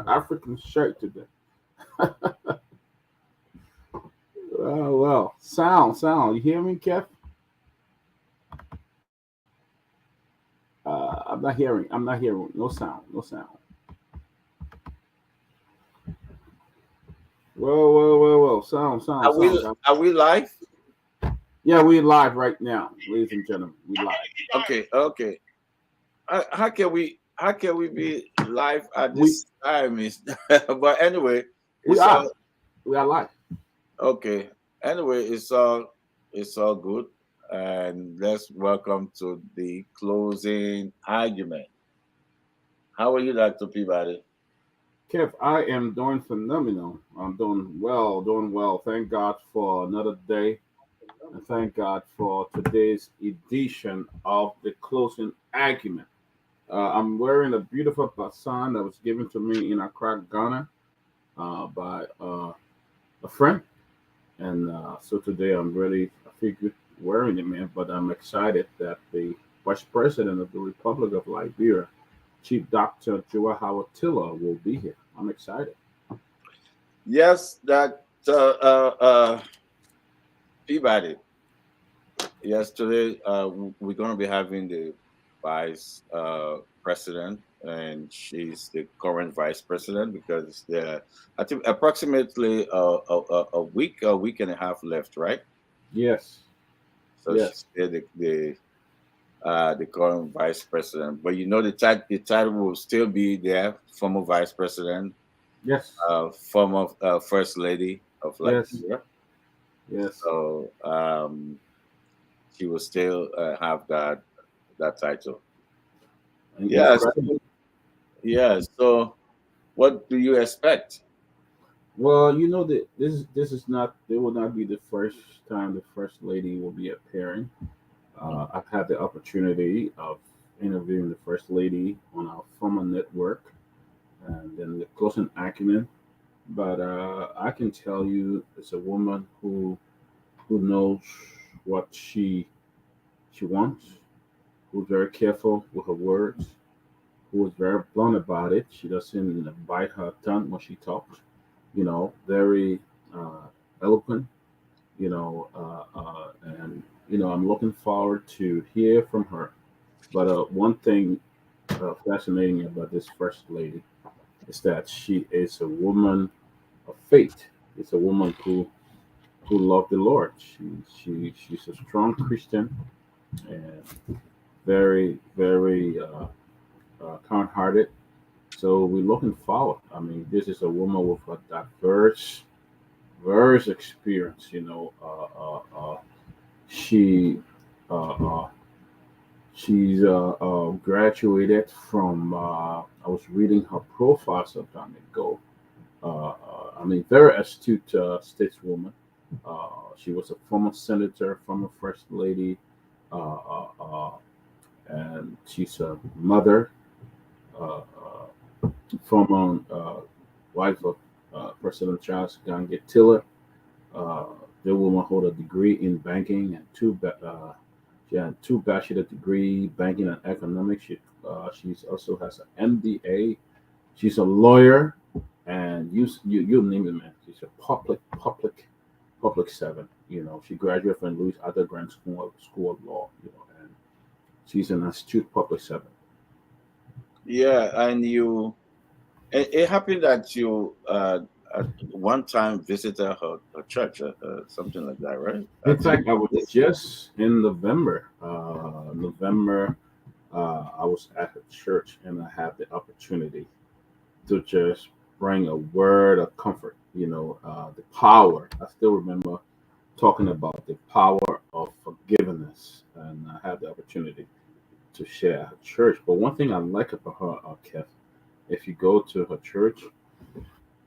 African shirt today. Oh well, sound. You hear me, Kev? I'm not hearing. I'm not hearing. No sound. No sound. Whoa. Sound. Are we live? Yeah, we live right now, ladies and gentlemen. We live. Okay. How can we be live at We this time? Is but anyway, we it's are. all We are live. okay. Anyway, it's all good. And let's welcome to the closing argument. How are you, Dr. Peabody? Kev, I am doing phenomenal. I'm doing well. Thank God for another day, and thank God for today's edition of the closing argument. I'm wearing a beautiful basan that was given to me in Accra, Ghana, by a friend, and so today I'm really, I feel good wearing it, man. But I'm excited that the Vice President of the Republic of Liberia, Chief Doctor Joa Howard Tiller, will be here. I'm excited. Yes, that Peabody. Yes, today we're going to be having the vice president, and she's the current vice president because there, I think, approximately a week and a half left, right? Yes, So yes, she's still the current vice president, but the title will still be there, former vice president, yes, former first lady of yes, Liberia. yes. So she will still have that title. Yes, Incredible. yeah. So, what do you expect? Well, you know that this is not. It will not be the first time the first lady will be appearing. I've had the opportunity of interviewing the first lady on our former network, and then the closing acumen. But I can tell you, it's a woman who knows what she wants, who's very careful with her words, who is very blunt about it. She doesn't bite her tongue when she talks. Very uh, eloquent. And I'm looking forward to hear from her. But one thing fascinating about this first lady is that she is a woman of faith. It's a woman who loved the Lord. She's a strong Christian and very kind-hearted. So we're looking forward. I mean, this is a woman with a diverse experience. She uh, uh, she's graduated from. I was reading her profile some time ago. I mean, very astute stateswoman. She was a former senator, former first lady, uh, uh, uh, and she's a mother, former wife of President Charles Gange Tiller. Uh, the woman hold a degree in banking and she had two bachelor degree banking and economics. She's also has an MBA. She's a lawyer, and you name it, man. She's a public servant. She graduated from Louis Arthur Grant School of Law. And she's an astute public servant. Yeah, and it happened that you at one time visited her church, something like that, right? I In think. fact, I was just in November. I was at a church and I had the opportunity to just bring a word of comfort. The power. I still remember talking about the power of forgiveness, and I had the opportunity to share at her church. But one thing I like about her, Kev, if you go to her church,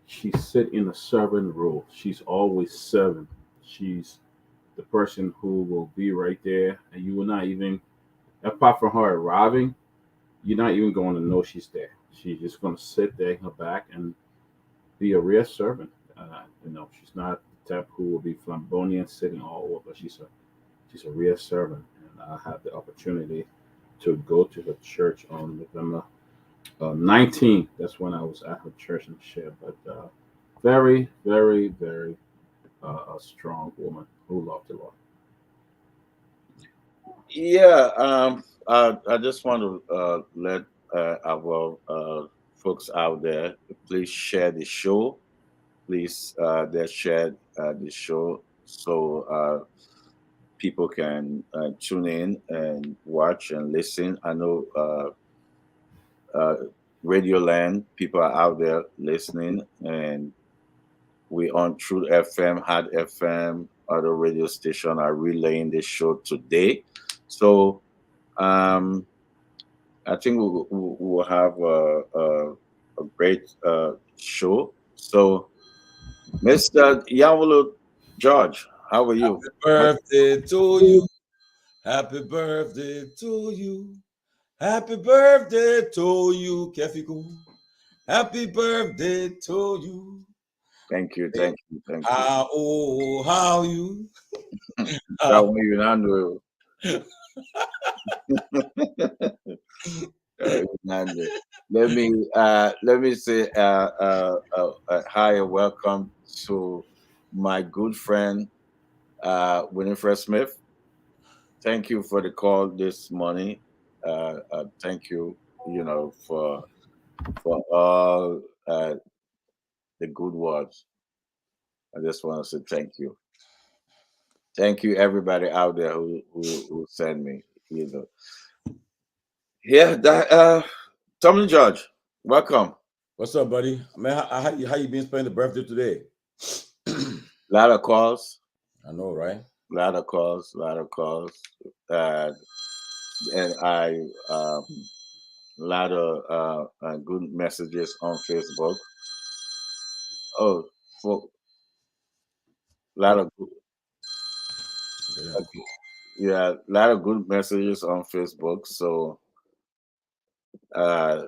she sit in a servant role. She's always serving. She's the person who will be right there, and you will not even, apart from her arriving, you're not even going to know she's there. She's just going to sit there in her back and be a real servant. She's not the type who will be flamboyant, sitting all over. She's a real servant, and I had the opportunity to go to her church on November 19. That's when I was at her church and shared. But very, very, very a strong woman who loved the Lord. Yeah, I just want to let our folks out there, please share the show. Please, they share the show so people can tune in and watch and listen. I know uh, Radio Land people are out there listening, and we on True FM, Hard FM, other radio station are relaying the show today. So um, I think we'll have a great show. So, Mr. Yawolo George, how are you? Birthday to you. Happy birthday to you. Happy birthday to you, Kefiku. Happy birthday to you. Thank you, thank you, thank you. How you? That How, way you handle. Nando. Let me say hi and welcome to my good friend Winifred Smith. Thank you for the call this morning. Thank you, for all the good words. I just want to say thank you. Thank you, everybody out there who sent me. You know, yeah. Tommy George, welcome. what's up, buddy? Man, how you been spending the birthday today? Lot of calls, I know, right? lot of calls, uh, and I lot of good messages on Facebook. Oh, for lot What? of good, okay. Yeah, lot of good messages on Facebook. So uh,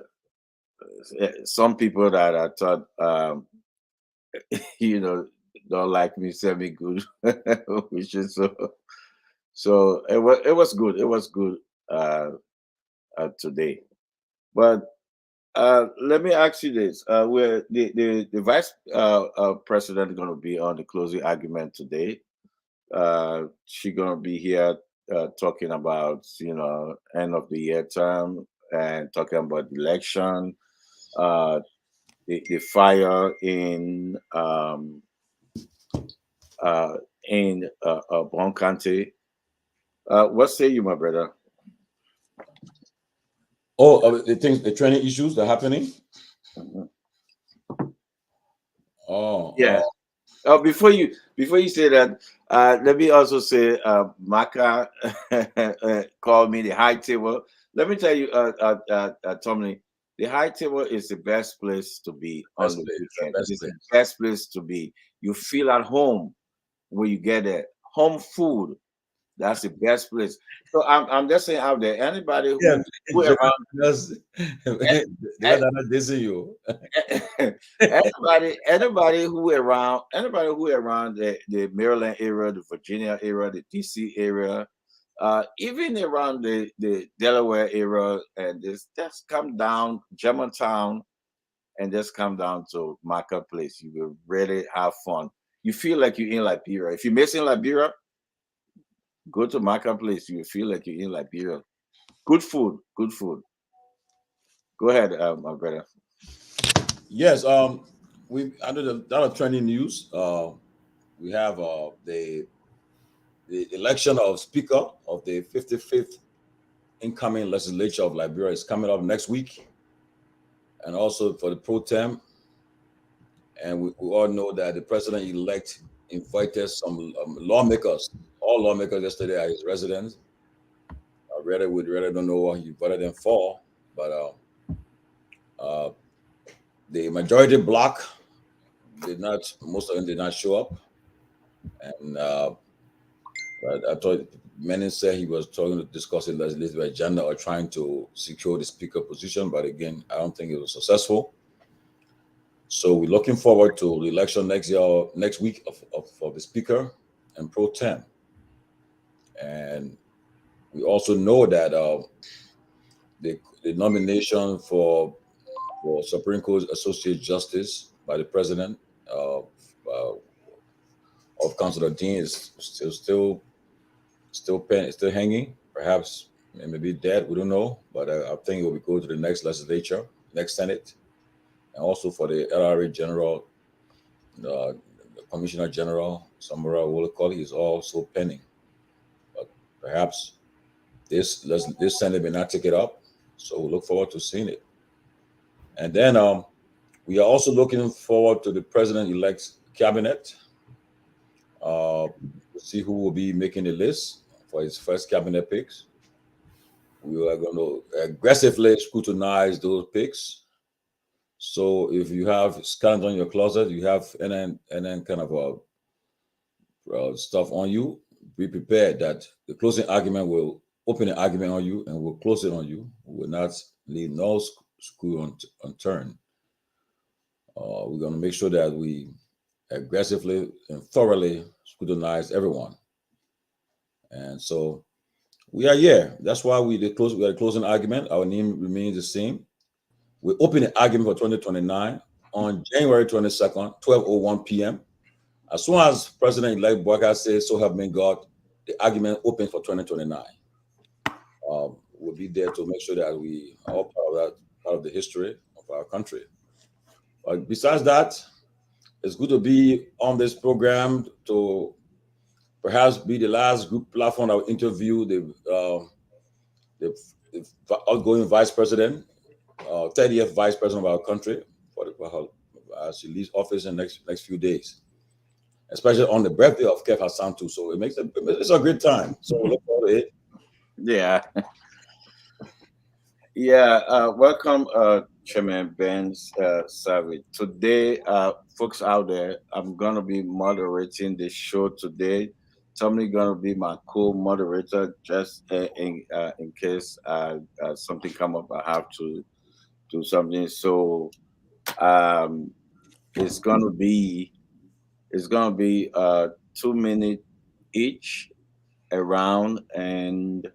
some people that I thought you know don't like me send me good wishes. So it was good. It was good uh, today. But let me ask you this: where the vice president going to be on the closing argument today? She going to be here talking about end of the year term and talking about the election, uh, the fire uh, in Bon County. What say you, my brother? Oh, the training issues that are happening. Mhm. Oh, Yeah. Oh, before you say that, let me also say, Maka called me the high table. Let me tell you, Tommy, the high table is the best place to be on best the place, weekend. It best is the place. best place to be. You feel at home when you get there. Home food, that's the best place. So I'm just saying out there, anybody Yeah, who around just the way they're not dissing you. anybody who around the Maryland area, the Virginia area, the DC area, even around the Delaware area, and just come down Germantown and just come down to Marketplace. You will really have fun. You feel like you're in Liberia. If you're missing Liberia, go to Marketplace. You will feel like you're in Liberia. Good food, good food. Go ahead, my brother. Yes, we under the lot of trending news. We have the election of Speaker of the 55th incoming legislature of Liberia is coming up next week, and also for the pro tem. And we all know that the president-elect invited some lawmakers, all lawmakers yesterday at his residence. We really don't know what he invited them for, but uh, the majority bloc did not, most of them did not show up. And I thought many said he was trying to discuss a legislative agenda or trying to secure the speaker position, but again, I don't think it was successful. So we're looking forward to the election next week for the speaker and pro tem. And we also know that the nomination for for Supreme Court Associate Justice by the President uh, of Councilor Dean is still hanging. Perhaps it may be dead. We don't know, but I think it will go to the next legislature, next Senate, and also for the LRA General, the Commissioner General Samara Wolokoli is also pending. But perhaps this Senate may not take it up, so we look forward to seeing it. And then we are also looking forward to the President-elect's cabinet. To see who will be making the list for his first cabinet picks. We are going to aggressively scrutinize those picks. So if you have scans on your closet, you have and then kind of stuff on you, be prepared that the closing argument will open an argument on you and will close it on you. We will not leave no screw unturned. We're going to make sure that we aggressively and thoroughly scrutinize everyone. And so we are here. That's why we had a closing argument. Our name remains the same. We open an argument for 2029 on January 22nd, 12:01 p.m. As soon as President-elect Bouaka says, "So help me God," the argument opens for 2029. We'll be there to make sure that we are all part of the history of our country. But besides that, it's good to be on this program to perhaps be the last group platform that will interview the outgoing vice president, 30th vice president of our country, as she leaves office in the next few days, especially on the birthday of Keff Hassan too. So it's a great time. So we look forward to it. Yeah. Yeah. Welcome, Chairman Ben Sanvee. Today, folks out there, I'm going to be moderating the show today. Tomalin going to be my co-moderator just in case something come up. I have to do something. So it's going to be 2 minutes each around, and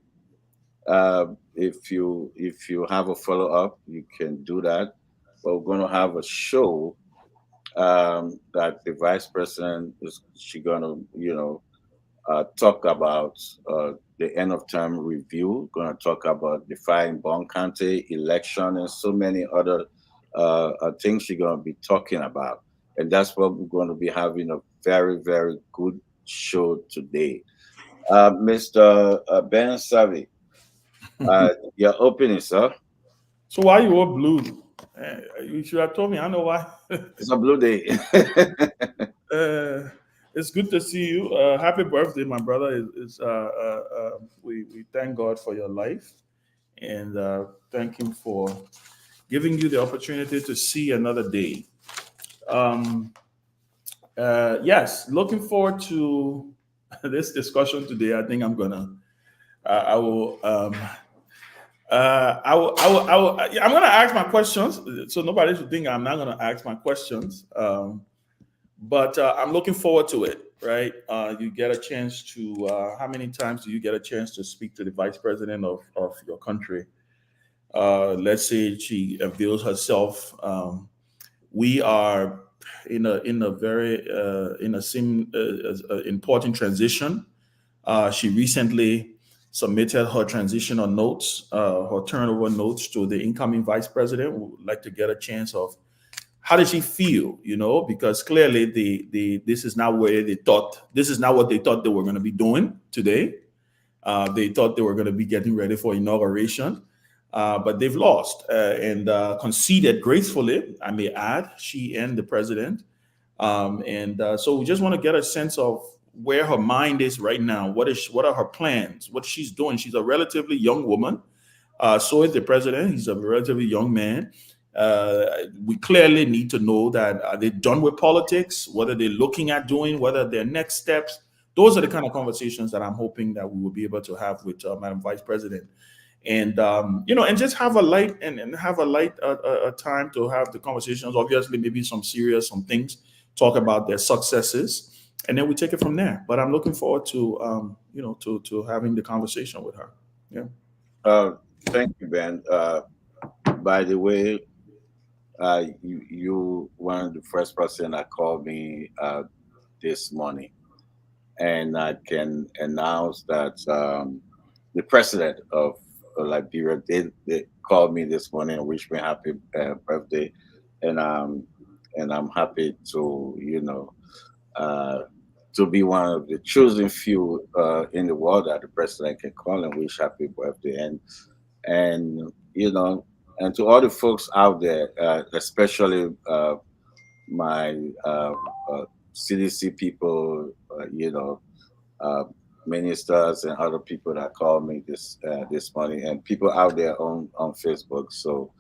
if you have a follow up, you can do that. But we're going to have a show that the vice president is going to talk about the end of term review. Going to talk about the fire in Bon County election and so many other things she's going to be talking about. And that's what we're going to be having a very, very good show today. Mr. Ben Sanvee, your opening, sir. So why you all blue? You should have told me. I know why. It's a blue day. It's good to see you. Happy birthday, my brother. We thank God for your life, and thank Him for giving you the opportunity to see another day. Yes, looking forward to this discussion today. I think I'm gonna I'm gonna ask my questions, so nobody should think I'm not gonna ask my questions. But I'm looking forward to it. Right? You get a chance to. How many times do you get a chance to speak to the vice president of your country? Let's say she avails herself. We are in a very important transition. She recently submitted her transitional notes, her turnover notes to the incoming vice president. We would like to get a chance of how does she feel, because clearly this is not what they thought they were going to be doing today. They thought they were going to be getting ready for inauguration, but they've lost and conceded gracefully, I may add, she and the president. So we just want to get a sense of where her mind is right now. What are her plans? What she's doing? She's a relatively young woman. So is the president. He's a relatively young man. We clearly need to know that are they done with politics? What are they looking at doing? What are their next steps? Those are the kind of conversations that I'm hoping that we will be able to have with Madam Vice President. And and just have a light and have a light time to have the conversations. Obviously, maybe some things. Talk about their successes. And then we take it from there. But I'm looking forward to to having the conversation with her. Yeah. Thank you, Ben. By the way, you one of the first person that called me this morning, and I can announce that the president of Liberia they called me this morning and wished me happy birthday, and and I'm happy to uh, to be one of the chosen few in the world that the president can call and wish happy birthday, and and to all the folks out there, especially my CDC people, uh, ministers and other people that called me this morning, and people out there on Facebook. So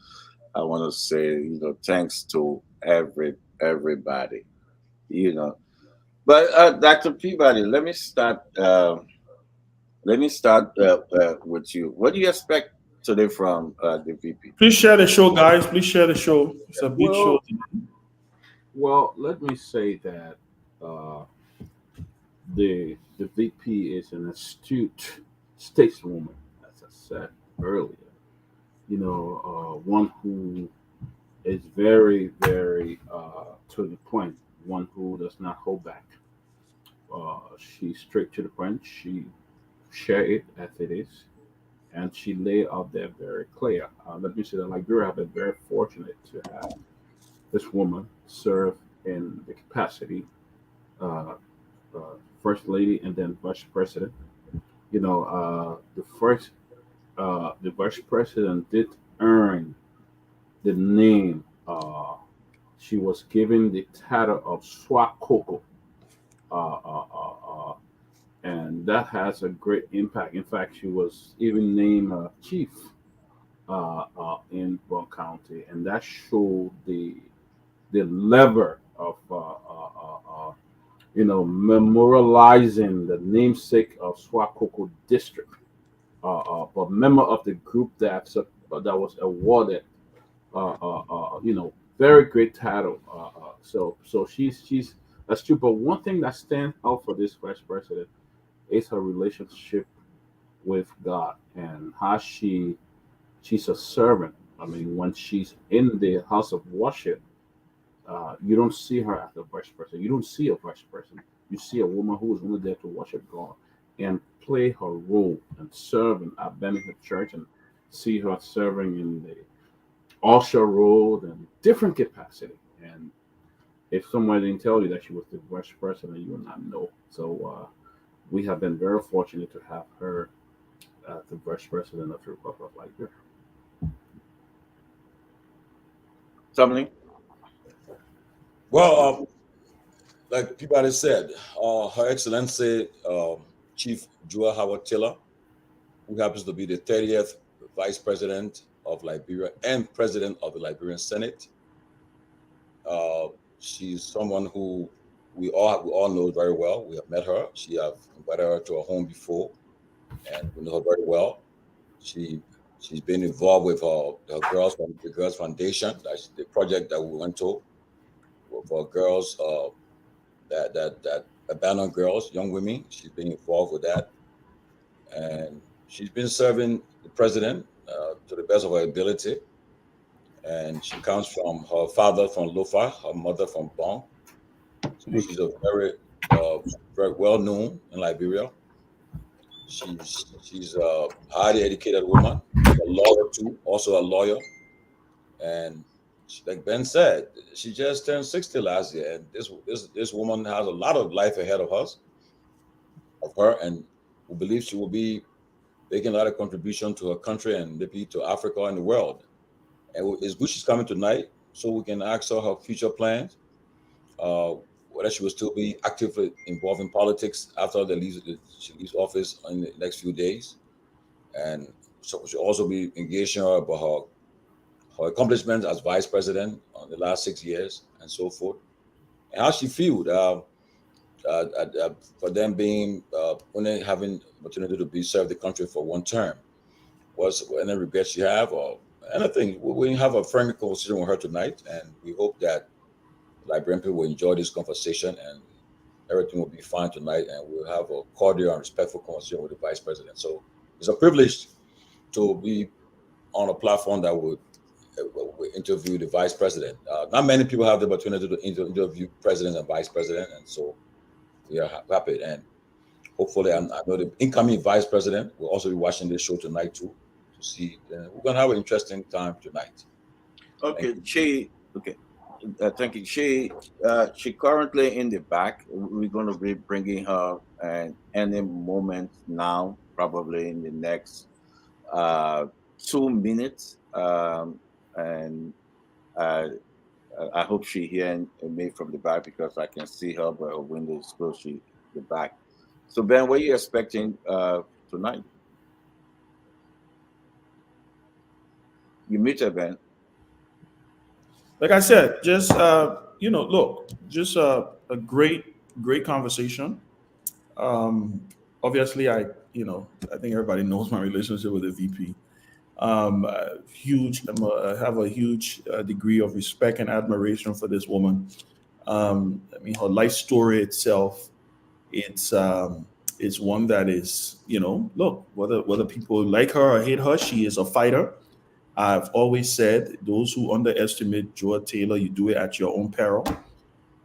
I want to say, thanks to everybody, you know. But Dr. Peabody, let me start with you. What do you expect today from the VP? Please share the show, guys. Please share the show. It's a big show. Well, let me say that uh, the VP is an astute stateswoman, as I said earlier. One who is very, very to the point. One who does not hold back. She's straight to the point. She share it as it is, and she lay out there very clear. Let me say that Liberia have been very fortunate to have this woman serve in the capacity uh, uh, first lady and then vice president. The vice president did earn the name. She was given the title of Swakoko, and that has a great impact. In fact, she was even named chief in Brown County, and that showed the lever of memorializing the namesake of Swakoko District, but member of the group that was awarded, very great title. So she's that's true. But one thing that stands out for this vice president is her relationship with God and how she's a servant. I mean, when she's in the house of worship, you don't see her as a vice president. You don't see a vice president. You see a woman who is only there to worship God and play her role and serve in at Benefit Church, and see her serving in the usher role and different capacity. And if someone didn't tell you that she was the vice president, you would not know. So we have been very fortunate to have her as the vice president of the Republic of Liberia. Something? Well, like Peabody said, Her Excellency Chief Jua Howard Taylor, who happens to be the 30th Vice President of Liberia and President of the Liberian Senate. She's someone who we all know very well. We have met her. She have invited her to our home before, and we know her very well. She's been involved with the Girls Foundation. That's the project that we went to for girls that abandoned girls, young women. She's been involved with that, and she's been serving the president to the best of her ability. And she comes from her father from Lofa, her mother from Bon. So Thank she's you. a very well known in Liberia. She's a highly educated woman, a lawyer too, also a lawyer. And like Ben said, she just turned 60 last year, and this woman has a lot of life ahead of her, and we believe she will be making a lot of contribution to her country and maybe to Africa and the world. And it's good she's coming tonight, so we can ask her future plans, uh, whether she will still be actively involved in politics after she leaves office in the next few days, and so she'll also be engaging her about her accomplishments as vice president on the last 6 years and so forth, and how she feels for them being only having opportunity to be serve the country for one term. Was any regrets you have or anything? We have a frank conversation with her tonight, and we hope that Liberian people will enjoy this conversation and everything will be fine tonight, and we'll have a cordial and respectful conversation with the vice president. So it's a privilege to be on a platform that would interview the vice president. Not many people have the opportunity to interview president and vice president, and so we are happy. And hopefully, I know the incoming vice president will also be watching this show tonight too, to see. We're gonna have an interesting time tonight. Okay, thank you. She currently in the back. We're going to be bringing her any moment now, probably in the next 2 minutes. And I hope she hearing me from the back because I can see her, but her window is closed. She the back. So Ben, what are you expecting tonight? You meet her, Ben. Like I said, just look, just a great conversation. Obviously, I think everybody knows my relationship with the VP. I have a huge degree of respect and admiration for this woman. I mean, her life story itself, it's one that is, look, whether people like her or hate her, she is a fighter. I've always said, those who underestimate Joa Taylor, you do it at your own peril.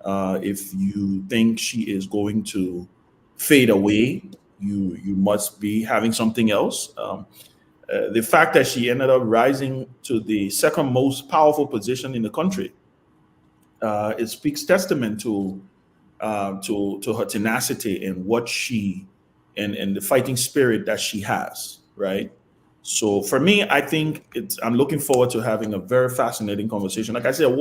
If you think she is going to fade away, you must be having something else. The fact that she ended up rising to the second most powerful position in the country, it speaks testament to her tenacity and what she and the fighting spirit that she has, right? So for me, I think I'm looking forward to having a very fascinating conversation. Like I said,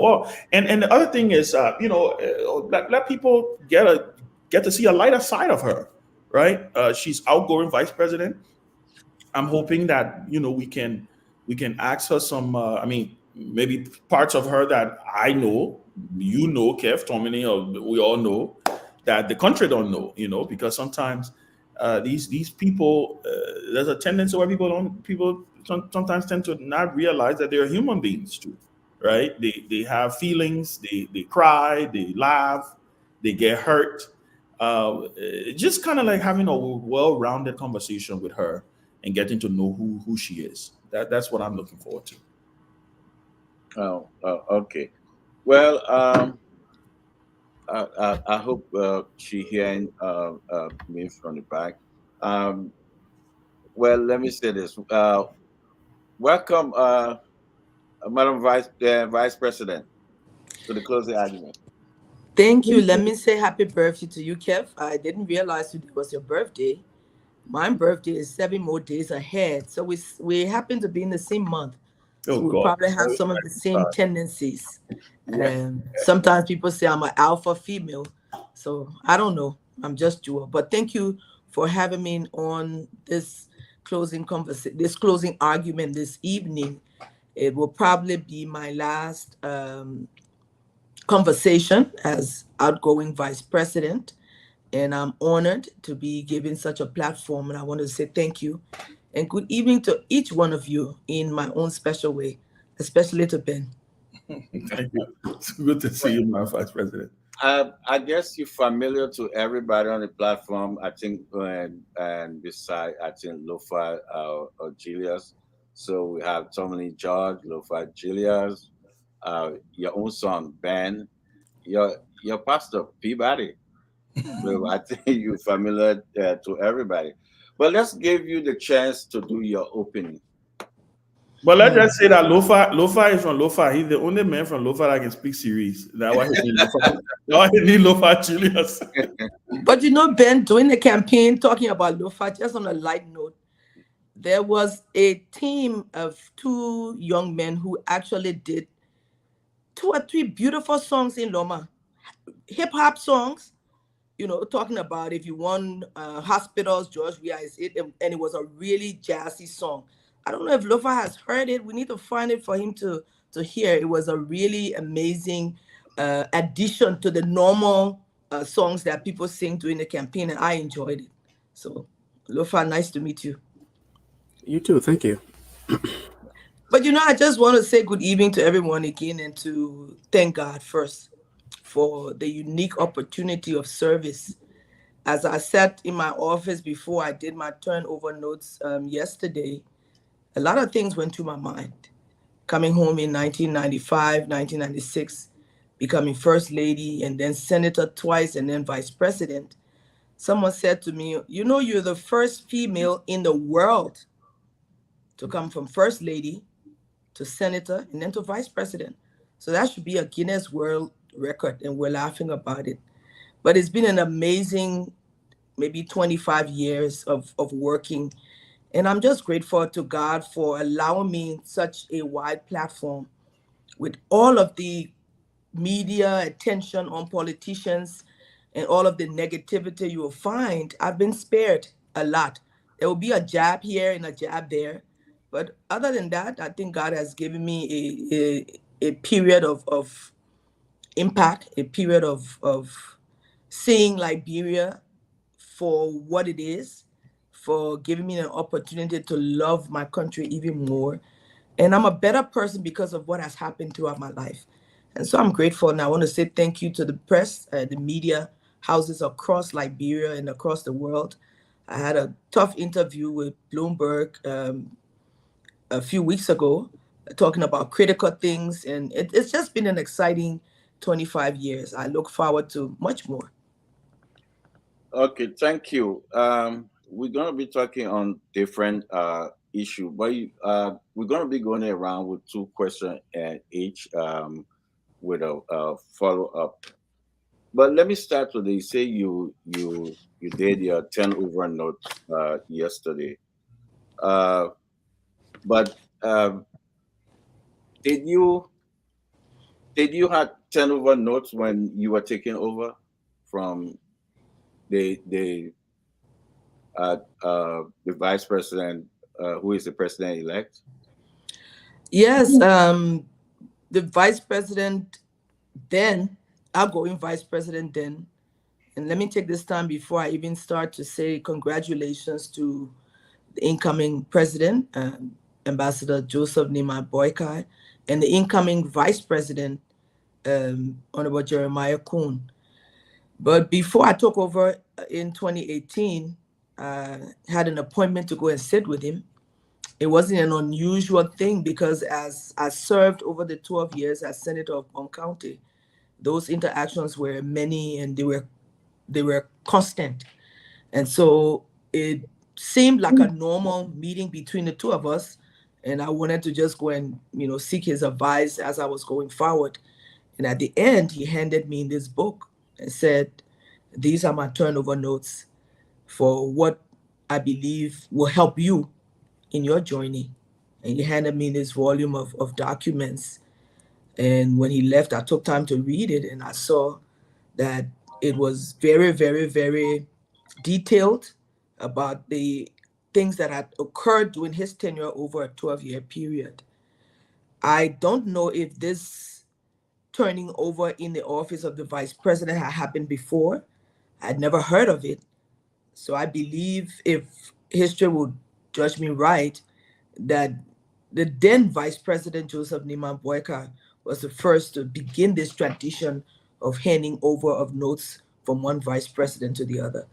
and the other thing is, let people get to see a lighter side of her, right? She's outgoing vice president. I'm hoping that we can ask her some. Maybe parts of her that I know, Kev, Tomalin, or we all know that the country don't know. Because sometimes these people, there's a tendency where people sometimes tend to not realize that they're human beings too, right? They have feelings, they cry, they laugh, they get hurt. Just kind of like having a well-rounded conversation with her and getting to know who she is. That's what I'm looking forward to. Oh, okay. Well, I hope she hearing me from the back. Well, let me say this. Welcome, Madam Vice President, to the closing argument. Thank you. Let me say happy birthday to you, Kev. I didn't realize today was your birthday. My birthday is 7 more days ahead. So we happen to be in the same month. So we probably have some of the same tendencies. Sometimes people say I'm an alpha female. So I don't know. I'm just Jewel. But thank you for having me on this closing argument this evening. It will probably be my last conversation as outgoing vice president. And I'm honored to be given such a platform. And I want to say thank you and good evening to each one of you in my own special way, especially to Ben. Thank you. It's good to see you, my vice president. I guess you're familiar to everybody on the platform. I think, and beside, I think Lofa Julius. So we have Tomalin George, Lofa Julius, your own son Ben, your pastor Peabody. So I think you're familiar to everybody. But let's give you the chance to do your opening. But let's just say that Lofa is from Lofa. He's the only man from Lofa that can speak series. That's why he need Lofa Julius. But Ben, during the campaign, talking about Lofa, just on a light note, there was a team of 2 young men who actually did 2 or 3 beautiful songs in Loma. Hip-hop songs, talking about if you want hospitals, George Weah is it, and it was a really jazzy song. I don't know if Lofa has heard it. We need to find it for him to hear. It was a really amazing addition to the normal songs that people sing during the campaign, and I enjoyed it. So, Lofa, nice to meet you. You too. Thank you. But I just want to say good evening to everyone again and to thank God first for the unique opportunity of service. As I sat in my office before I did my turnover notes yesterday, a lot of things went through my mind. coming home in 1995, 1996, becoming First Lady, and then Senator twice, and then Vice President. Someone said to me, you know, you're the first female in the world to come from First Lady to Senator and then to Vice President. So that should be a Guinness World Record, and we're laughing about it. But it's been an amazing, maybe 25 years of working. And I'm just grateful to God for allowing me such a wide platform with all of the media attention on politicians and all of the negativity you will find. I've been spared a lot. There will be a jab here and a jab there. But other than that, I think God has given me a period of impact, a period of seeing Liberia for what it is, for giving me an opportunity to love my country even more. And I'm a better person because of what has happened throughout my life. And so I'm grateful. And I want to say thank you to the press, the media houses across Liberia and across the world. I had a tough interview with Bloomberg a few weeks ago, talking about critical things. And it's just been an exciting 25 years. I look forward to much more. Okay, thank you. We're going to be talking on different issues, but we're going to be going around with 2 questions each with a follow-up. But let me start with you say you did your turnover note yesterday. But did you have turnover notes when you were taking over from the vice president, who is the president-elect? Yes, the vice president then, outgoing vice president then, and let me take this time before I even start to say congratulations to the incoming president, Ambassador Joseph Nima Boykai, and the incoming vice president, Honorable Jeremiah Kuhn. But before I took over in 2018, I had an appointment to go and sit with him. It wasn't an unusual thing because as I served over the 12 years as Senator of Bond County, those interactions were many and they were constant. And so it seemed like a normal meeting between the two of us. And I wanted to just go and, seek his advice as I was going forward. And at the end, he handed me this book and said, these are my turnover notes for what I believe will help you in your journey. And he handed me this volume of documents. And when he left, I took time to read it, and I saw that it was very, very, very detailed about the things that had occurred during his tenure over a 12-year period. I don't know if this turning over in the office of the vice president had happened before. I'd never heard of it. So I believe, if history would judge me right, that the then Vice President Joseph Nima Boyka was the first to begin this tradition of handing over of notes from one vice president to the other.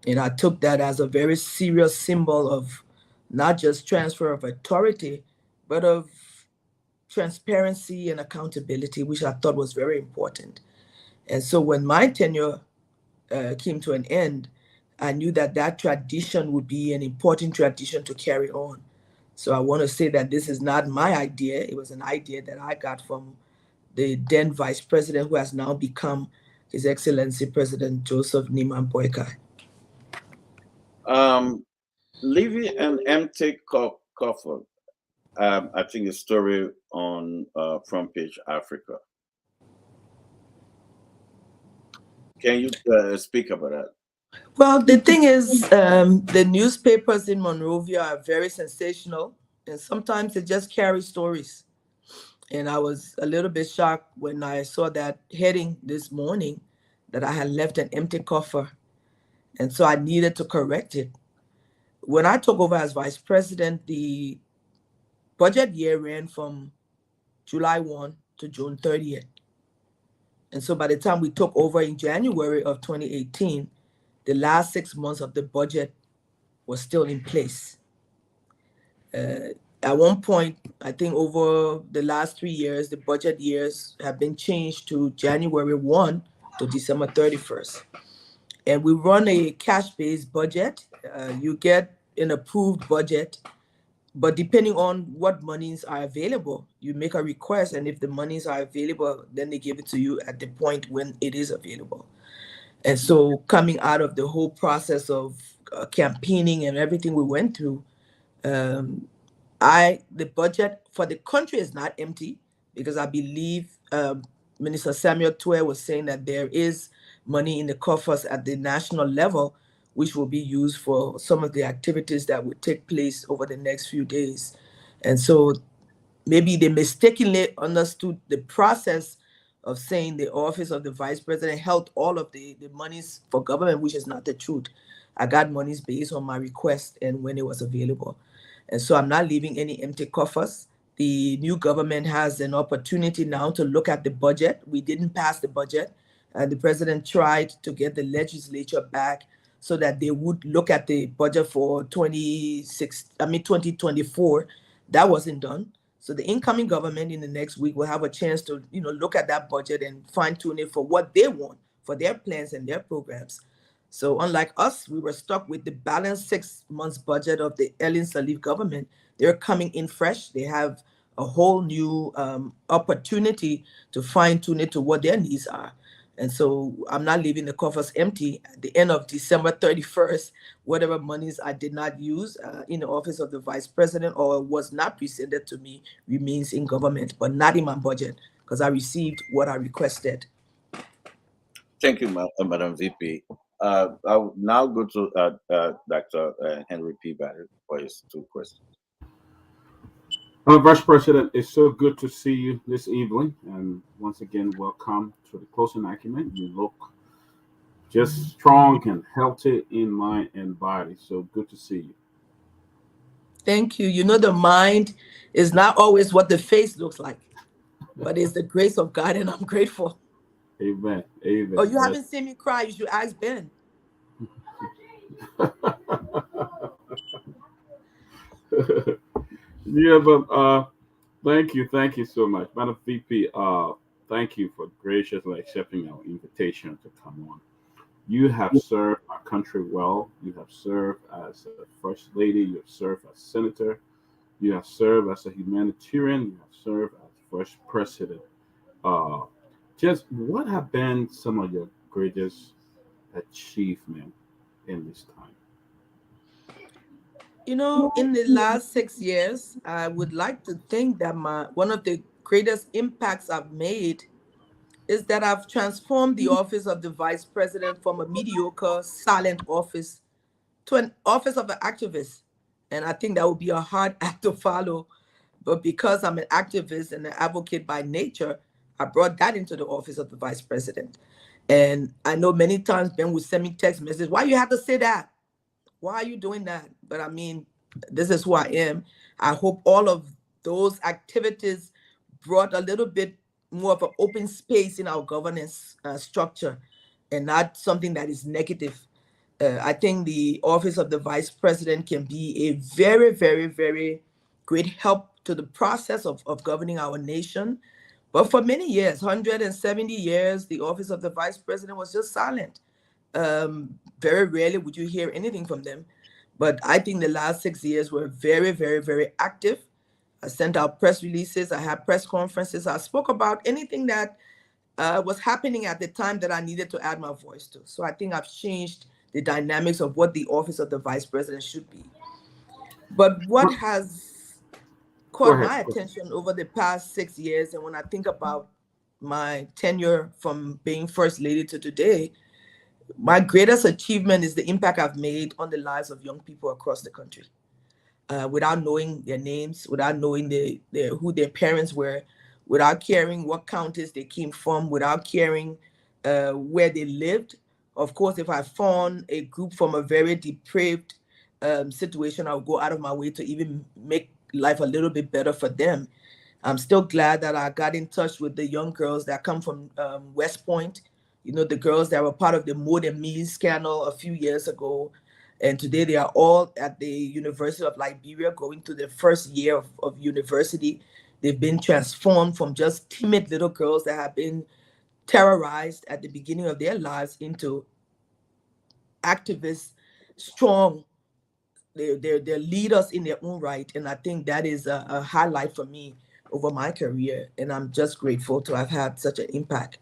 And I took that as a very serious symbol of not just transfer of authority, but of transparency and accountability, which I thought was very important. And so when my tenure came to an end, I knew that that tradition would be an important tradition to carry on. So I want to say that this is not my idea. It was an idea that I got from the then vice president, who has now become His Excellency President Joseph Nima Boykai. Living an empty coffer. I think a story on Front Page Africa. Can you speak about that? Well, the thing is, the newspapers in Monrovia are very sensational, and sometimes they just carry stories. And I was a little bit shocked when I saw that heading this morning, that I had left an empty coffer. And so I needed to correct it. When I took over as vice president, the budget year ran from July 1 to June 30th. And so by the time we took over in January of 2018, the last 6 months of the budget was still in place. at one point, I think over the last 3 years, the budget years have been changed to January 1 to December 31st. And we run a cash-based budget. You get an approved budget, but depending on what monies are available, you make a request, and if the monies are available, then they give it to you at the point when it is available. And so coming out of the whole process of campaigning and everything we went through, the budget for the country is not empty, because I believe Minister Samuel Twe was saying that there is money in the coffers at the national level, which will be used for some of the activities that would take place over the next few days. And so maybe they mistakenly understood the process of saying the office of the vice president held all of the monies for government, which is not the truth. I got monies based on my request and when it was available. And so I'm not leaving any empty coffers. The new government has an opportunity now to look at the budget. We didn't pass the budget. The president tried to get the legislature back so that they would look at the budget for 2024. That wasn't done. So the incoming government in the next week will have a chance to, look at that budget and fine tune it for what they want, for their plans and their programs. So unlike us, we were stuck with the balanced 6 months budget of the Ellen Sirleaf government. They're coming in fresh. They have a whole new opportunity to fine tune it to what their needs are. And so I'm not leaving the coffers empty. At the end of December 31st, whatever monies I did not use in the office of the vice president or was not presented to me remains in government, but not in my budget, because I received what I requested. Thank you, Madam VP. I will now go to Dr. Henry Peabody for his 2 questions. Vice President, it's so good to see you this evening. And once again, welcome to the Closing Acumen. You look just strong and healthy in mind and body. So good to see you. Thank you. The mind is not always what the face looks like, but it's the grace of God, and I'm grateful. Amen. Amen. Oh, you haven't seen me cry. You should ask Ben. Yeah, but thank you so much, Madam VP. Thank you for graciously accepting our invitation to come on. You have served our country well. You have served as a first lady. You have served as senator. You have served as a humanitarian. You have served as first president. Just what have been some of your greatest achievements in this time? In the last 6 years, I would like to think that one of the greatest impacts I've made is that I've transformed the office of the vice president from a mediocre, silent office to an office of an activist. And I think that would be a hard act to follow. But because I'm an activist and an advocate by nature, I brought that into the office of the vice president. And I know many times Ben would send me text messages, why you have to say that? Why are you doing that? But I mean, this is who I am. I hope all of those activities brought a little bit more of an open space in our governance structure and not something that is negative. I think the office of the vice president can be a very, very, very great help to the process of governing our nation. But for many years, 170 years, the office of the vice president was just silent. Very rarely would you hear anything from them. But I think the last 6 years were very, very, very active. I sent out press releases. I had press conferences. I spoke about anything that was happening at the time that I needed to add my voice to. So I think I've changed the dynamics of what the office of the vice president should be. But what has caught my attention over the past 6 years, and when I think about my tenure from being first lady to today, my greatest achievement is the impact I've made on the lives of young people across the country. Without knowing their names, without knowing who their parents were, without caring what counties they came from, without caring where they lived. Of course, if I found a group from a very depraved situation, I would go out of my way to even make life a little bit better for them. I'm still glad that I got in touch with the young girls that come from West Point, the girls that were part of the More Than Me scandal a few years ago. And today they are all at the University of Liberia, going to their first year of university. They've been transformed from just timid little girls that have been terrorized at the beginning of their lives into activists, strong. They're leaders in their own right. And I think that is a highlight for me over my career. And I'm just grateful to have had such an impact.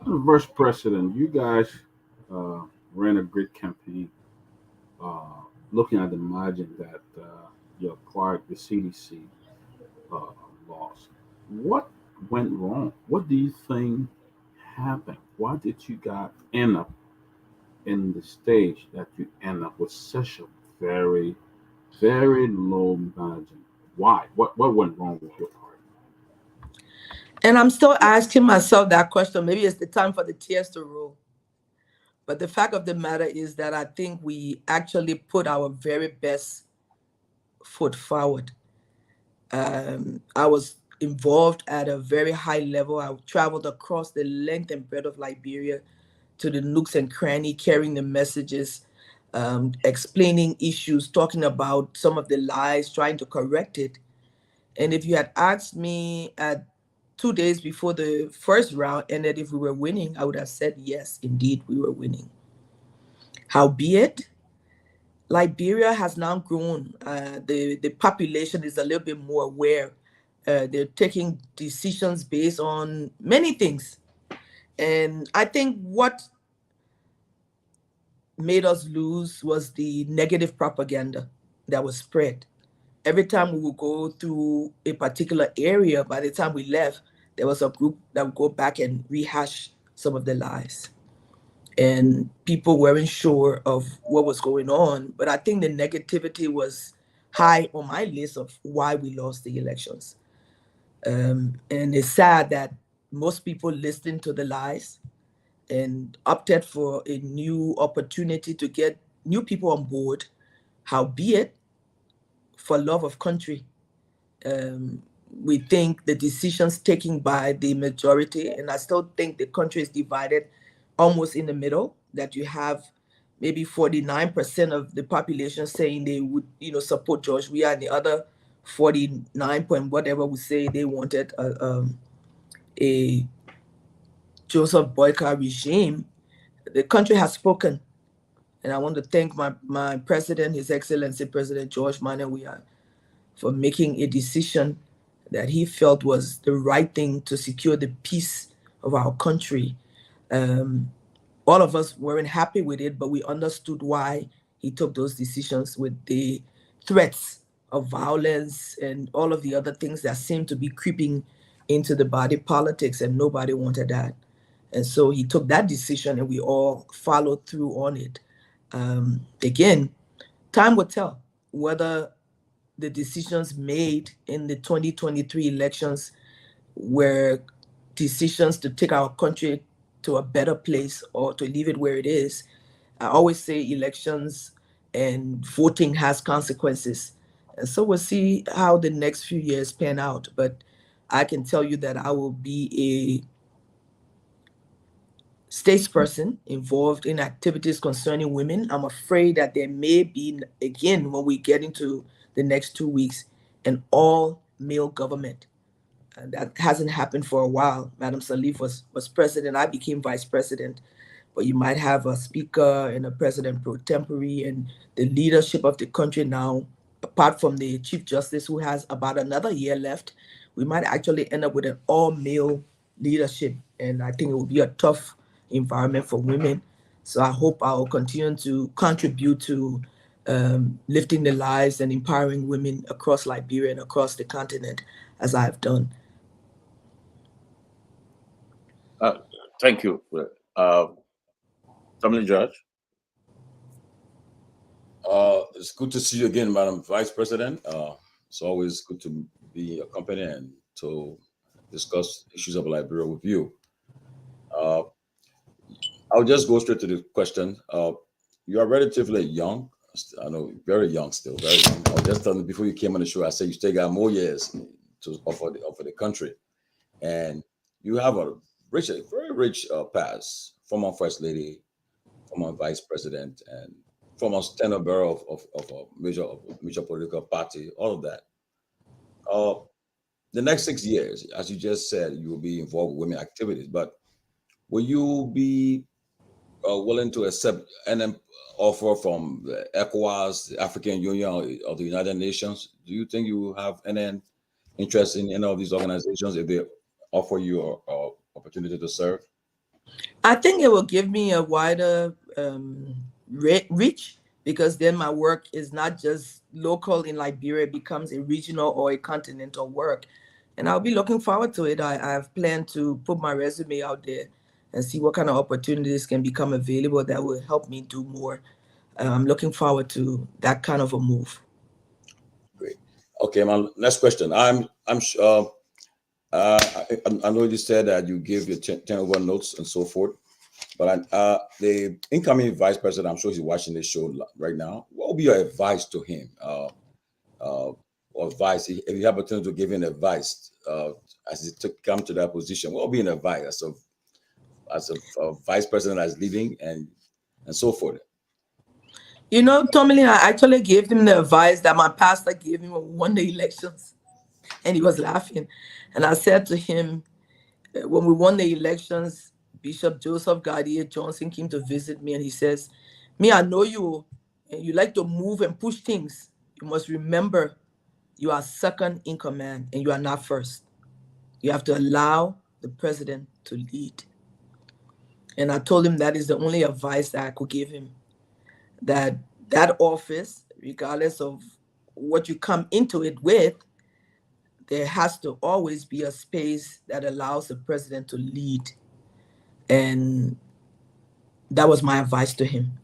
Vice President, you guys uh, ran a great campaign uh, looking at the margin that you acquired the CDC uh, laws. What went wrong? What do you think happened? Why did you guys end up in the stage that you end up with such a very, very low margin? Why? What went wrong with your part? And I'm still asking myself that question. Maybe it's the time for the tears to roll. But the fact of the matter is that I think we actually put our very best foot forward. I was involved at a very high level. I traveled across the length and breadth of Liberia to the nooks and cranny, carrying the messages, explaining issues, talking about some of the lies, trying to correct it. And if you had asked me at 2 days before the first round ended if we were winning, I would have said yes, indeed, we were winning. Howbeit, Liberia has now grown. The population is a little bit more aware. They're taking decisions based on many things. And I think what made us lose was the negative propaganda that was spread. Every time we would go through a particular area, by the time we left, there was a group that would go back and rehash some of the lies. And people weren't sure of what was going on. But I think the negativity was high on my list of why we lost the elections. And it's sad that most people listened to the lies and opted for a new opportunity to get new people on board. Howbeit, for love of country, we think the decisions taken by the majority, and I still think the country is divided almost in the middle, that you have maybe 49% of the population saying they would, support George Weah, and the other 49 point whatever would say they wanted a Joseph Boyka regime. The country has spoken. And I want to thank my president, His Excellency President George Manuel Weah, for making a decision that he felt was the right thing to secure the peace of our country. All of us weren't happy with it, but we understood why he took those decisions, with the threats of violence and all of the other things that seemed to be creeping into the body politics, and nobody wanted that. And so he took that decision, and we all followed through on it. Again, time will tell whether the decisions made in the 2023 elections were decisions to take our country to a better place or to leave it where it is. I always say elections and voting has consequences. And so we'll see how the next few years pan out. But I can tell you that I will be a statesperson involved in activities concerning women. I'm afraid that there may be, again, when we get into the next 2 weeks, an all-male government. And that hasn't happened for a while. Madam Salif was president. I became vice president. But you might have a speaker and a president pro tempore, and the leadership of the country now, apart from the chief justice who has about another year left, we might actually end up with an all-male leadership. And I think it will be a tough environment for women. So I hope I will continue to contribute to lifting the lives and empowering women across Liberia and across the continent, as I have done. Thank you. Tomalin Judge. It's good to see you again, Madam Vice President. It's always good to be in your company and to discuss issues of Liberia with you. I'll just go straight to the question. You are relatively young. I know, very young still, very young. I was just telling you before you came on the show, I said you still got more years to offer the country. And you have a very rich past. Former First Lady, former vice president, and from a tenor bearer of a major political party, all of that. The next 6 years, as you just said, you will be involved with women activities, but will you be willing to accept an offer from the ECOWAS, the African Union, or the United Nations? Do you think you have any interest in any of these organizations if they offer you an opportunity to serve? I think it will give me a wider reach, because then my work is not just local in Liberia, it becomes a regional or a continental work. And I'll be looking forward to it. I've planned to put my resume out there and see what kind of opportunities can become available that will help me do more. I'm looking forward to that kind of a move. Great. Okay, my next question. I'm sure. I know you said that you give your 10-over notes and so forth, but the incoming vice president, I'm sure he's watching this show right now. What would be your advice to him? Or advice, if you have opportunity to give him advice as he come to that position, what would be an advice as a vice president that's leaving and so forth? You know, Tomalin, I actually gave him the advice that my pastor gave him when we won the elections, and he was laughing. And I said to him, when we won the elections, Bishop Joseph Gardner Johnson came to visit me, and he says, "Me, I know you, and you like to move and push things. You must remember you are second in command, and you are not first. You have to allow the president to lead." And I told him that is the only advice that I could give him, that office, regardless of what you come into it with, there has to always be a space that allows the president to lead. And that was my advice to him.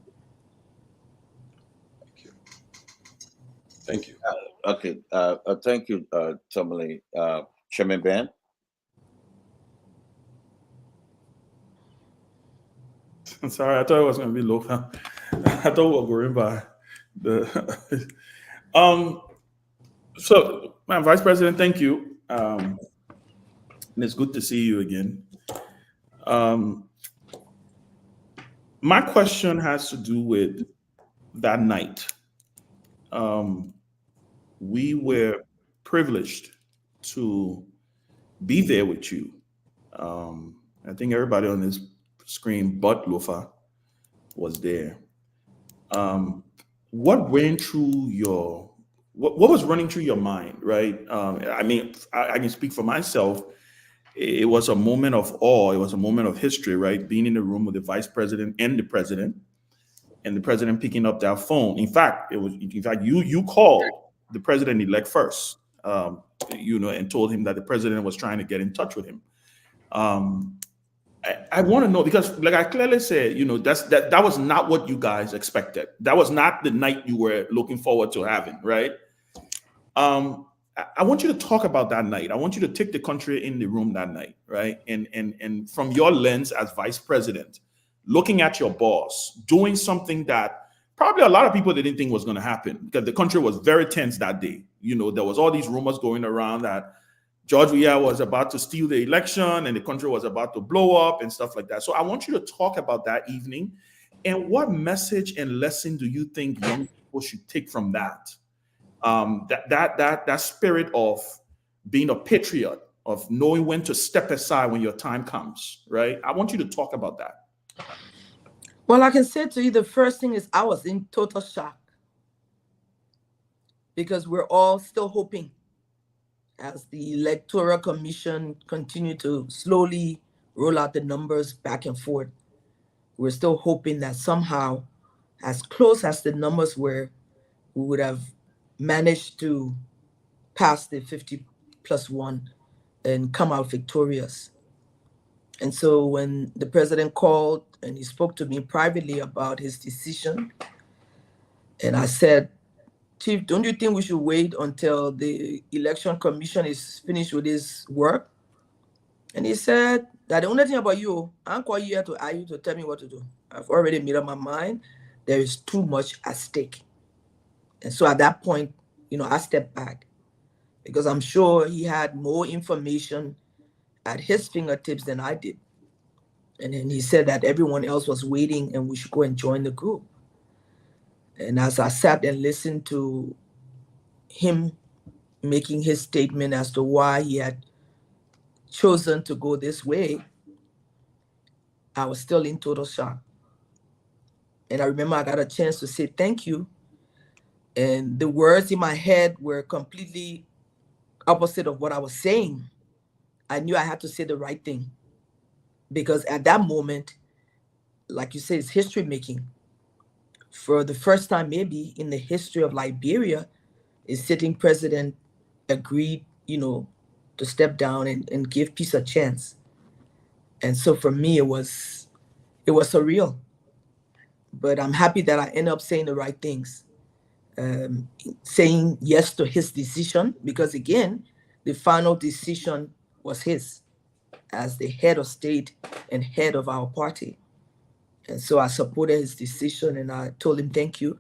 Thank you. Okay. Thank you, Tomalin. Chairman Ben? I'm sorry, I thought it was going to be Lofa. I thought we were going by the. So, man, Vice President, thank you. And it's good to see you again. My question has to do with that night. We were privileged to be there with you. I think everybody on this screen but Lofa was there. What ran through your what was running through your mind, right? I mean, I can speak for myself. It was a moment of awe. It was a moment of history, right? Being in the room with the vice president and the president picking up that phone. In fact, you called the president-elect first, and told him that the president was trying to get in touch with him. I want to know, because like I clearly said, that was not what you guys expected. That was not the night you were looking forward to having, right? I want you to talk about that night. I want you to take the country in the room that night, right? And from your lens as vice president, looking at your boss, doing something that probably a lot of people didn't think was going to happen, because the country was very tense that day. There was all these rumors going around that George Weah was about to steal the election and the country was about to blow up and stuff like that. So I want you to talk about that evening, and what message and lesson do you think young people should take from that? That spirit of being a patriot, of knowing when to step aside when your time comes, right? I want you to talk about that. Well, I can say to you, the first thing is I was in total shock, because we're all still hoping, as the Electoral Commission continued to slowly roll out the numbers back and forth. We're still hoping that somehow, as close as the numbers were, we would have managed to pass the 50+1 and come out victorious. And so when the president called and he spoke to me privately about his decision, and I said, "Chief, don't you think we should wait until the Election Commission is finished with his work?" And he said that the only thing about you, I'm quite here to ask you to tell me what to do. I've already made up my mind. There is too much at stake. And so at that point, I stepped back, because I'm sure he had more information at his fingertips than I did. And then he said that everyone else was waiting and we should go and join the group. And as I sat and listened to him making his statement as to why he had chosen to go this way, I was still in total shock. And I remember I got a chance to say thank you. And the words in my head were completely opposite of what I was saying. I knew I had to say the right thing. Because at that moment, like you say, it's history making. For the first time, maybe in the history of Liberia, a sitting president agreed, to step down and give peace a chance. And so for me, it was surreal. But I'm happy that I ended up saying the right things, saying yes to his decision, because again, the final decision was his as the head of state and head of our party. And so I supported his decision and I told him thank you.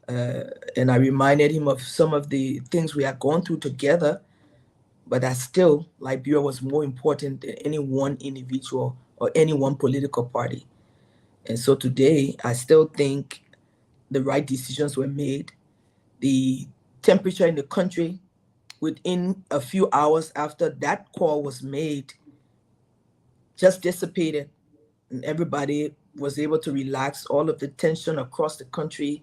And I reminded him of some of the things we had gone through together, but that still Liberia was more important than any one individual or any one political party. And so today, I still think the right decisions were made. The temperature in the country within a few hours after that call was made just dissipated, and everybody was able to relax. All of the tension across the country,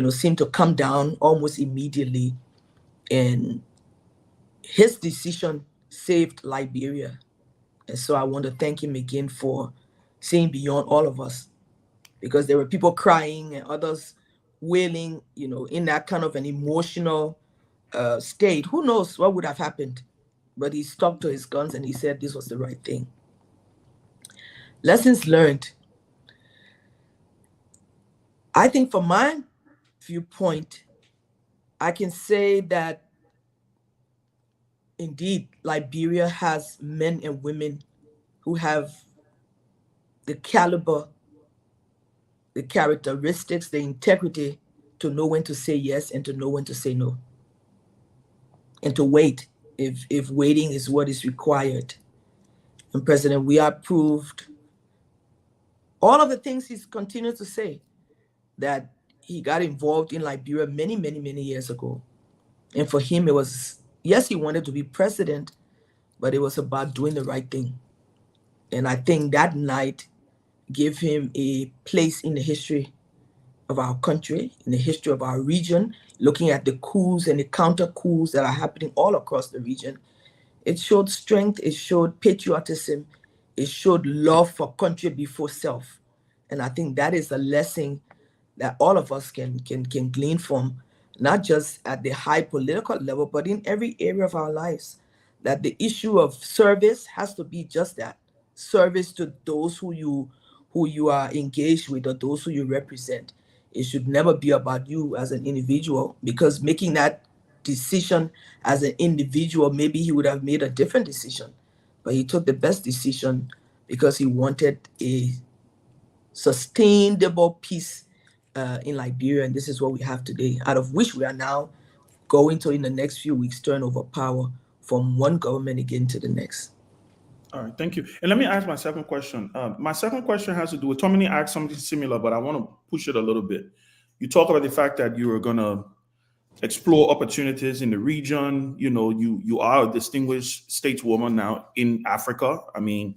seemed to come down almost immediately. And his decision saved Liberia. And so I want to thank him again for seeing beyond all of us, because there were people crying and others wailing, in that kind of an emotional state. Who knows what would have happened? But he stuck to his guns and he said this was the right thing. Lessons learned. I think from my viewpoint, I can say that indeed Liberia has men and women who have the caliber, the characteristics, the integrity to know when to say yes and to know when to say no. And to wait if waiting is what is required. And President, we are proved all of the things he's continued to say, that he got involved in Liberia many, many, many years ago. And for him, it was, yes, he wanted to be president, but it was about doing the right thing. And I think that night gave him a place in the history of our country, in the history of our region, looking at the coups and the counter coups that are happening all across the region. It showed strength, it showed patriotism, it showed love for country before self. And I think that is a lesson that all of us can glean from, not just at the high political level, but in every area of our lives. That the issue of service has to be just that, service to those who you are engaged with or those who you represent. It should never be about you as an individual, because making that decision as an individual, maybe he would have made a different decision, but he took the best decision because he wanted a sustainable peace in Liberia, and this is what we have today, out of which we are now going to, in the next few weeks, turn over power from one government again to the next. All right, thank you. And let me ask my second question. My second question has to do with, Tomalin asked something similar, but I want to push it a little bit. You talk about the fact that you are going to explore opportunities in the region. You are a distinguished stateswoman now in Africa. I mean,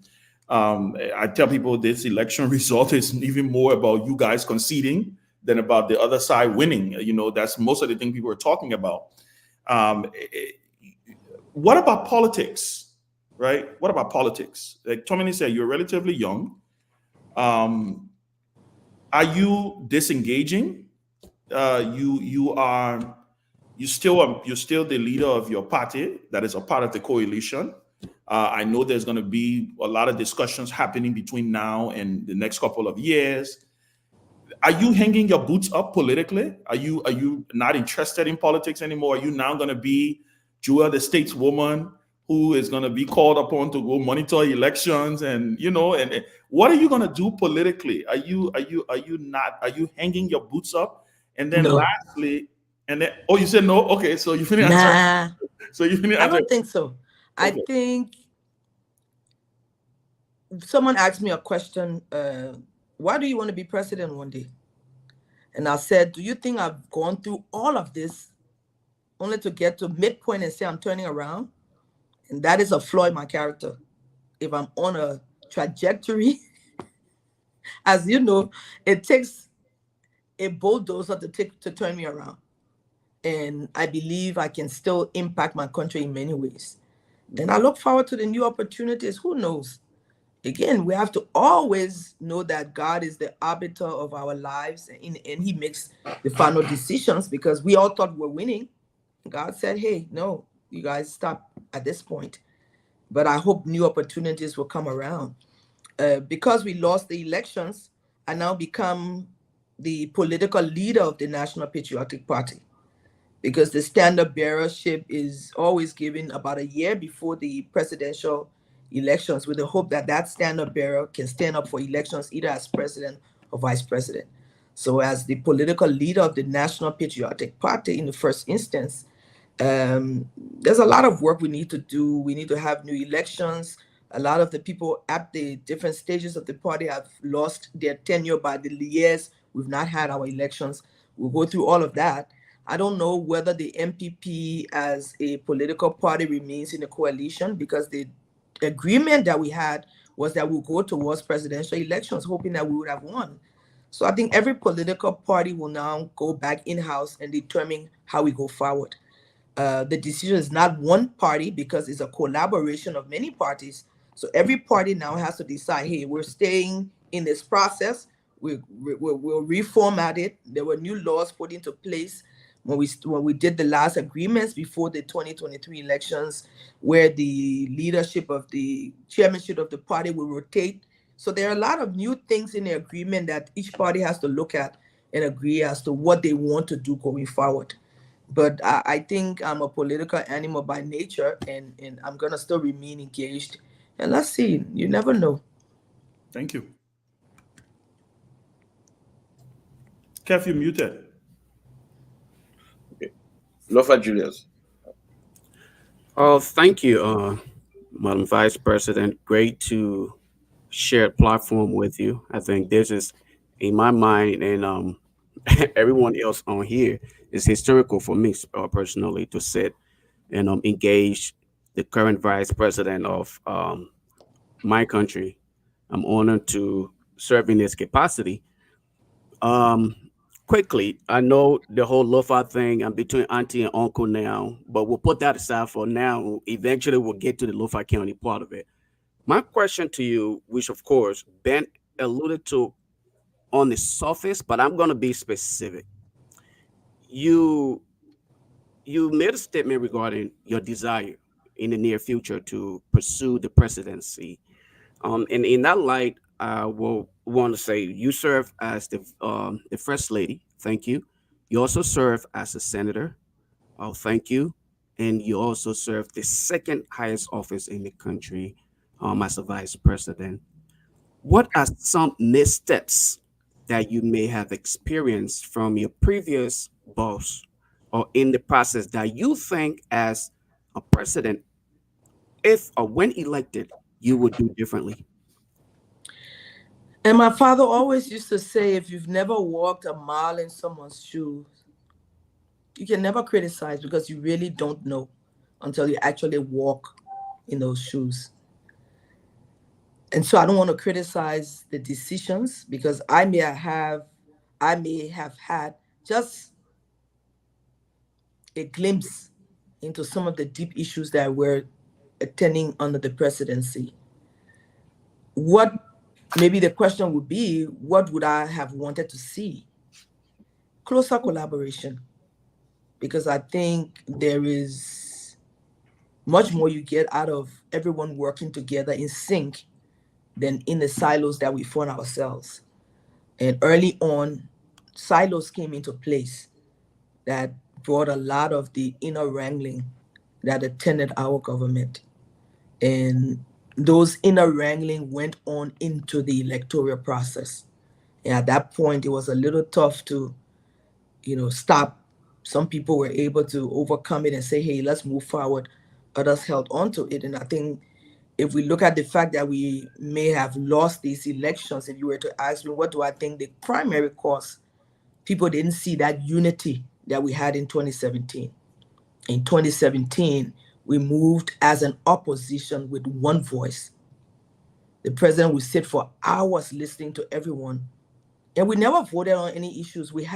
I tell people this election result is even more about you guys conceding than about the other side winning. That's most of the thing people are talking about. What about politics? Right? What about politics? Like Tomalin said, you're relatively young. Are you disengaging? You're still the leader of your party that is a part of the coalition. I know there's going to be a lot of discussions happening between now and the next couple of years. Are you hanging your boots up politically? Are you not interested in politics anymore? Are you now going to be Jewel, the stateswoman, who is going to be called upon to go monitor elections, and what are you going to do politically? Are you hanging your boots up? And then No. lastly, you said no. Okay, so you finished answering. So you finished I answering. don't think so. Okay. I think someone asked me a question, why do you want to be president one day? And I said, do you think I've gone through all of this only to get to midpoint and say I'm turning around? And that is a flaw in my character. If I'm on a trajectory, as you know, it takes a bulldozer to turn me around. And I believe I can still impact my country in many ways. And I look forward to the new opportunities. Who knows? Again, we have to always know that God is the arbiter of our lives, and He makes the final decisions, because we all thought we're winning. God said, hey, no, you guys stop at this point. But I hope new opportunities will come around. Because we lost the elections, I now become the political leader of the National Patriotic Party, because the standard bearership is always given about a year before the presidential elections, with the hope that that standard bearer can stand up for elections either as president or vice president. So as the political leader of the National Patriotic Party in the first instance, there's a lot of work we need to do. We need to have new elections. A lot of the people at the different stages of the party have lost their tenure by the years we've not had our elections. We'll go through all of that. I don't know whether the MPP as a political party remains in the coalition, because the agreement that we had was that we'll go towards presidential elections, hoping that we would have won. So I think every political party will now go back in-house and determine how we go forward. The decision is not one party, because it's a collaboration of many parties. So every party now has to decide, hey, we're staying in this process. We'll reformat it. There were new laws put into place when we did the last agreements before the 2023 elections, where the leadership of the chairmanship of the party will rotate. So there are a lot of new things in the agreement that each party has to look at and agree as to what they want to do going forward. But I think I'm a political animal by nature, and I'm going to still remain engaged. And let's see, you never know. Thank you. Keff, you're muted. Okay. Lofa Julius. Oh, thank you, Madam Vice President. Great to share a platform with you. I think this is, in my mind, and everyone else on here, is historical for me personally to sit and engage the current Vice President of my country. I'm honored to serve in this capacity. Um, Quickly, I know the whole Lofa thing. I'm between auntie and uncle now, but we'll put that aside for now. Eventually, we'll get to the Lofa County part of it. My question to you, which of course Ben alluded to on the surface, but I'm going to be specific. You you made a statement regarding your desire in the near future to pursue the presidency. And in that light, I will want to say you serve as the first lady. Thank you. You also serve as a senator. Oh, thank you. And you also serve the second highest office in the country, as a vice president. What are some missteps that you may have experienced from your previous boss or in the process that you think as a president, if or when elected, you would do differently? And my father always used to say, if you've never walked a mile in someone's shoes, you can never criticize, because you really don't know until you actually walk in those shoes. And so I don't want to criticize the decisions, because I may have had just a glimpse into some of the deep issues that were attending under the presidency. What maybe the question would be, what would I have wanted to see? Closer collaboration, because I think there is much more you get out of everyone working together in sync than in the silos that we found ourselves. And early on, silos came into place that brought a lot of the inner wrangling that attended our government. And those inner wrangling went on into the electoral process. And at that point, it was a little tough to, stop. Some people were able to overcome it and say, hey, let's move forward. Others held on to it. And I think if we look at the fact that we may have lost these elections, if you were to ask me, what do I think the primary cause? People didn't see that unity that we had in 2017. In 2017, we moved as an opposition with one voice. The president would sit for hours listening to everyone. And we never voted on any issues. We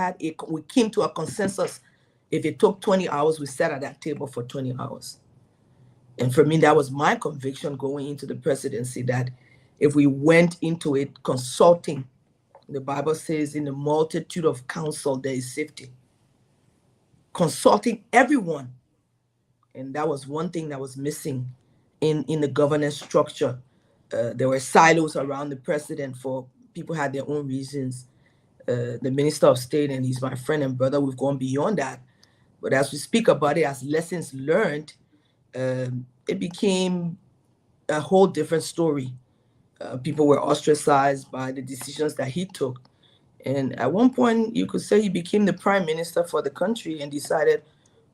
came to a consensus. If it took 20 hours, we sat at that table for 20 hours. And for me, that was my conviction going into the presidency, that if we went into it consulting, the Bible says in the multitude of counsel, there is safety. Consulting everyone. And that was one thing that was missing in the governance structure. There were silos around the president for people had their own reasons. The Minister of State, and he's my friend and brother, we've gone beyond that. But as we speak about it, as lessons learned, it became a whole different story. People were ostracized by the decisions that he took. And at one point, you could say he became the prime minister for the country and decided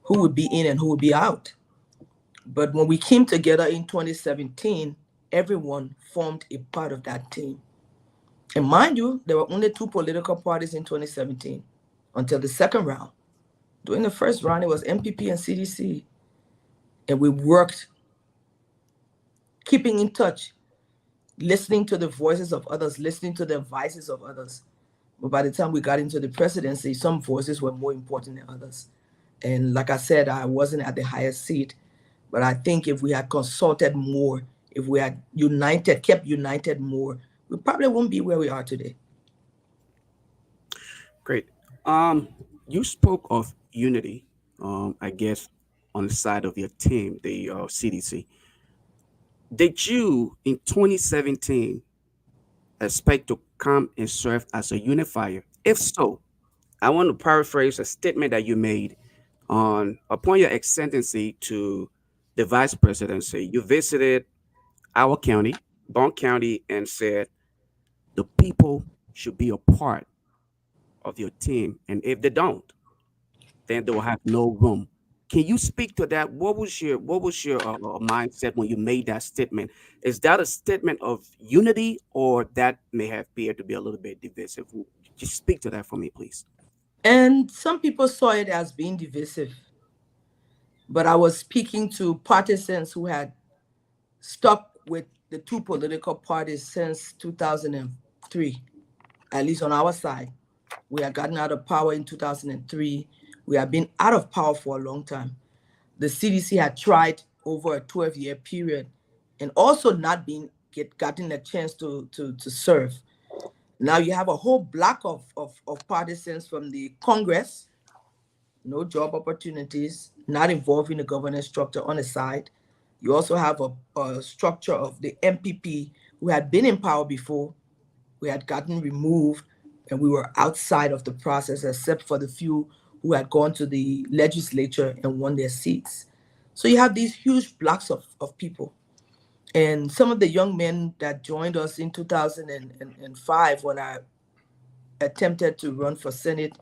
who would be in and who would be out. But when we came together in 2017, everyone formed a part of that team. And mind you, there were only two political parties in 2017 until the second round. During the first round, it was MPP and CDC. And we worked, keeping in touch, listening to the voices of others, listening to the advices of others. But by the time we got into the presidency, some voices were more important than others. And like I said, I wasn't at the highest seat. But I think if we had consulted more, if we had kept united more, we probably wouldn't be where we are today. Great. You spoke of unity, I guess, on the side of your team, the CDC. Did you, in 2017, expect to come and serve as a unifier? If so, I want to paraphrase a statement that you made upon your ascendancy to the vice presidency. You visited our county, Bond County, and said the people should be a part of your team, and if they don't, then they will have no room. Can you speak to that? What was your mindset when you made that statement? Is that a statement of unity, or that may have appeared to be a little bit divisive? Just speak to that for me, please. And some people saw it as being divisive. But I was speaking to partisans who had stuck with the two political parties since 2003, at least on our side. We had gotten out of power in 2003. We had been out of power for a long time. The CDC had tried over a 12-year period and also not gotten a chance to serve. Now you have a whole block of partisans from the Congress, no job opportunities, not involved in the governance structure on the side. You also have a structure of the MPP who had been in power before. We had gotten removed and we were outside of the process, except for the few who had gone to the legislature and won their seats. So you have these huge blocks of people. And some of the young men that joined us in 2005, when I attempted to run for Senate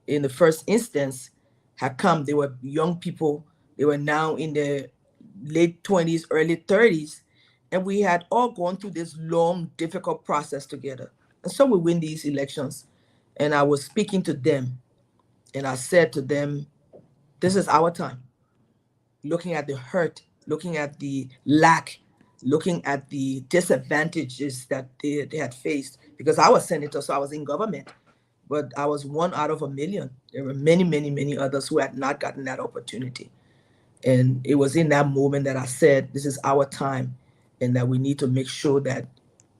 in the first instance, had come. They were young people. They were now in their late 20s, early 30s. And we had all gone through this long, difficult process together. And so we win these elections. And I was speaking to them. And I said to them, this is our time. Looking at the hurt, looking at the lack, looking at the disadvantages that they had faced. Because I was senator, so I was in government. But I was one out of a million. There were many, many, many others who had not gotten that opportunity. And it was in that moment that I said, this is our time, and that we need to make sure that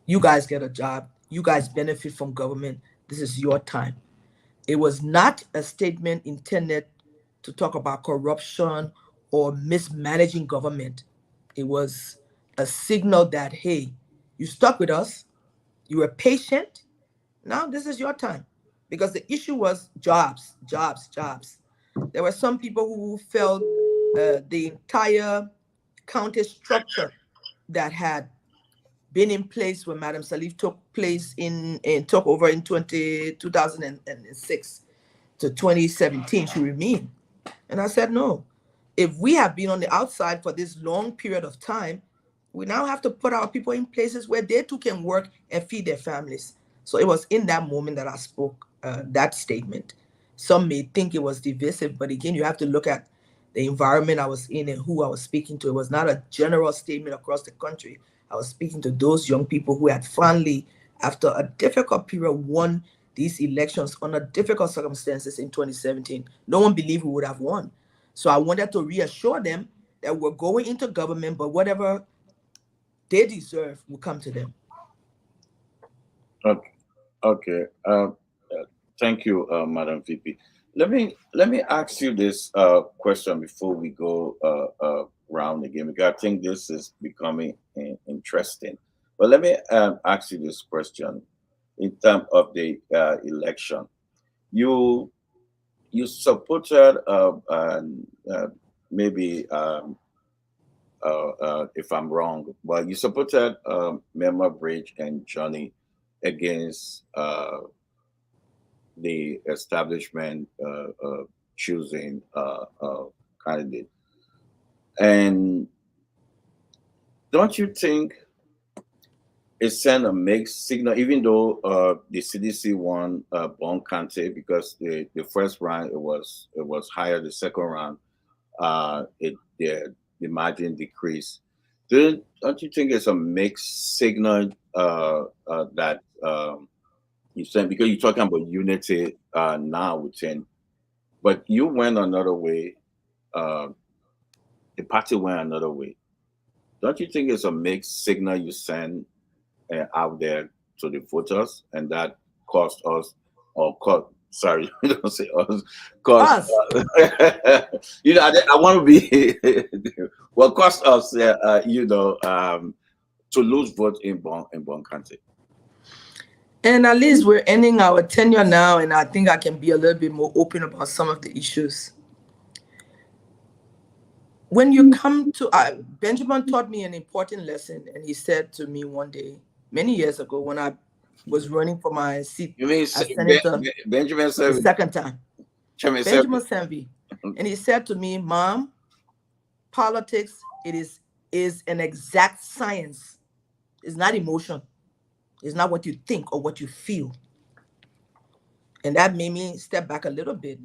you guys get a job, you guys benefit from government. This is your time. It was not a statement intended to talk about corruption or mismanaging government. It was a signal that, hey, you stuck with us, you were patient, now this is your time. Because the issue was jobs. There were some people who felt the entire county structure that had been in place when Madam Salif took over in 2006 to 2017 should remain. And I said, no. If we have been on the outside for this long period of time, We now have to put our people in places where they too can work and feed their families. So it was in that moment that I spoke that statement. Some may think it was divisive, but again, you have to look at the environment I was in and who I was speaking to. It was not a general statement across the country. I was speaking to those young people who had finally, after a difficult period, won these elections under difficult circumstances in 2017. No one believed we would have won. So I wanted to reassure them that we're going into government, but whatever they deserve will come to them. Okay. Okay. Thank you, Madam VP. Let me ask you this question before we go round again, because I think this is becoming interesting. But let me ask you this question in terms of the election. You supported maybe if I'm wrong, but you supported Mema Bridge and Johnny against the establishment choosing candidate. And don't you think it sent a mixed signal, even though the CDC won Bon Kante, because the first round it was higher, the second round the margin decreased. Don't you think it's a mixed signal that you sent, because you're talking about unity now within, but you went another way, the party went another way. Don't you think it's a mixed signal you send out there to the voters, and that cost us, or sorry, don't say us, cost you know, I want to be well, cost us to lose votes in Bon County. And at least we're ending our tenure now, and I think I can be a little bit more open about some of the issues. When you come to, Benjamin taught me an important lesson, and he said to me one day, many years ago, when I was running for my seat as senator, Benjamin Sanvee, the second time, Benjamin Sanvee, and he said to me, "Mom, politics is an exact science. It's not emotion. It's not what you think or what you feel." And that made me step back a little bit.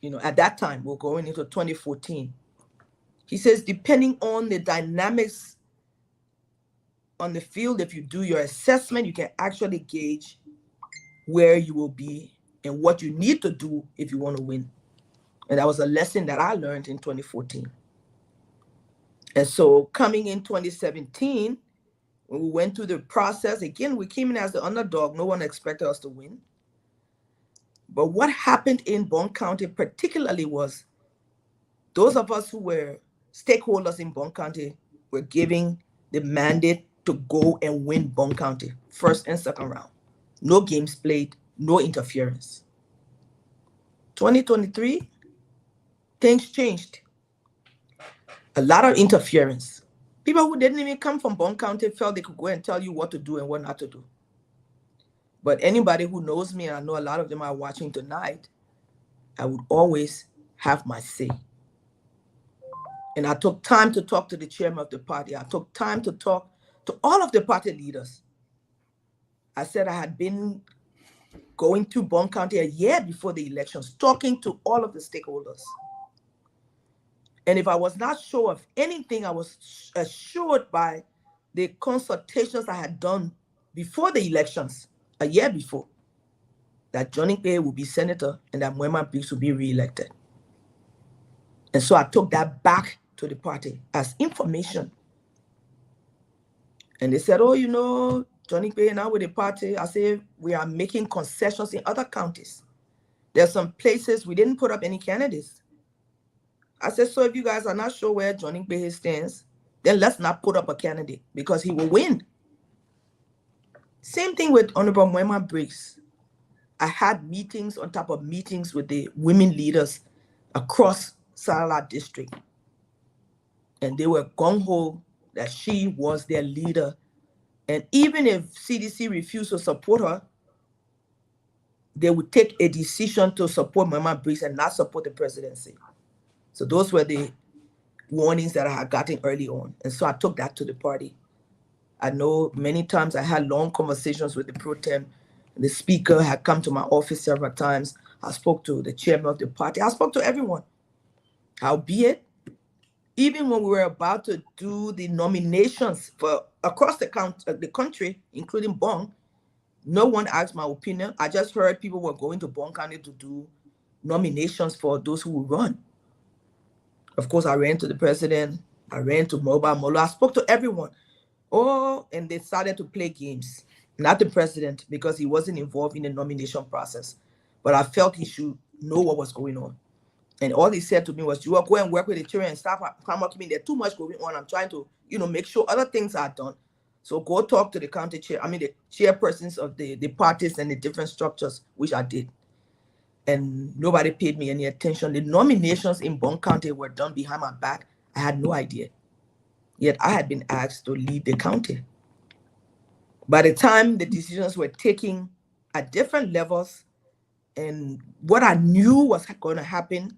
You know, at that time, we're going into 2014. He says, depending on the dynamics on the field, if you do your assessment, you can actually gauge where you will be and what you need to do if you want to win. And that was a lesson that I learned in 2014. And so coming in 2017, when we went through the process, again, we came in as the underdog. No one expected us to win. But what happened in Bon County particularly was those of us who were stakeholders in Bon County were giving the mandate to go and win Bon County, first and second round. No games played, no interference. 2023, things changed. A lot of interference. People who didn't even come from Bon County felt they could go and tell you what to do and what not to do. But anybody who knows me, and I know a lot of them are watching tonight, I would always have my say. And I took time to talk to the chairman of the party. I took time to talk to all of the party leaders. I said I had been going through Bon County a year before the elections, talking to all of the stakeholders. And if I was not sure of anything, I was assured by the consultations I had done before the elections, a year before, that Johnny Bay would be senator and that Mwema Briggs would be re-elected. And so I took that back to the party as information. And they said, oh, you know, Johnny Bay now with the party. I said, we are making concessions in other counties. There's some places we didn't put up any candidates. I said, so if you guys are not sure where Johnny Bay stands, then let's not put up a candidate because he will win. Same thing with Honorable Mwema Briggs. I had meetings on top of meetings with the women leaders across Sarala district. And they were gung-ho that she was their leader. And even if CDC refused to support her, they would take a decision to support Mwema Briggs and not support the presidency. So those were the warnings that I had gotten early on. And so I took that to the party. I know many times I had long conversations with the pro tem. The speaker had come to my office several times. I spoke to the chairman of the party. I spoke to everyone. Howbeit, even when we were about to do the nominations for across the country, including Bong, no one asked my opinion. I just heard people were going to Bong County to do nominations for those who would run. Of course, I ran to the president. I ran to Molo. I spoke to everyone. Oh, and they started to play games. Not the president, because he wasn't involved in the nomination process. But I felt he should know what was going on. And all he said to me was, you will go and work with the children and staff. Come up to me. There's too much going on. I'm trying to, make sure other things are done. So go talk to the county chair, the chairpersons of the parties and the different structures, which I did. And nobody paid me any attention. The nominations in Bong County were done behind my back. I had no idea. Yet I had been asked to lead the county. By the time the decisions were taken at different levels, and what I knew was going to happen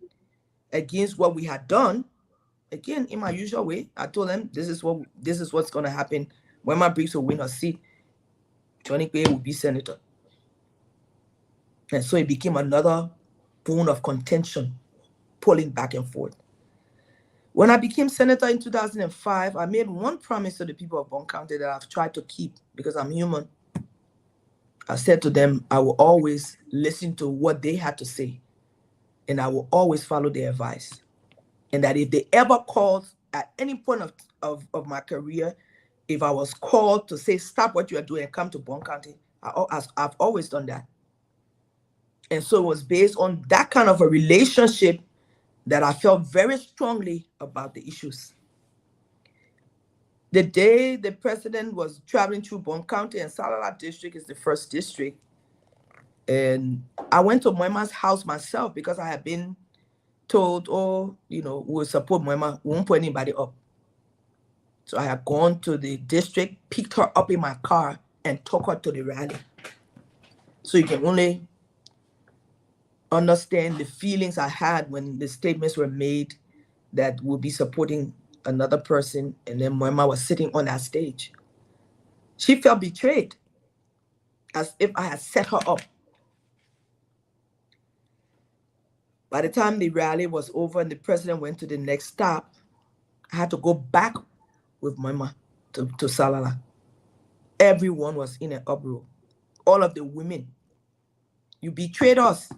against what we had done, again, in my usual way, I told them, this is what's going to happen. When my Briggs will win a seat, Johnny Bay will be senator. And so it became another bone of contention, pulling back and forth. When I became senator in 2005, I made one promise to the people of Bong County that I've tried to keep because I'm human. I said to them, I will always listen to what they had to say, and I will always follow their advice. And that if they ever called at any point of my career, if I was called to say, stop what you are doing and come to Bong County, I've always done that. And so it was based on that kind of a relationship that I felt very strongly about the issues. The day the president was traveling through Bong County, and Salala district is the first district, and I went to Moema's house myself because I had been told, we'll support Moema, we won't put anybody up. So I had gone to the district, picked her up in my car, and took her to the rally. So you can only understand the feelings I had when the statements were made that we'll be supporting another person, and then Moema was sitting on that stage. She felt betrayed, as if I had set her up. By the time the rally was over and the president went to the next stop, I had to go back with Moema to Salala. Everyone was in an uproar. All of the women. You betrayed us.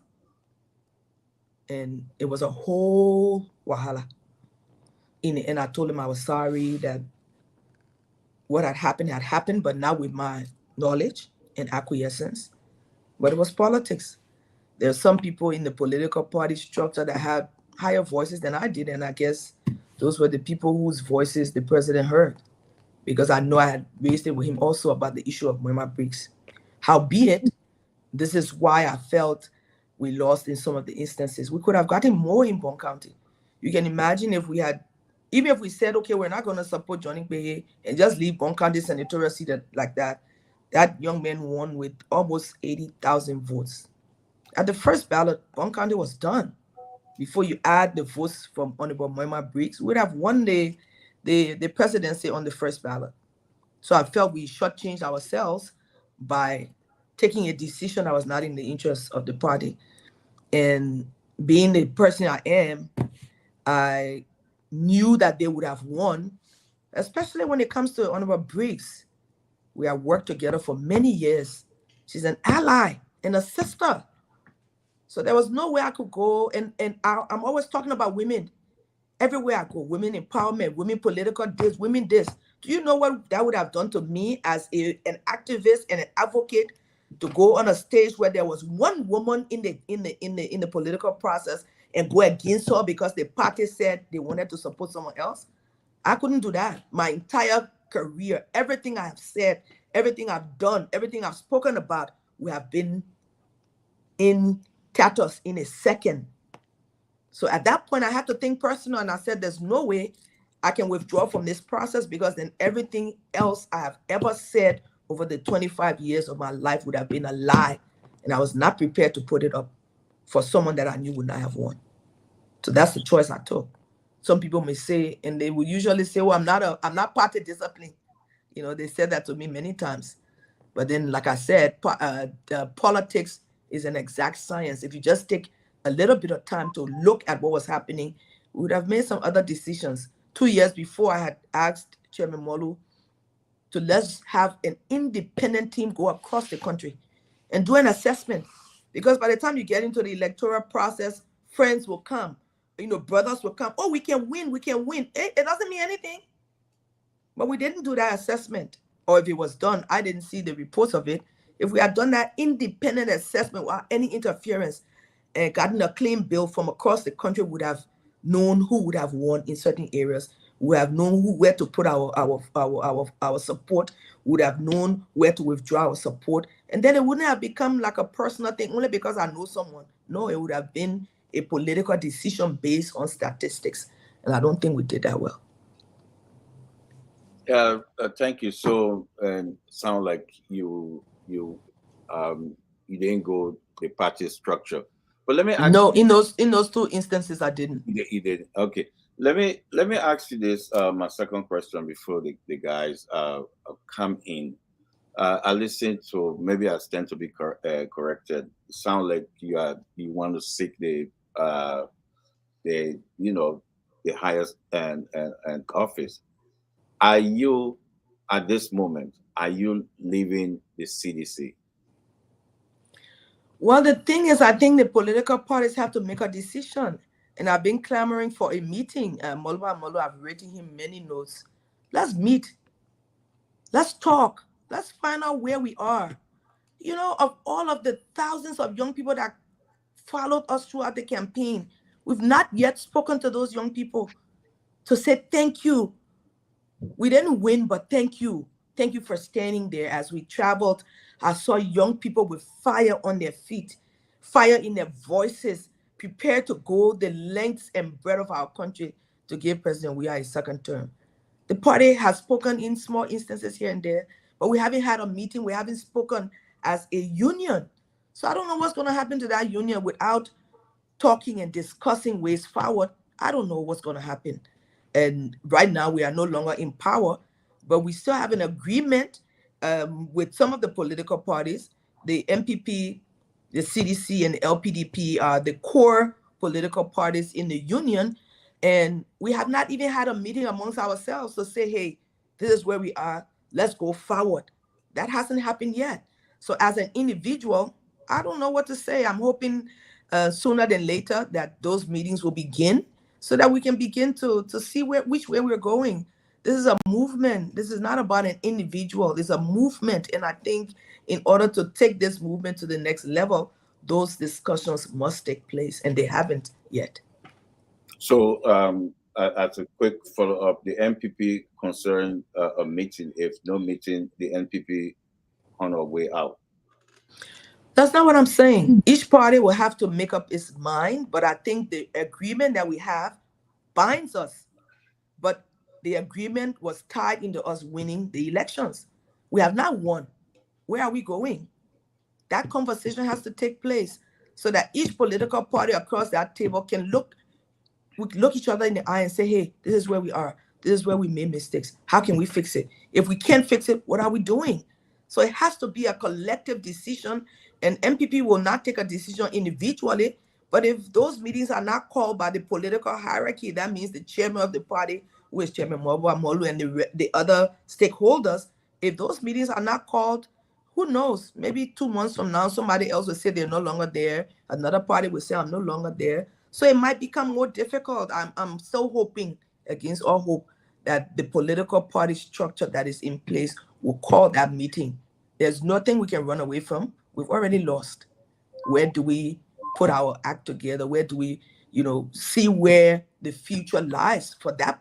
And it was a whole wahala. In the end, I told him I was sorry that what had happened, but not with my knowledge and acquiescence. But it was politics. There are some people in the political party structure that had higher voices than I did, and I guess those were the people whose voices the president heard, because I know I had raised it with him also about the issue of Moema Briggs. Howbeit, this is why I felt we lost in some of the instances. We could have gotten more in Bong County. You can imagine if we had, even if we said, okay, we're not going to support Johnny Behe and just leave Bong County senatorial seat like that, that young man won with almost 80,000 votes. At the first ballot, Bong County was done. Before you add the votes from Honorable Moema Briggs, we would have won the presidency on the first ballot. So I felt we shortchanged ourselves by taking a decision that was not in the interest of the party. And being the person I am, I knew that they would have won, especially when it comes to Honorable Briggs. We have worked together for many years. She's an ally and a sister. So there was no way I could go, and I'm always talking about women. Everywhere I go, women empowerment, women political this, women this. Do you know what that would have done to me as an activist and an advocate, to go on a stage where there was one woman in the political process and go against her because the party said they wanted to support someone else? I couldn't do that. My entire career, everything I have said, everything I've done, everything I've spoken about, we have been in tatters in a second. So at that point, I had to think personal, and I said, there's no way I can withdraw from this process, because then everything else I have ever said over the 25 years of my life would have been a lie, and I was not prepared to put it up for someone that I knew would not have won. So that's the choice I took. Some people may say, and they will usually say, well, I'm not party discipline. They said that to me many times. But then, like I said, politics is an exact science. If you just take a little bit of time to look at what was happening, we would have made some other decisions. 2 years before, I had asked Chairman Molu to let's have an independent team go across the country and do an assessment. Because by the time you get into the electoral process, friends will come, brothers will come. Oh, we can win, we can win. It doesn't mean anything. But we didn't do that assessment. Or if it was done, I didn't see the reports of it. If we had done that independent assessment without any interference and gotten a clean bill from across the country, we would have known who would have won in certain areas. We would have known where to put our support. We would have known where to withdraw our support. And then it wouldn't have become like a personal thing only because I know someone. No, it would have been a political decision based on statistics. And I don't think we did that well. Thank you. So, sound like you didn't go the party structure. But let me ask no, in those 2 instances, I didn't. You did. Okay. Let me ask you this. My second question before the guys come in. I listened to, maybe I stand to be corrected. It sounds like you want to seek the highest and office. Are you, at this moment, leaving the CDC? Well, the thing is, I think the political parties have to make a decision. And I've been clamoring for a meeting. Molo, I've written him many notes. Let's meet. Let's talk. Let's find out where we are. Of all of the thousands of young people that followed us throughout the campaign, we've not yet spoken to those young people to say thank you. We didn't win, but thank you. Thank you for standing there as we traveled. I saw young people with fire on their feet, fire in their voices, prepared to go the lengths and breadth of our country to give President Weah a second term. The party has spoken in small instances here and there, but we haven't had a meeting. We haven't spoken as a union. So I don't know what's going to happen to that union without talking and discussing ways forward. I don't know what's going to happen. And right now, we are no longer in power, but we still have an agreement with some of the political parties. The MPP, the CDC, and the LPDP are the core political parties in the union. And we have not even had a meeting amongst ourselves to say, hey, this is where we are. Let's go forward. That hasn't happened yet. So as an individual, I don't know what to say. I'm hoping sooner than later that those meetings will begin so that we can begin to see which way we're going. This is a movement. This is not about an individual. It's a movement. And I think in order to take this movement to the next level, those discussions must take place, and they haven't yet. So as a quick follow-up, the MPP concerned a meeting. If no meeting, the NPP on our way out. That's not what I'm saying. Each party will have to make up its mind, but I think the agreement that we have binds us. But the agreement was tied into us winning the elections. We have not won. Where are we going? That conversation has to take place so that each political party across that table can look each other in the eye and say, hey, this is where we are. This is where we made mistakes. How can we fix it? If we can't fix it, what are we doing? So it has to be a collective decision, and MPP will not take a decision individually. But if those meetings are not called by the political hierarchy, that means the chairman of the party, who is Chairman Molu, and the other stakeholders, if those meetings are not called, who knows? Maybe 2 months from now, somebody else will say they're no longer there. Another party will say, I'm no longer there. So it might become more difficult. I'm so hoping, against all hope, that the political party structure that is in place will call that meeting. There's nothing we can run away from. We've already lost. Where do we put our act together? Where do we, see where the future lies for that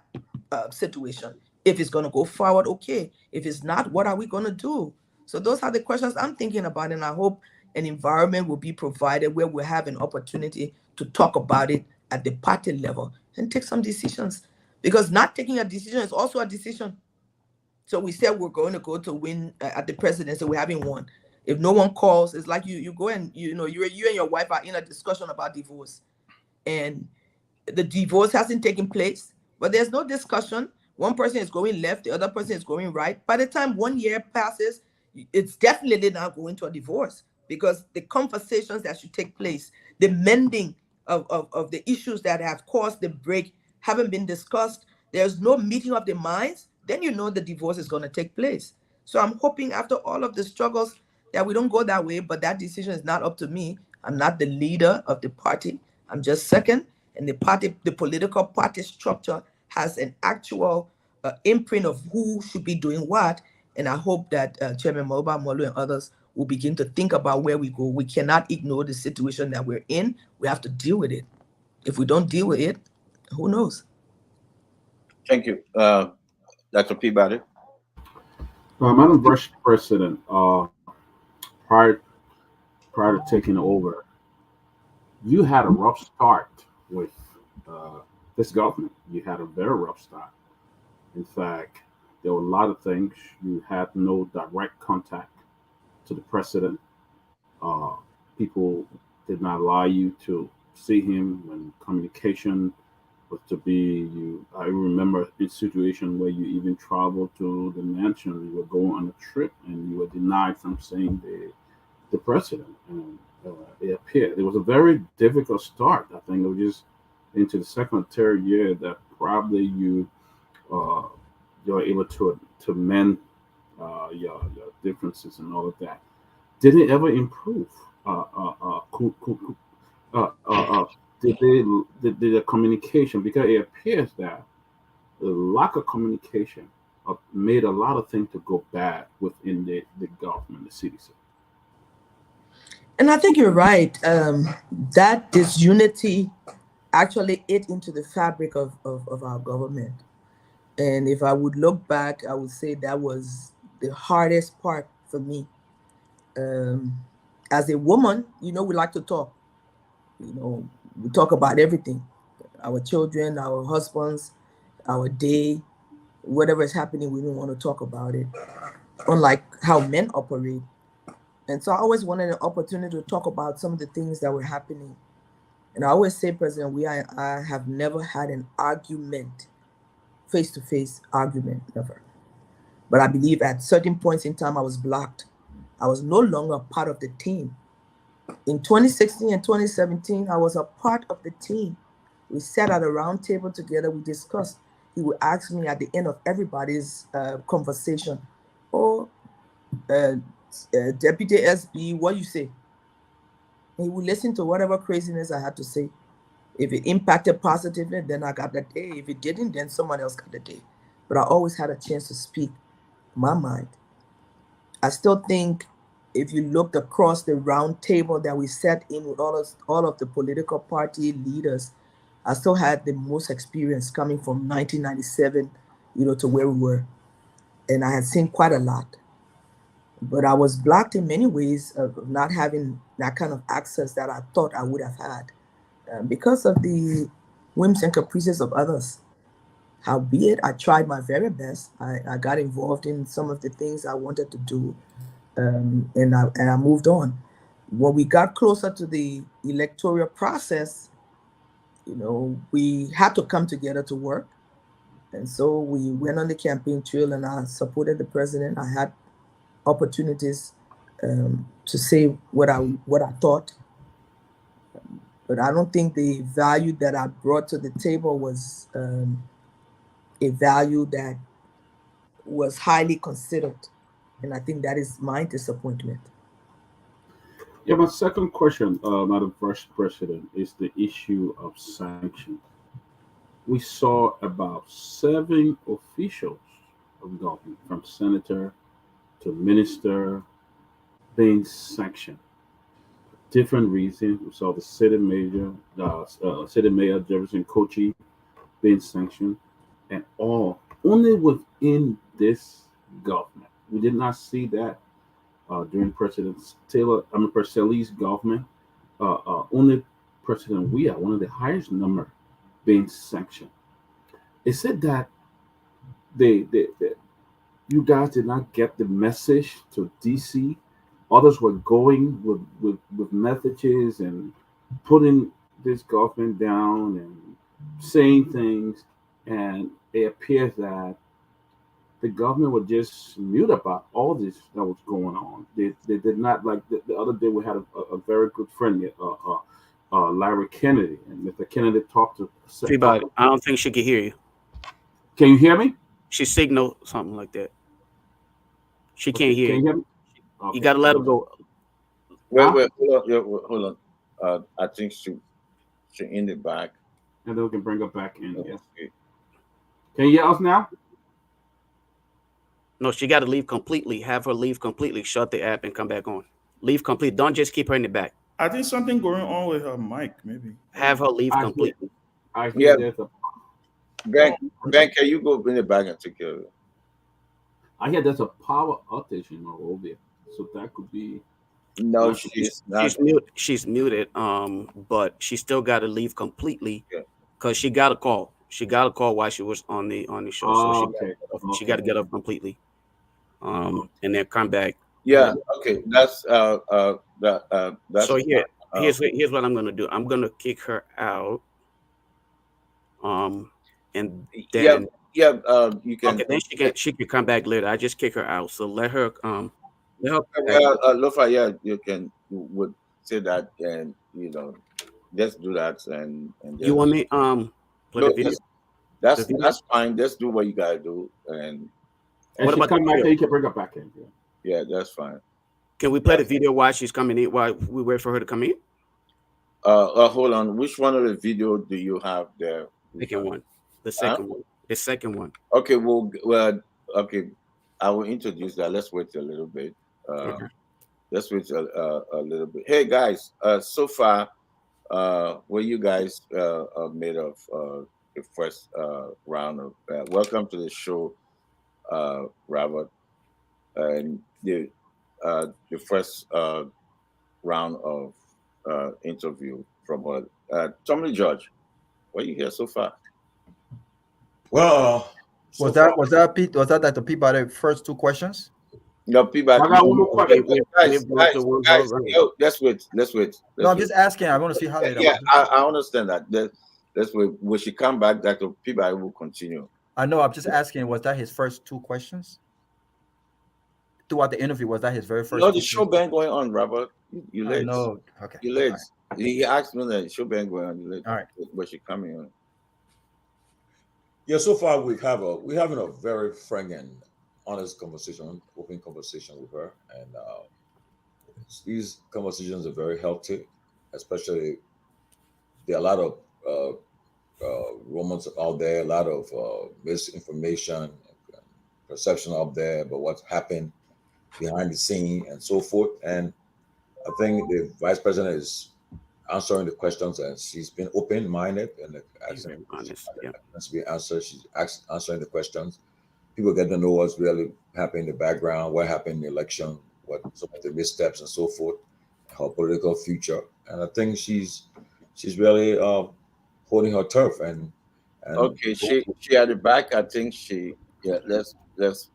situation? If it's going to go forward, okay. If it's not, what are we going to do? So those are the questions I'm thinking about, and I hope an environment will be provided where we have an opportunity to talk about it at the party level and take some decisions. Because not taking a decision is also a decision. So we said we're going to go to win at the presidency. We haven't won. If no one calls, it's like you go and you and your wife are in a discussion about divorce, and the divorce hasn't taken place, but there's no discussion. One person is going left, the other person is going right. By the time 1 year passes, it's definitely not going to a divorce, because the conversations that should take place, the mending of the issues that have caused the break haven't been discussed. There's no meeting of the minds. Then you know the divorce is going to take place. So I'm hoping after all of the struggles that we don't go that way, but that decision is not up to me. I'm not the leader of the party. I'm just second. And the party, the political party structure has an actual imprint of who should be doing what. And I hope that Chairman Moba Molu and others will begin to think about where we go. We cannot ignore the situation that we're in. We have to deal with it. If we don't deal with it, who knows? Thank you. Dr. Peabody. Madam Vice President, prior prior to taking over, you had a rough start with uh, this government. You had a very rough start. In fact, there were a lot of things. You had no direct contact to the president. Uh, People did not allow you to see him when communication was to be. You, I remember a situation where you even traveled to the mansion. You were going on a trip and you were denied from seeing the president. And it appeared it was a very difficult start. I think it was just into the second or third year that probably uh, you're able to mend your differences and all of that. Did it ever improve? Uh, uh, uh, did they did the communication, because it appears that the lack of communication made a lot of things to go bad within the government, the citizen. And I think you're right. That disunity actually ate into the fabric of our government. And if I would look back, I would say that was the hardest part for me. Um, as a woman, we like to talk. We talk about everything, our children, our husbands, our day, whatever is happening, we don't want to talk about it. Unlike how men operate. And so I always wanted an opportunity to talk about some of the things that were happening. And I always say, President, I have never had an argument, face-to-face argument, never. But I believe at certain points in time, I was blocked. I was no longer part of the team. In 2016 and 2017, I was a part of the team. We sat at a round table together, we discussed. He would ask me at the end of everybody's conversation, oh, Deputy SB, what you say? And he would listen to whatever craziness I had to say. If it impacted positively, then I got the day. If it didn't, then someone else got the day. But I always had a chance to speak my mind. I still think if you looked across the round table that we sat in with all of the political party leaders, I still had the most experience coming from 1997, to where we were. And I had seen quite a lot. But I was blocked in many ways of not having that kind of access that I thought I would have had because of the whims and caprices of others. Howbeit, I tried my very best. I got involved in some of the things I wanted to do, and I moved on. When we got closer to the electoral process, we had to come together to work. And so we went on the campaign trail and I supported the president. I had opportunities to say what I thought. But I don't think the value that I brought to the table was a value that was highly considered. And I think that is my disappointment. Yeah, my second question, Madam Vice President, is the issue of sanctions. We saw about 7 officials of government, from senator to minister, being sanctioned. Different reasons. We saw the city mayor Jefferson Kochi being sanctioned, and all only within this government. We did not see that during President President government. Only President Weah, one of the highest number, being sanctioned. It said that they you guys did not get the message to DC. Others were going with messages and putting this government down and saying things. And it appears that the government was just mute about all this that was going on. They did not, like the other day we had a very good friend, Larry Kennedy, and Mr. Kennedy talked to. Peabody, I don't think she can hear you. Can you hear me? She signaled something like that. She Okay, can't hear can you you. hear me? Okay. You got to let her go. Wait, hold on. I think she in the back. And then we can bring her back in. Yes. Okay. Can you hear us now? No, she got to leave completely. Have her leave completely. Shut the app and come back on. Leave complete. Don't just keep her in the back. I think something going on with her mic, maybe. Have her leave completely. I hear there's a. Ben, can you go in the back and take care of it? I hear there's a power outage in Monrovia, so that could be. No, she's not. She's muted. But she still got to leave completely Yeah. because she got a call. She got a call while she was on the show. Oh, So she got to get up completely. And then come back. Yeah. Okay. That's that's. So here's what I'm gonna do. I'm gonna kick her out. And then you can. okay, then she can come back later. I just kick her out. So let her Lofa, yeah, you would say that, and just do that, and just, you want me play the video? That's fine. Just do what you gotta do, and what about the video? You can bring her back in. Yeah, that's fine. Can we play the video while she's coming in? While we wait for her to come in? Hold on. Which one of the video do you have there? Second one. The second one. The second one. Okay. Well. Okay. I will introduce that. Let's wait a little bit. Okay. Let's wait a little bit. Hey guys. So far, what you guys made of the first round of welcome to the show, Robert, and the first round of interview from Tomalin George. What you hear so far? Well, Was that the Peabody first two questions? No, Peabody. I got one more question. Guys, let's wait. No, I'm just asking. I want to see how they. Yeah, I understand that. Let's wait. When she come back, Dr. Peabody will continue. I know. I'm just asking. Was that his first two questions? Throughout the interview, was that his very first? No, the show been going on, Robert. You late? No. Okay. You late? Right. He asked me that show been going on. You late? All right. But she coming on. yeah, so far we're having a very frank and honest conversation, open conversation with her, and these conversations are very healthy. Especially there are a lot of rumors out there, a lot of misinformation, perception out there about what's happened behind the scene and so forth. And I think the vice president is answering the questions, and she's been open-minded and asking honest. Yeah. to be answered. She's answering the questions. People get to know what's really happening in the background, what happened in the election, what some of the missteps and so forth, her political future. And I think she's really holding her turf. And okay, she at the back. I think let's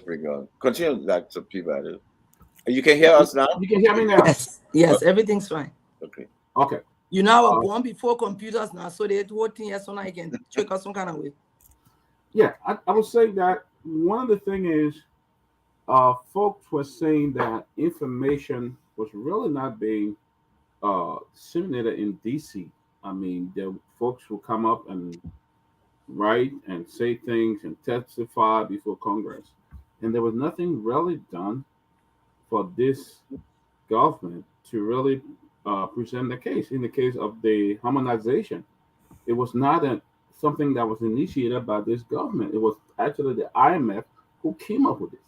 bring on. Continue, Dr. Peabody. You can hear us now? You can hear me now? Yes, everything's fine. Okay. You know, I was born before computers now, so they do things so now you can check us some kind of way. Yeah, I would say that one of the things is folks were saying that information was really not being disseminated in DC. I mean, the folks will come up and write and say things and testify before Congress. And there was nothing really done for this government to really present the case. In the case of the harmonization, it was not something that was initiated by this government. It was actually the IMF who came up with it.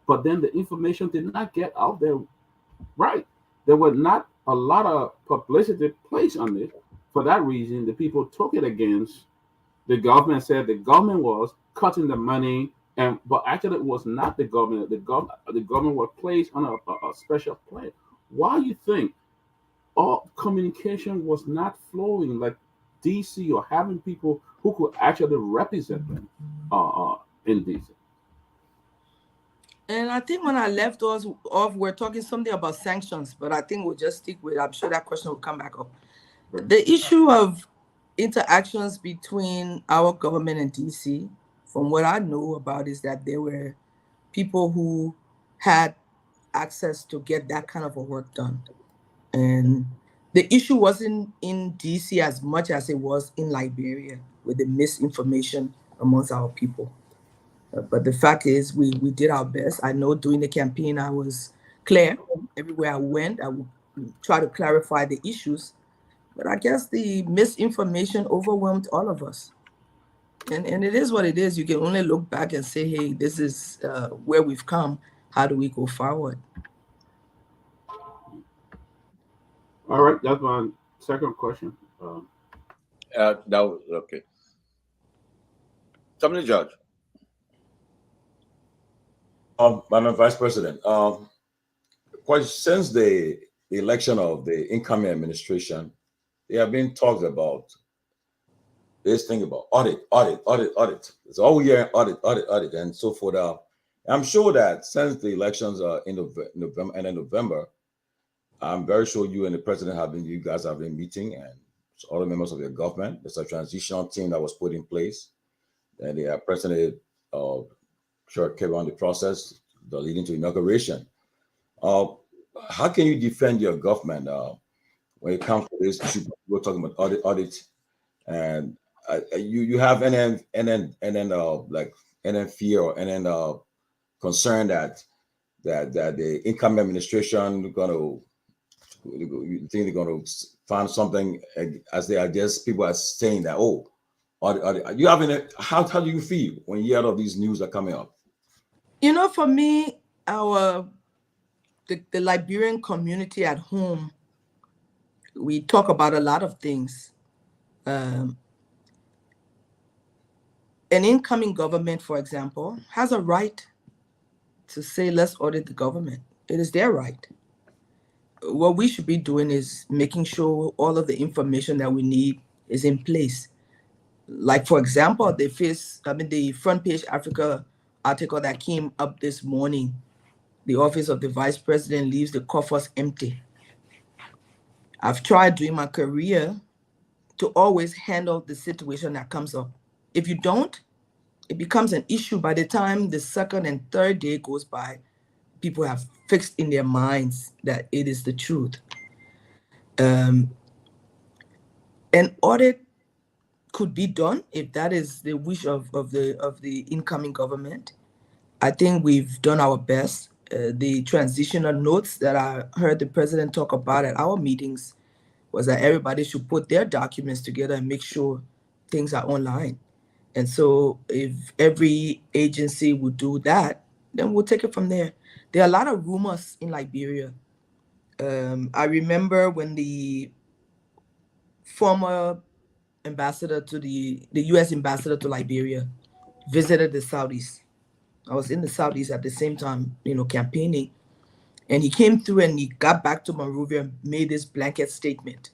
But then the information did not get out there right. There was not a lot of publicity placed on it. For that reason, the people took it against the government, said the government was cutting the money, but actually it was not the government. The government was placed on a special plan. Why do you think all communication was not flowing like DC or having people who could actually represent them in DC? And I think when I left us off, we're talking something about sanctions, but I think we'll just stick with it. I'm sure that question will come back up. The issue of interactions between our government and DC, from what I know about, is that there were people who had access to get that kind of a work done. And the issue wasn't in DC as much as it was in Liberia with the misinformation amongst our people. But the fact is, we did our best. I know during the campaign, I was clear. Everywhere I went, I would try to clarify the issues. But I guess the misinformation overwhelmed all of us. And it is what it is. You can only look back and say, hey, this is where we've come. How do we go forward? All right, that's my second question. That was okay. Somebody judge. Madam Vice President, quite since the election of the incoming administration, there have been talks about this thing about audit. It's all year audit, and so forth. I'm sure that since the elections are in November and in November, I'm very sure you and the president you guys have been meeting, and all the members of your government. There's a transitional team that was put in place, and the president carried on the process, leading to inauguration. How can you defend your government when it comes to this issue? We're talking about audit, and you have NN like NN fear or NN concern that the incoming administration you think they're going to find something, as they are just people are saying that you having how do you feel when you hear all these news are coming up? You know, for me, the Liberian community at home, we talk about a lot of things. An incoming government, for example, has a right to say, let's audit the government. It is their right. What we should be doing is making sure all of the information that we need is in place. Like, for example, the front page Africa article that came up this morning, the office of the vice president leaves the coffers empty. I've tried during my career to always handle the situation that comes up. If you don't, it becomes an issue. By the time the second and third day goes by, people have fixed in their minds that it is the truth. An audit could be done if that is the wish of the incoming government. I think we've done our best. The transitional notes that I heard the president talk about at our meetings was that everybody should put their documents together and make sure things are online. And so if every agency would do that, then we'll take it from there. There are a lot of rumors in Liberia. I remember when the former ambassador to the U.S. ambassador to Liberia visited the Saudis. I was in the Saudis at the same time, campaigning. And he came through and he got back to Monrovia and made this blanket statement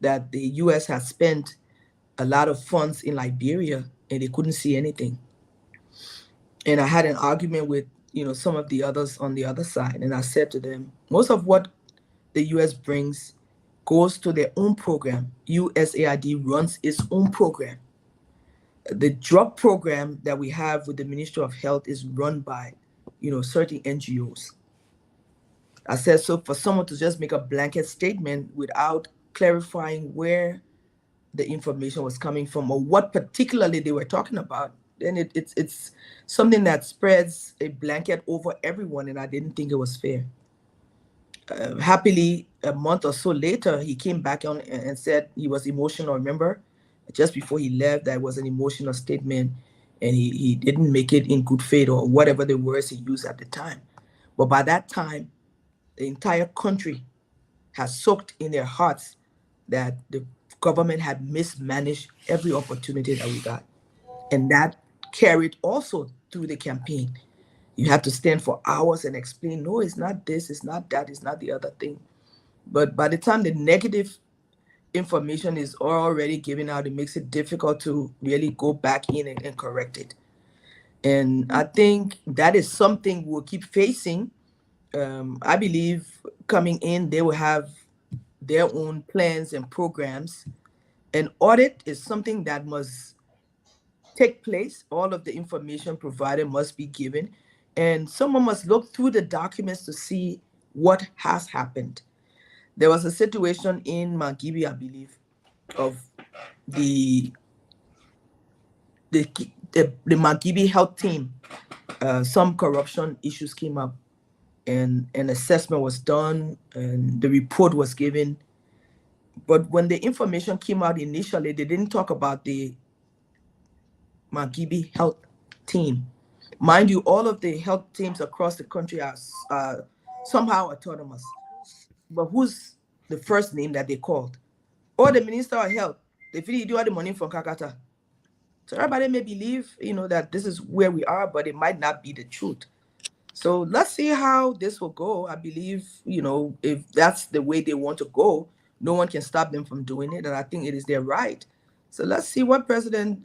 that the U.S. has spent a lot of funds in Liberia and they couldn't see anything. And I had an argument with, some of the others on the other side. And I said to them, most of what the U.S. brings goes to their own program. USAID runs its own program. The drug program that we have with the Ministry of Health is run by, certain NGOs. I said, so for someone to just make a blanket statement without clarifying where the information was coming from or what particularly they were talking about, then it's something that spreads a blanket over everyone, and I didn't think it was fair. Happily, a month or so later, he came back on and said he was emotional. Remember, just before he left, that was an emotional statement, and he didn't make it in good faith or whatever the words he used at the time. But by that time, the entire country has soaked in their hearts that the government had mismanaged every opportunity that we got. And that carried also through the campaign. You have to stand for hours and explain, no, it's not this, it's not that, it's not the other thing. But by the time the negative information is already given out, it makes it difficult to really go back in and correct it. And I think that is something we'll keep facing. I believe coming in, they will have their own plans and programs. An audit is something that must take place. All of the information provided must be given, and someone must look through the documents to see what has happened. There was a situation in Mangibi, I believe, of the the the Mangibi health team. Some corruption issues came up, and an assessment was done, and the report was given. But when the information came out initially, they didn't talk about the Mangibi health team. Mind you, all of the health teams across the country are somehow autonomous. But who's the first name that they called? Or the Minister of Health. They feel you do have the money from Kakata. So everybody may believe, that this is where we are, but it might not be the truth. So let's see how this will go. I believe, if that's the way they want to go, no one can stop them from doing it. And I think it is their right. So let's see what President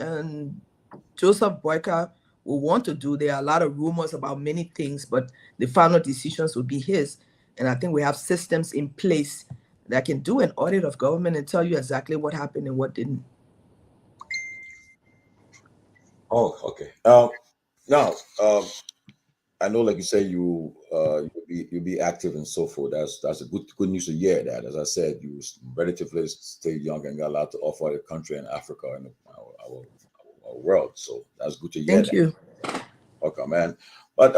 Joseph Boyka will want to do. There are a lot of rumors about many things, but the final decisions will be his. And I think we have systems in place that can do an audit of government and tell you exactly what happened and what didn't. Oh, okay. Now, I know, like you say, you'll be active and so forth. That's a good news to hear. That, as I said, you relatively stay young and got a lot to offer the country and Africa and our world. So that's good to hear. Thank you. Okay, man. But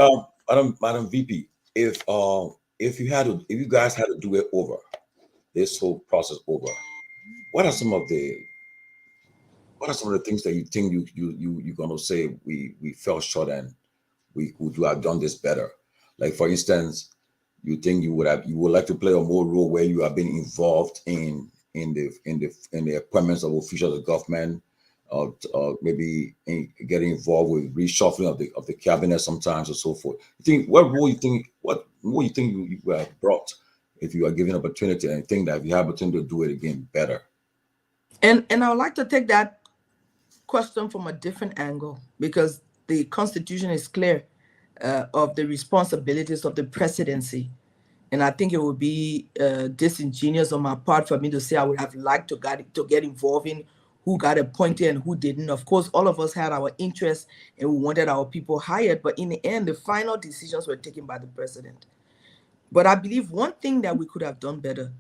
Madam VP, if you guys had to do it over, this whole process over, what are some of the things that you think you're gonna say we fell short and we could have done this better? Like, for instance, you think you would like to play a more role where you have been involved in the appointments of officials of government, or maybe getting involved with reshuffling of the cabinet sometimes, or so forth. What role you think you have brought if you are given opportunity, and think that if you have opportunity to do it again better? And I would like to take that question from a different angle, because the Constitution is clear of the responsibilities of the presidency. And I think it would be disingenuous on my part for me to say I would have liked to get involved in who got appointed and who didn't. Of course, all of us had our interests and we wanted our people hired, but in the end, the final decisions were taken by the president. But I believe one thing that we could have done better: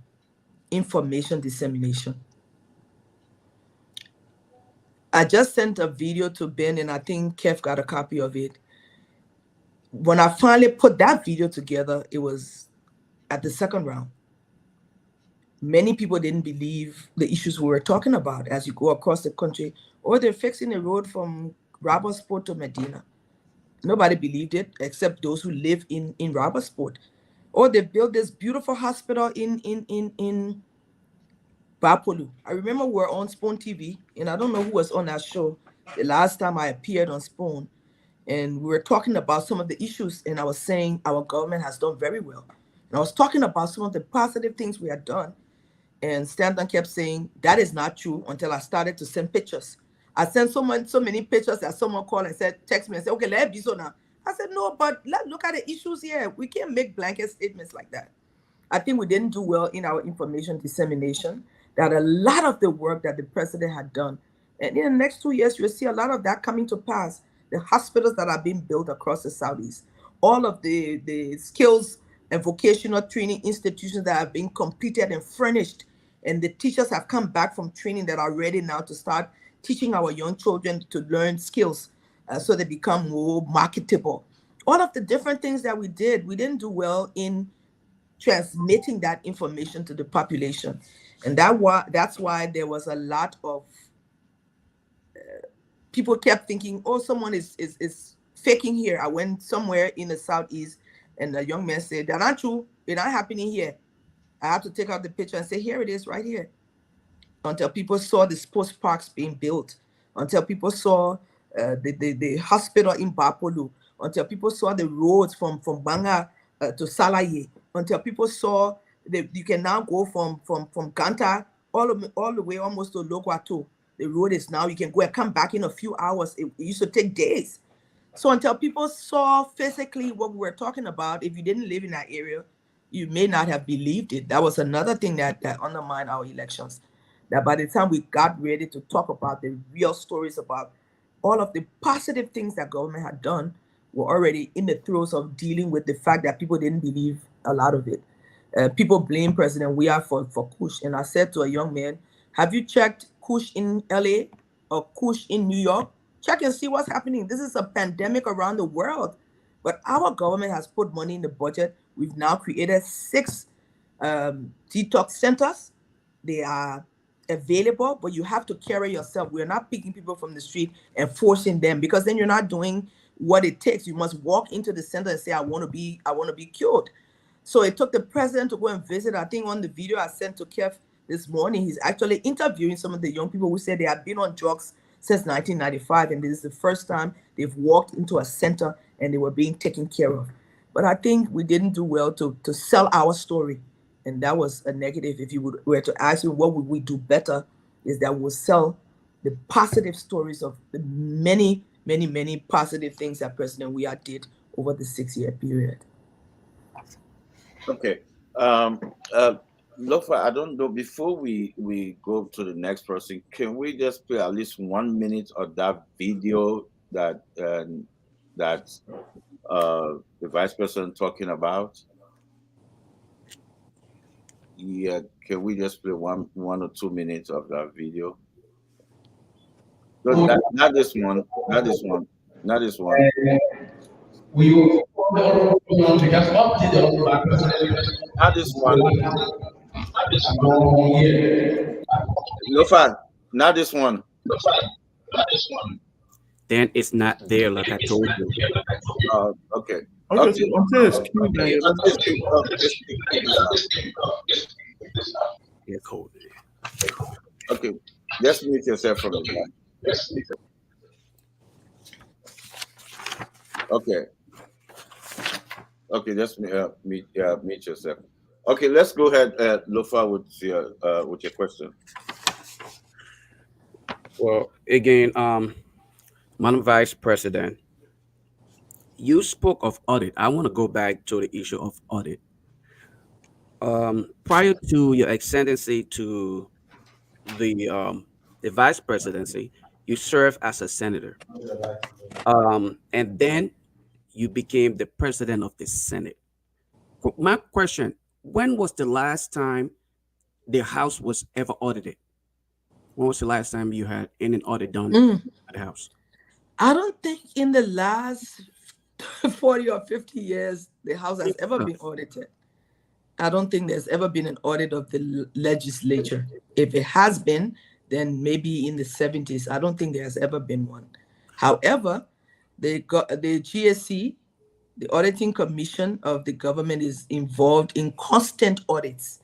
information dissemination. I just sent a video to Ben, and I think Keff got a copy of it. When I finally put that video together, it was at the second round. Many people didn't believe the issues we were talking about as you go across the country. Or they're fixing the road from Robertsport to Medina. Nobody believed it except those who live in Robertsport. Or they built this beautiful hospital in Bapolu. I remember we were on Spoon TV, and I don't know who was on that show the last time I appeared on Spoon, and we were talking about some of the issues, and I was saying our government has done very well. And I was talking about some of the positive things we had done, and Stanton kept saying that is not true until I started to send pictures. I sent so many pictures that someone called and said, text me and said, okay, let it be so now. I said, no, but let's look at the issues here. We can't make blanket statements like that. I think we didn't do well in our information dissemination. That a lot of the work that the president had done, and in the next 2 years, you'll see a lot of that coming to pass. The hospitals that are being built across the Southeast, all of the skills and vocational training institutions that have been completed and furnished, and the teachers have come back from training that are ready now to start teaching our young children to learn skills so they become more marketable. All of the different things that we didn't do well in transmitting that information to the population. And that's why there was a lot of people kept thinking, oh, someone is faking here. I went somewhere in the Southeast and a young man said, that's not true. It's not happening here. I have to take out the picture and say, here it is right here. Until people saw the sports parks being built, until people saw the hospital in Bapolu, until people saw the roads from Banga to Salaye, until people saw that you can now go from Ganta all the way almost to Lokwato. The road is now, you can go and come back in a few hours. It used to take days. So until people saw physically what we were talking about, if you didn't live in that area, you may not have believed it. That was another thing that undermined our elections. that by the time we got ready to talk about the real stories about all of the positive things that government had done, we're already in the throes of dealing with the fact that people didn't believe a lot of it. People blame President Weah for Kush. And I said to a young man, have you checked Kush in LA or Kush in New York? Check and see what's happening. This is a pandemic around the world. But our government has put money in the budget. We've now created 6 detox centers. They are available, but you have to carry yourself. We're not picking people from the street and forcing them, because then you're not doing what it takes. You must walk into the center and say, I want to be cured. So it took the president to go and visit. I think on the video I sent to Keff this morning, he's actually interviewing some of the young people who said they have been on drugs since 1995, and this is the first time they've walked into a center and they were being taken care of. But I think we didn't do well to sell our story, and that was a negative. If you were to ask me what would we do better, is that we'll sell the positive stories of the many, many, many positive things that President Weah did over the 6-year period. Okay. Lofa, I don't know, before we go to the next person, can we just play at least 1 minute of that video that the vice president talking about? Yeah, can we just play one or 2 minutes of that video? No, not this one. Not this one. Not this one. We will to get up to the Not this one. Lofa, not this one. Then it's not there, like I told you. Okay. Okay. Yeah, cool. Okay. Just mute yourself from the back. Okay. Okay, just mute yourself. Okay, let's go ahead, Lofa, with your question. Well, again, Madam Vice President, you spoke of audit. I want to go back to the issue of audit. Prior to your ascendancy to the vice presidency, you served as a senator, and then you became the president of the Senate. My question: when was the last time the House was ever audited? When was the last time you had any audit done at the House? I don't think in the last 40 or 50 years the House has ever been audited. I don't think there's ever been an audit of the legislature. If it has been, then maybe in the 70s. I don't think there has ever been one. However, the GSC, the Auditing Commission of the government, is involved in constant audits.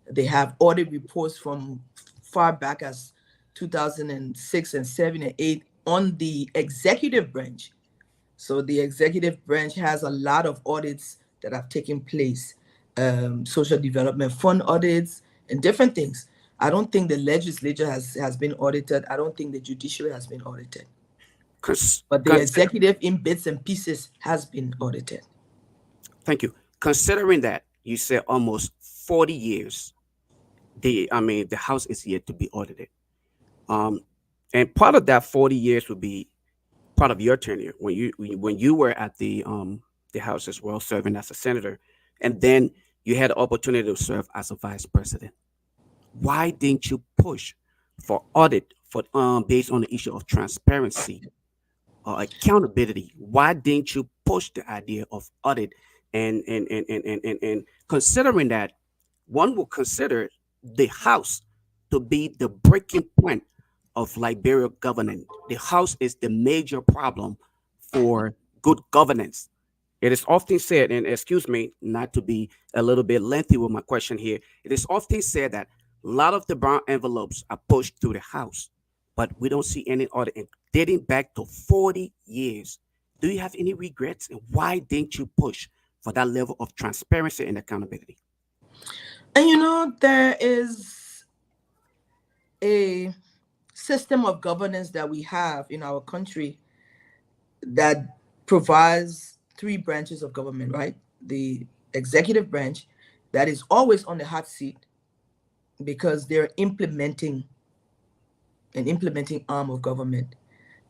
They have audit reports from far back as 2006 and 7 and 8 on the executive branch. So the executive branch has a lot of audits that have taken place, social development fund audits and different things. I don't think the legislature has been audited. I don't think the judiciary has been audited. But the executive in bits and pieces has been audited. Thank you. Considering that you said almost 40 years, the House is yet to be audited. And part of that 40 years would be part of your tenure when you were at the House as well, serving as a senator, and then you had the opportunity to serve as a vice president. Why didn't you push for audit for based on the issue of transparency or accountability? Why didn't you push the idea of audit and considering that one will consider the House to be the breaking point of Liberia governance? The House is the major problem for good governance. It is often said, and excuse me, not to be a little bit lengthy with my question here, it is often said that a lot of the brown envelopes are pushed through the House, but we don't see any audit dating back to 40 years. Do you have any regrets, and why didn't you push for that level of transparency and accountability? And there is a system of governance that we have in our country that provides 3 branches of government, right? The executive branch that is always on the hot seat because they're implementing an implementing arm of government.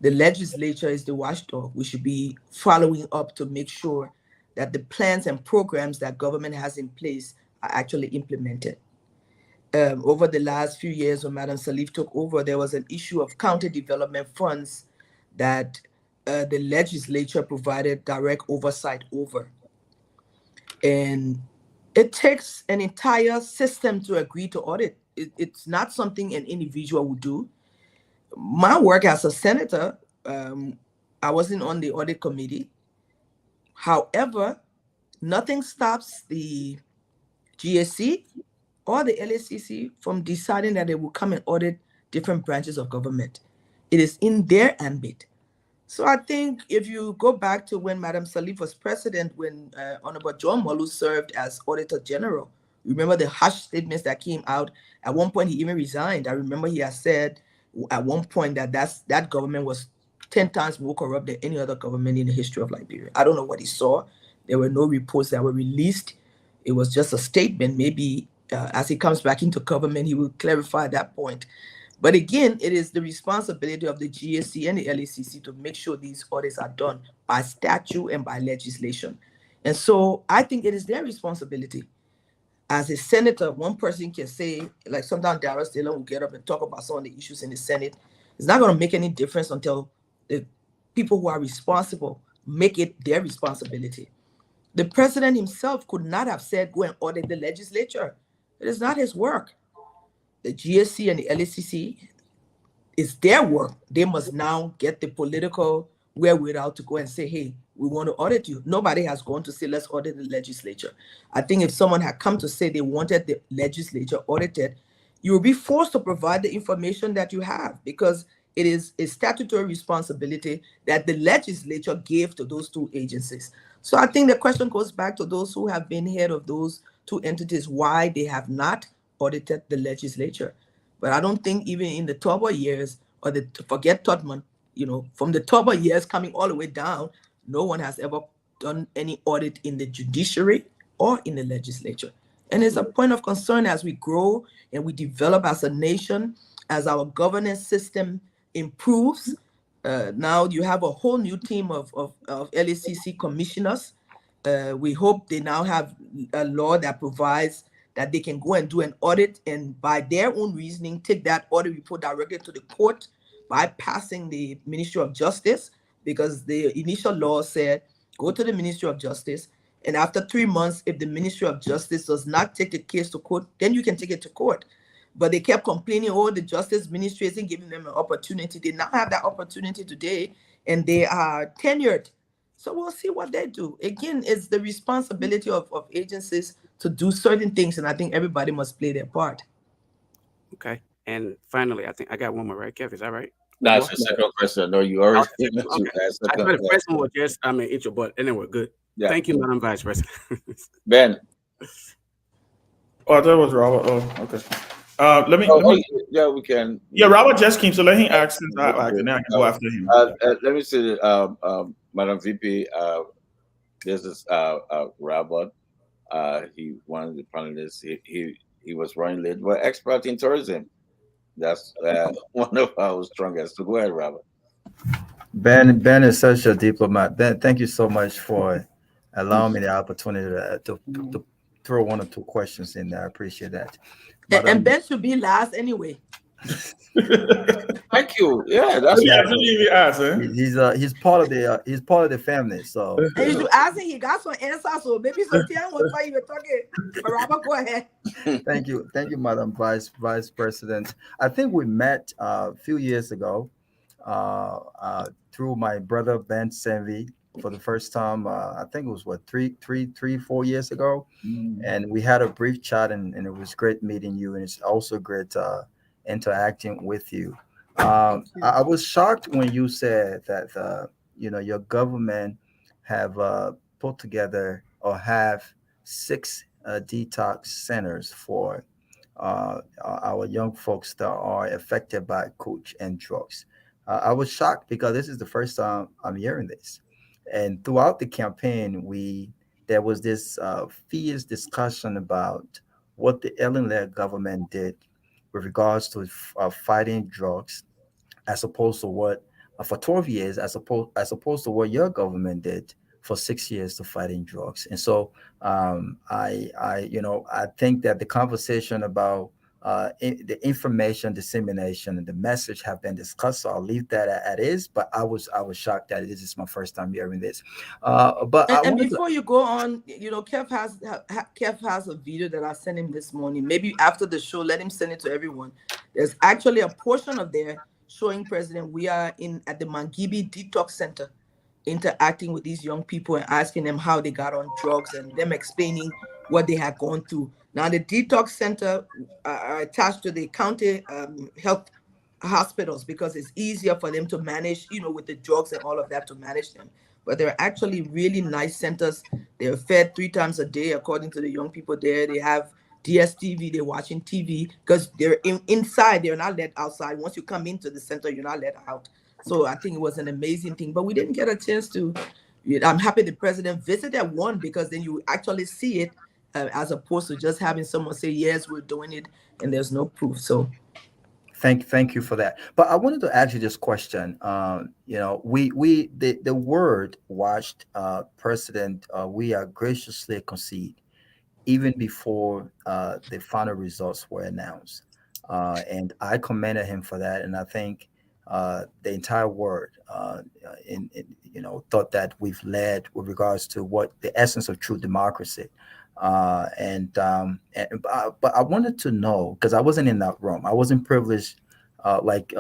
The legislature is the watchdog. We should be following up to make sure that the plans and programs that government has in place are actually implemented. Over the last few years when Madam Salif took over, there was an issue of county development funds that the legislature provided direct oversight over. And it takes an entire system to agree to audit. It's not something an individual would do. My work as a senator, I wasn't on the audit committee. However, nothing stops the GSC or the LACC from deciding that they will come and audit different branches of government. It is in their ambit. So I think if you go back to when Madam Salif was president, when Honorable Nyenwolo served as Auditor General, remember the harsh statements that came out. At one point, he even resigned. I remember he had said at one point that that government was 10 times more corrupt than any other government in the history of Liberia. I don't know what he saw. There were no reports that were released. It was just a statement. Maybe as he comes back into government, he will clarify that point. But again, it is the responsibility of the GSC and the LACC to make sure these audits are done by statute and by legislation. And so I think it is their responsibility. As a senator, one person can say, like sometimes Darius Taylor will get up and talk about some of the issues in the Senate. It's not going to make any difference until the people who are responsible make it their responsibility. The president himself could not have said, go and audit the legislature. It is not his work. The GSC and the LACC, it's their work. They must now get the political wherewithal to go and say, hey, we want to audit you. Nobody has gone to say, let's audit the legislature. I think if someone had come to say they wanted the legislature audited, you will be forced to provide the information that you have, because it is a statutory responsibility that the legislature gave to those two agencies. So I think the question goes back to those who have been head of those two entities, why they have not audited the legislature. But I don't think even in the Turbo years, or forget Todman, from the Turbo years coming all the way down, no one has ever done any audit in the judiciary or in the legislature. And it's a point of concern as we grow and we develop as a nation, as our governance system improves. Now you have a whole new team of LACC commissioners. We hope they now have a law that provides that they can go and do an audit and by their own reasoning, take that audit report directly to the court, bypassing the Ministry of Justice, because the initial law said, go to the Ministry of Justice, and after 3 months, if the Ministry of Justice does not take the case to court, then you can take it to court. But they kept complaining, oh, the Justice Ministry isn't giving them an opportunity. They now have that opportunity today, and they are tenured. So we'll see what they do. Again, it's the responsibility of agencies to do certain things, and I think everybody must play their part. Okay. And finally, I think I got one more, right, Kev? Is that right? That's the second question. No, you already Okay. I thought the first one was just, intro, but anyway, good. Yeah. Thank you, Madam Vice President. Ben. Oh, I thought it was Robert. Oh, okay. Let me. Yeah, we can. Yeah, Robert just came, so let him ask since I can go after him. Let me say, Madam VP, this is Robert. He one of the panelists. He was running late, but expert in tourism. That's one of our strongest. So go ahead, Robert. Ben is such a diplomat. Ben, thank you so much for allowing me the opportunity to throw one or two questions in there. I appreciate that. But, and Ben should be last anyway. Thank you. Yeah, that's he's part of the family. So and you should ask him. He got some answers. So maybe some time was why you were talking. But Robert, go ahead. Thank you, Madam Vice President. I think we met a few years ago through my brother Ben Sanvee for the first time. I think it was 4 years ago, and we had a brief chat, and it was great meeting you, and it's also great interacting with you. I was shocked when you said that your government have put together or have 6 detox centers for our young folks that are affected by coach and drugs. I was shocked because this is the first time I'm hearing this. And throughout the campaign, there was this fierce discussion about what the Ellen-led government did with regards to fighting drugs as opposed to what for 12 years, as opposed to what your government did for 6 years to fighting drugs. And so I think that the conversation about the information dissemination and the message have been discussed. So I'll leave that at is. But I was shocked that this is my first time hearing this. But I And wanted to. before you go on, Kev has a video that I sent him this morning. Maybe after the show, let him send it to everyone. There's actually a portion of there showing President we are in at the Mangibi Detox Center, interacting with these young people and asking them how they got on drugs and them explaining what they had gone through. Now the detox center are attached to the county health hospitals because it's easier for them to manage, with the drugs and all of that to manage them. But they're actually really nice centers. They're fed 3 times a day, according to the young people there. They have DSTV, they're watching TV because they're inside, they're not let outside. Once you come into the center, you're not let out. So I think it was an amazing thing, but we didn't get a chance to. I'm happy the president visited one because then you actually see it as opposed to just having someone say, yes, we're doing it and there's no proof. So Thank you for that. But I wanted to ask you this question. The word watched President we are graciously concede even before the final results were announced, and I commended him for that. And I think the entire world thought that we've led with regards to what the essence of true democracy. But I wanted to know because I wasn't in that room. I wasn't privileged like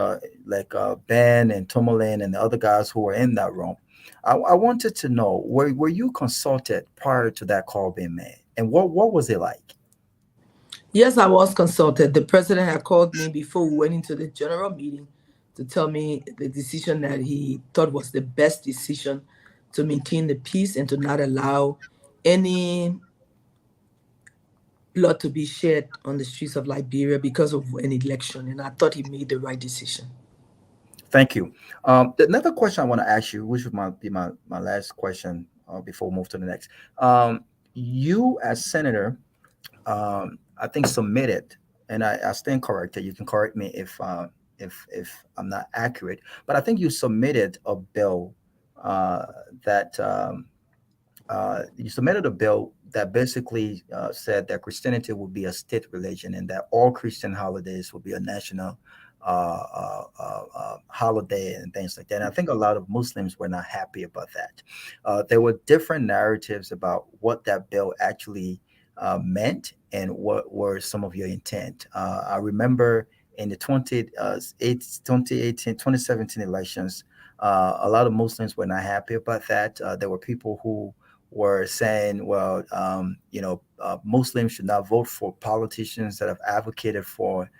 Ben and Tomalin and the other guys who were in that room. I wanted to know were you consulted prior to that call being made, and what was it like? yes, I was consulted. The president had called me before we went into the general meeting to tell me the decision that he thought was the best decision to maintain the peace and to not allow any blood to be shed on the streets of Liberia because of an election. And I thought he made the right decision. Thank you. Another question I want to ask you, which would be my last question before we move to the next. You as senator, I think submitted, and I stand corrected. You can correct me if I'm not accurate, but I think you submitted a bill that you submitted a bill that basically said that Christianity would be a state religion and that all Christian holidays will be a national holiday and things like that. And I think a lot of Muslims were not happy about that. There were different narratives about what that bill actually meant and what were some of your intent. I remember in the 2017 elections, a lot of Muslims were not happy about that. There were people who were saying, well, Muslims should not vote for politicians that have advocated for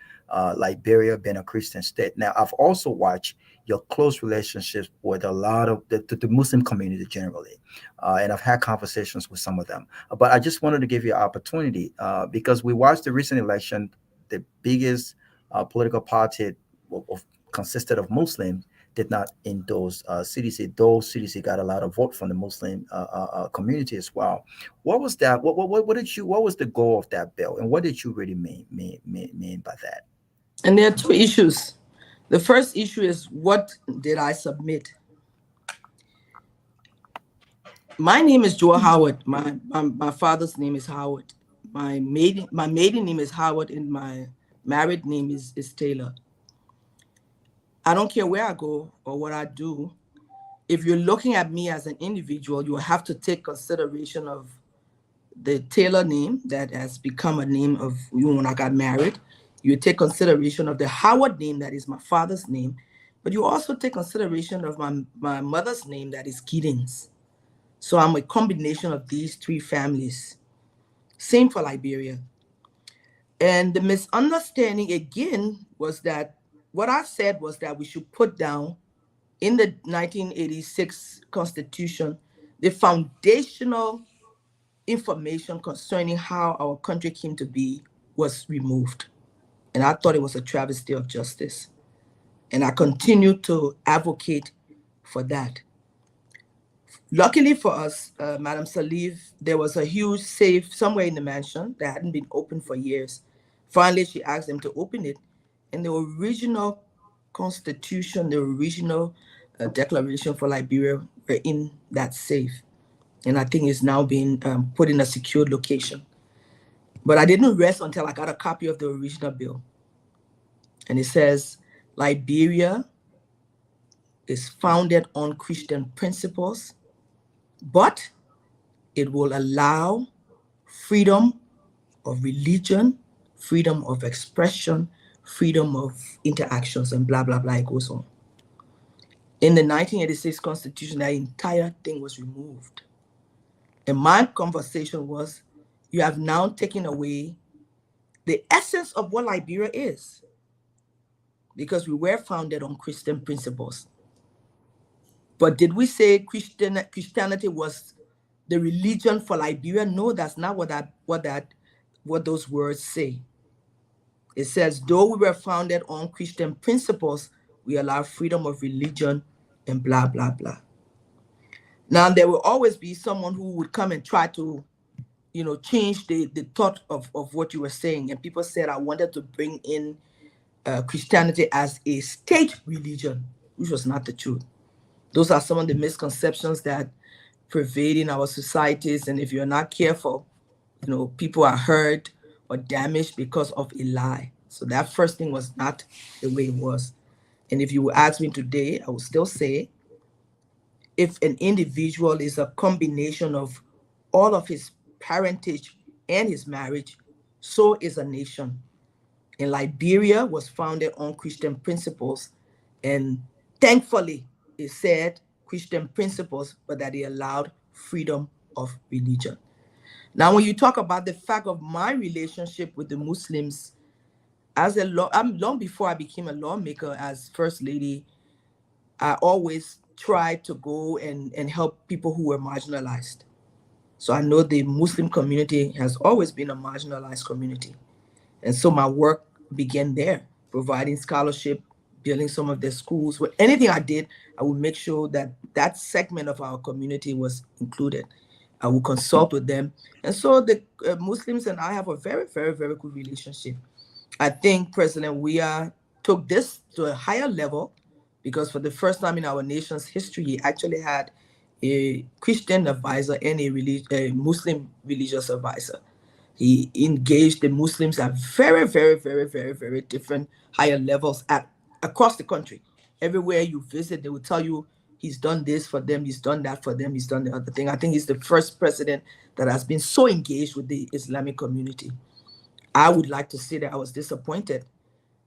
Liberia being a Christian state. Now, I've also watched your close relationships with a lot of the Muslim community generally, and I've had conversations with some of them. But I just wanted to give you an opportunity because we watched the recent election. The biggest political party consisted of Muslims did not endorse CDC. Those CDC got a lot of vote from the Muslim community as well. What was that? What was the goal of that bill, and what did you really mean by that? And there are 2 issues. The first issue is, what did I submit? My name is Joe Howard. My father's name is Howard. My maiden name is Howard, and my married name is Taylor. I don't care where I go or what I do. If you're looking at me as an individual, you have to take consideration of the Taylor name that has become a name of you when I got married. You take consideration of the Howard name that is my father's name, but you also take consideration of my mother's name that is Giddens. So I'm a combination of these 3 families. Same for Liberia. And the misunderstanding again was that what I said was that we should put down in the 1986 Constitution the foundational information concerning how our country came to be was removed. And I thought it was a travesty of justice. And I continue to advocate for that. Luckily for us, Madam Salif, there was a huge safe somewhere in the mansion that hadn't been opened for years. Finally, she asked them to open it. And the original Constitution, the original declaration for Liberia, were in that safe. And I think it's now being put in a secured location. But I didn't rest until I got a copy of the original bill. And it says, Liberia is founded on Christian principles, but it will allow freedom of religion, freedom of expression, freedom of interactions, and blah, blah, blah, it goes on. In the 1986 Constitution, that entire thing was removed. And my conversation was, you have now taken away the essence of what Liberia is, because we were founded on Christian principles. But did we say Christianity was the religion for Liberia? No, that's not what those words say. It says, though we were founded on Christian principles, we allow freedom of religion and blah, blah, blah. Now, there will always be someone who would come and try to, change the thought of what you were saying. And people said I wanted to bring in Christianity as a state religion, which was not the truth. Those are some of the misconceptions that pervade in our societies. And if you're not careful, people are hurt or damaged because of a lie. So that first thing was not the way it was. And if you would ask me today, I would still say, if an individual is a combination of all of his parentage and his marriage, so is a nation. And Liberia was founded on Christian principles. And thankfully, it said Christian principles, but that it allowed freedom of religion. Now, when you talk about the fact of my relationship with the Muslims, long before I became a lawmaker as First Lady, I always tried to go and help people who were marginalized. So I know the Muslim community has always been a marginalized community. And so my work began there, providing scholarship, building some of their schools. With anything I did, I would make sure that that segment of our community was included. I would consult with them. And so the Muslims and I have a very, very, very good relationship. I think President Weah took this to a higher level because for the first time in our nation's history, he actually had a Christian advisor and a Muslim religious advisor. He engaged the Muslims at very, very, very, very, very different higher levels across the country. Everywhere you visit, they will tell you he's done this for them, he's done that for them, he's done the other thing. I think he's the first president that has been so engaged with the Islamic community. I would like to say that I was disappointed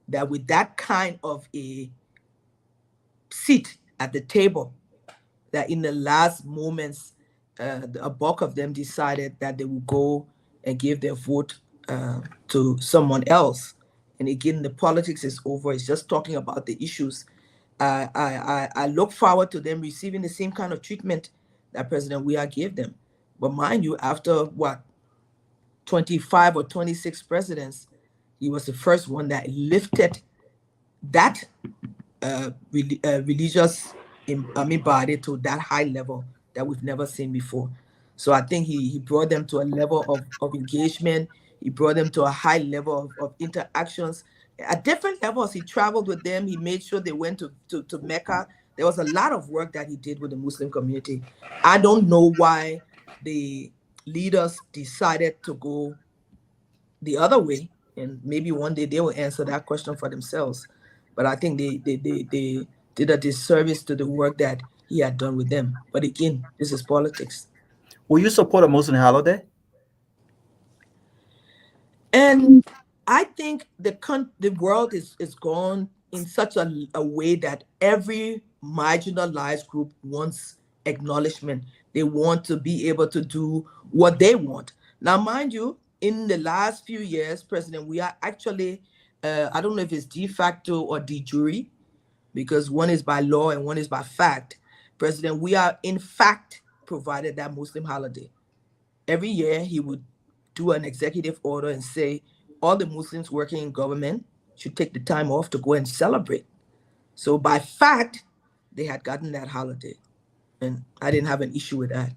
that with that kind of a seat at the table, that in the last moments, a bulk of them decided that they would go and give their vote to someone else. And again, the politics is over. It's just talking about the issues. I look forward to them receiving the same kind of treatment that President Weah gave them. But mind you, after 25 or 26 presidents, he was the first one that lifted that religious body to that high level that we've never seen before. So I think he brought them to a level of engagement. He brought them to a high level of interactions. At different levels, he traveled with them. He made sure they went to Mecca. There was a lot of work that he did with the Muslim community. I don't know why the leaders decided to go the other way. And maybe one day they will answer that question for themselves. But I think they did a disservice to the work that he had done with them. But again, this is politics. Will you support a Muslim holiday? And I think the world is gone in such a way that every marginalized group wants acknowledgement. They want to be able to do what they want. Now, mind you, in the last few years, President, we are actually, I don't know if it's de facto or de jure, because one is by law and one is by fact. President, we are in fact provided that Muslim holiday. Every year he would do an executive order and say all the Muslims working in government should take the time off to go and celebrate. So by fact, they had gotten that holiday. And I didn't have an issue with that.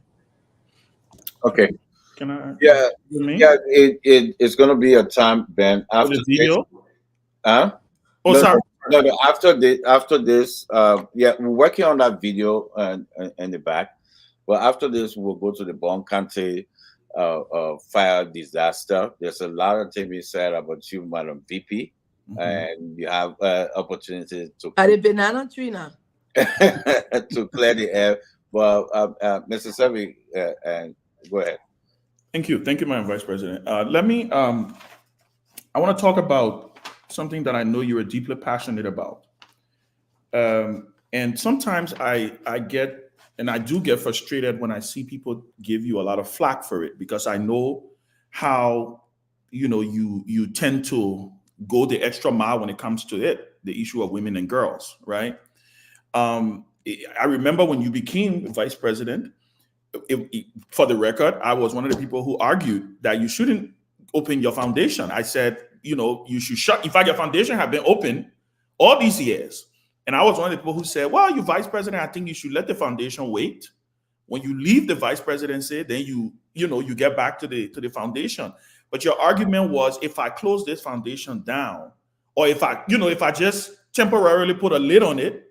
Okay. Can I? Yeah, Me? yeah. It's going to be a time, Ben. For After the video? Huh? Oh, No, sorry. No, no. After this, yeah, we're working on that video in the back. Well, after this, we'll go to the Bon County fire disaster. There's a lot of things being said about you, Madam VP, and you have opportunity to At the banana tree now. to clear the air. Well, Mr. Sanvee, and go ahead. Thank you, Madam Vice President. Let me. I want to talk about something that I know you are deeply passionate about. And sometimes I get, and I do get frustrated when I see people give you a lot of flack for it, because I know how, you tend to go the extra mile when it comes to it, the issue of women and girls, right? I remember when you became vice president, for the record, I was one of the people who argued that you shouldn't open your foundation. I said, you should shut. In fact, your foundation had been open all these years. And I was one of the people who said, well, you vice president, I think you should let the foundation wait. When you leave the vice presidency, then you get back to the foundation. But your argument was, if I close this foundation down, or if I just temporarily put a lid on it,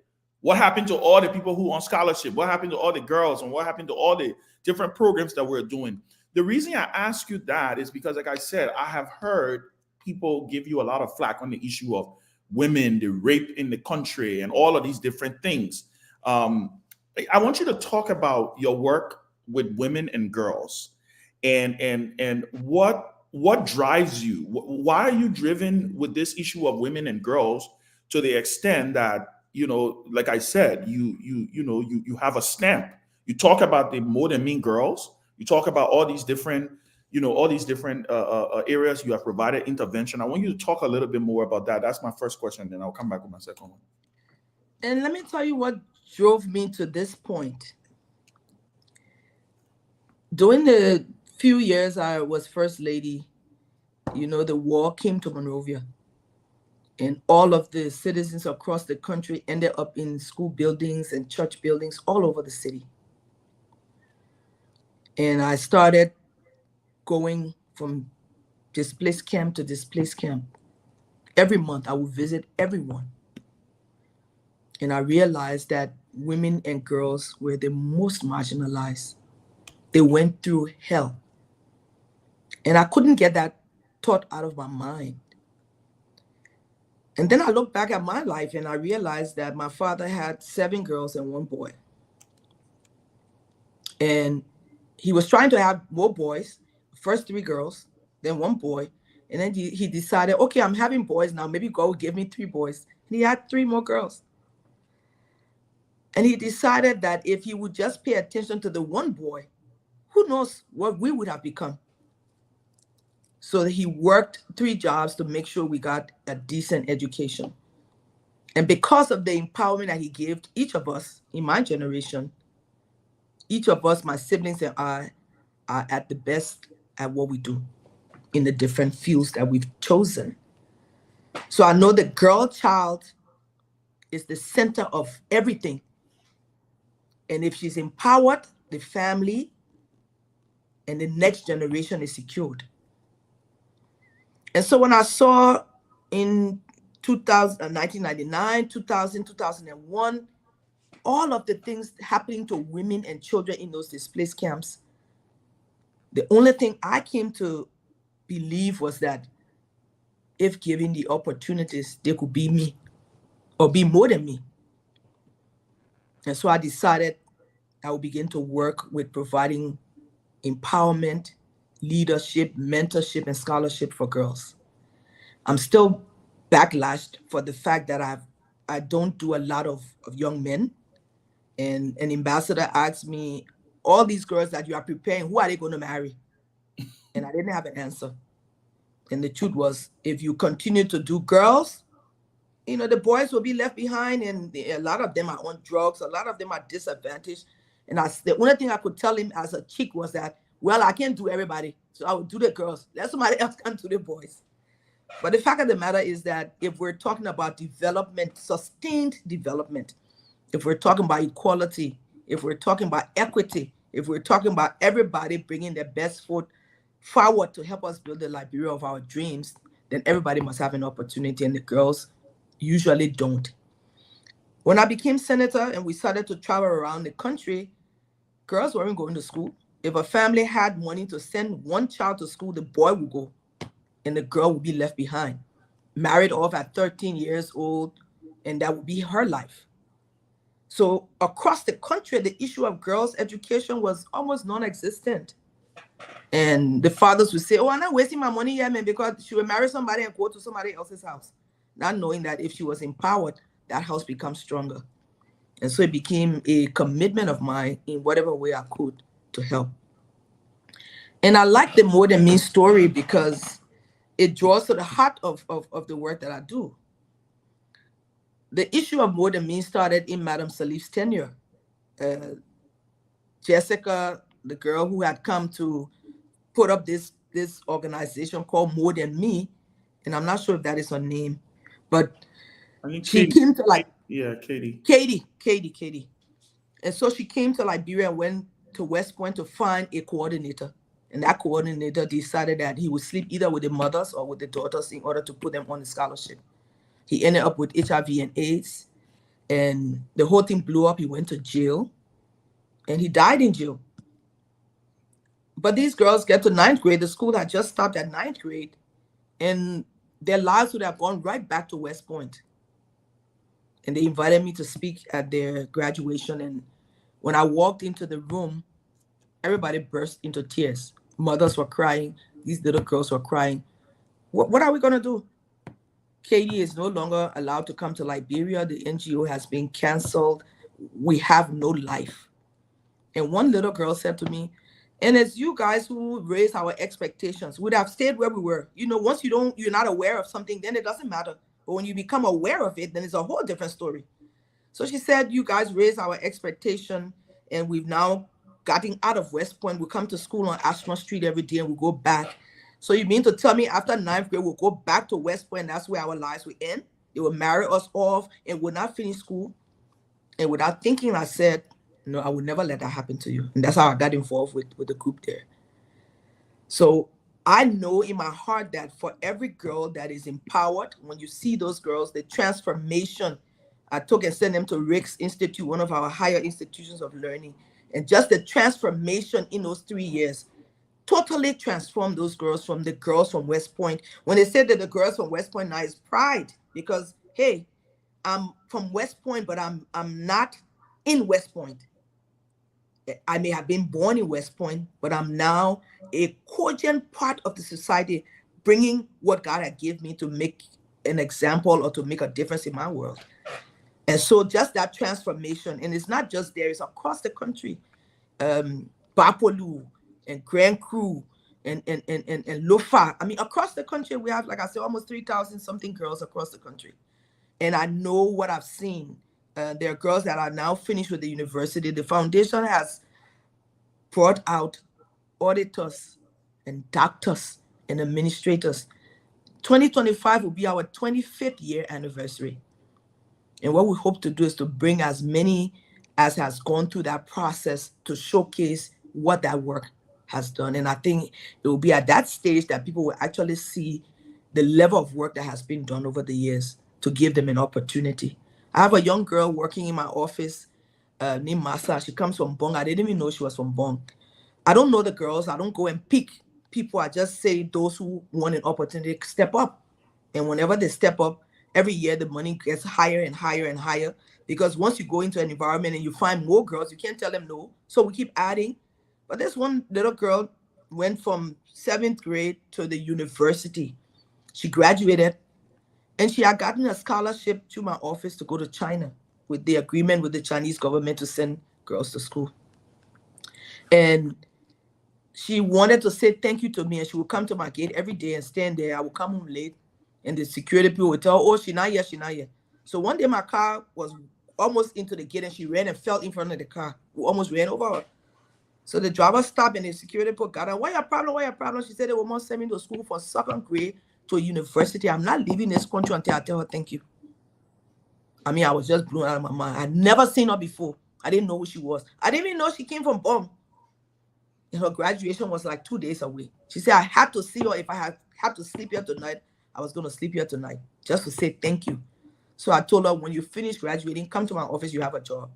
what happened to all the people who on scholarship? What happened to all the girls? And what happened to all the different programs that we're doing? The reason I ask you that is because, like I said, I have heard people give you a lot of flack on the issue of women, the rape in the country, and all of these different things. I want you to talk about your work with women and girls, and what drives you. Why are you driven with this issue of women and girls to the extent that, like I said, you have a stamp. You talk about the More Than Mean girls. You talk about all these different areas you have provided intervention. I want you to talk a little bit more about that. That's my first question, then I'll come back with my second one. And let me tell you what drove me to this point. During the few years I was First Lady, the war came to Monrovia. And all of the citizens across the country ended up in school buildings and church buildings all over the city. And I started going from displaced camp to displaced camp. Every month I would visit everyone. And I realized that women and girls were the most marginalized. They went through hell. And I couldn't get that thought out of my mind. And then I looked back at my life and I realized that my father had 7 girls and 1 boy. And he was trying to have more boys, first 3 girls, then 1 boy. And then he decided, okay, I'm having boys now. Maybe God will give me 3 boys. And he had 3 more girls. And he decided that if he would just pay attention to the 1 boy, who knows what we would have become. So he worked 3 jobs to make sure we got a decent education. And because of the empowerment that he gave to each of us in my generation, each of us, my siblings and I, are at the best at what we do in the different fields that we've chosen. So I know the girl child is the center of everything. And if she's empowered, the family and the next generation is secured. And so when I saw in 1999, 2000, 2001, all of the things happening to women and children in those displaced camps, the only thing I came to believe was that if given the opportunities, they could be me or be more than me. And so I decided I would begin to work with providing empowerment, leadership, mentorship, and scholarship for girls. I'm still backlashed for the fact that I don't do a lot of young men. And an ambassador asked me, all these girls that you are preparing, who are they going to marry? And I didn't have an answer. And the truth was, if you continue to do girls, the boys will be left behind, and a lot of them are on drugs. A lot of them are disadvantaged. And the only thing I could tell him as a chick was that, well, I can't do everybody, so I will do the girls. Let somebody else can do the boys. But the fact of the matter is that if we're talking about development, sustained development, if we're talking about equality, if we're talking about equity, if we're talking about everybody bringing their best foot forward to help us build the Liberia of our dreams, then everybody must have an opportunity. And the girls, usually don't. When I became senator and we started to travel around the country, girls weren't going to school. If a family had money to send one child to school, the boy would go and the girl would be left behind, married off at 13 years old, and that would be her life. So across the country, the issue of girls' education was almost non-existent. And the fathers would say, oh, I'm not wasting my money here, man, because she will marry somebody and go to somebody else's house. Not knowing that if she was empowered, that house becomes stronger. And so it became a commitment of mine in whatever way I could to help. And I like the More Than Me story because it draws to the heart of the work that I do. The issue of More Than Me started in Madame Salif's tenure. Jessica, the girl who had come to put up this organization called More Than Me, and I'm not sure if that is her name, but she came to Katie. And so she came to Liberia and went to West Point to find a coordinator. And that coordinator decided that he would sleep either with the mothers or with the daughters in order to put them on the scholarship. He ended up with HIV and AIDS, and the whole thing blew up. He went to jail, and he died in jail. But these girls get to 9th grade. The school had just stopped at 9th grade, and their lives would have gone right back to West Point. And they invited me to speak at their graduation. And when I walked into the room, everybody burst into tears. Mothers were crying. These little girls were crying. What are we going to do? Katie is no longer allowed to come to Liberia. The NGO has been canceled. We have no life. And one little girl said to me, and it's you guys who raised our expectations. We'd have stayed where we were. You know, once you're not aware of something, then it doesn't matter. But when you become aware of it, then it's a whole different story. So she said, you guys raised our expectation, and we've now gotten out of West Point. We come to school on Ashmore Street every day, and we go back. So you mean to tell me after 9th grade, we'll go back to West Point, and that's where our lives will end? They will marry us off and will not finish school? And without thinking, I said, no, I would never let that happen to you. And that's how I got involved with the group there. So I know in my heart that for every girl that is empowered, when you see those girls, the transformation, I took and sent them to Rick's Institute, one of our higher institutions of learning. And just the transformation in those 3 years totally transformed those girls from the girls from West Point. When they said that the girls from West Point now is pride, because, hey, I'm from West Point, but I'm not in West Point. I may have been born in West Point, but I'm now a cogent part of the society, bringing what God had given me to make an example or to make a difference in my world. And so just that transformation, and it's not just there, it's across the country. Bapolu and Grand Cru and Lofa. I mean, across the country, we have, like I said, almost 3,000 something girls across the country. And I know what I've seen. There are girls that are now finished with the university. The foundation has brought out auditors and doctors and administrators. 2025 will be our 25th year anniversary. And what we hope to do is to bring as many as has gone through that process to showcase what that work has done. And I think it will be at that stage that people will actually see the level of work that has been done over the years to give them an opportunity. I have a young girl working in my office named Masa. She comes from Bong. I didn't even know she was from Bong. I don't know the girls. I don't go and pick people. I just say those who want an opportunity step up. And whenever they step up, every year the money gets higher and higher and higher, because once you go into an environment and you find more girls, you can't tell them no. So we keep adding. But this one little girl went from 7th grade to the university. She graduated, and she had gotten a scholarship to my office to go to China with the agreement with the Chinese government to send girls to school. And she wanted to say thank you to me, and she would come to my gate every day and stand there. I would come home late, and the security people would tell her, oh, she's not here, she's not here. So one day my car was almost into the gate, and she ran and fell in front of the car. We almost ran over her. So the driver stopped, and the security people got her. Why your problem? Why your problem? She said they were send me to school for 2nd grade to a university. I'm not leaving this country until I tell her thank you. I mean, I was just blown out of my mind. I'd never seen her before. I didn't know who she was. I didn't even know she came from Bong. And her graduation was like 2 days away. She said I had to see her. If I had to sleep here tonight, I was going to sleep here tonight just to say thank you. So I told her, when you finish graduating, come to my office, you have a job.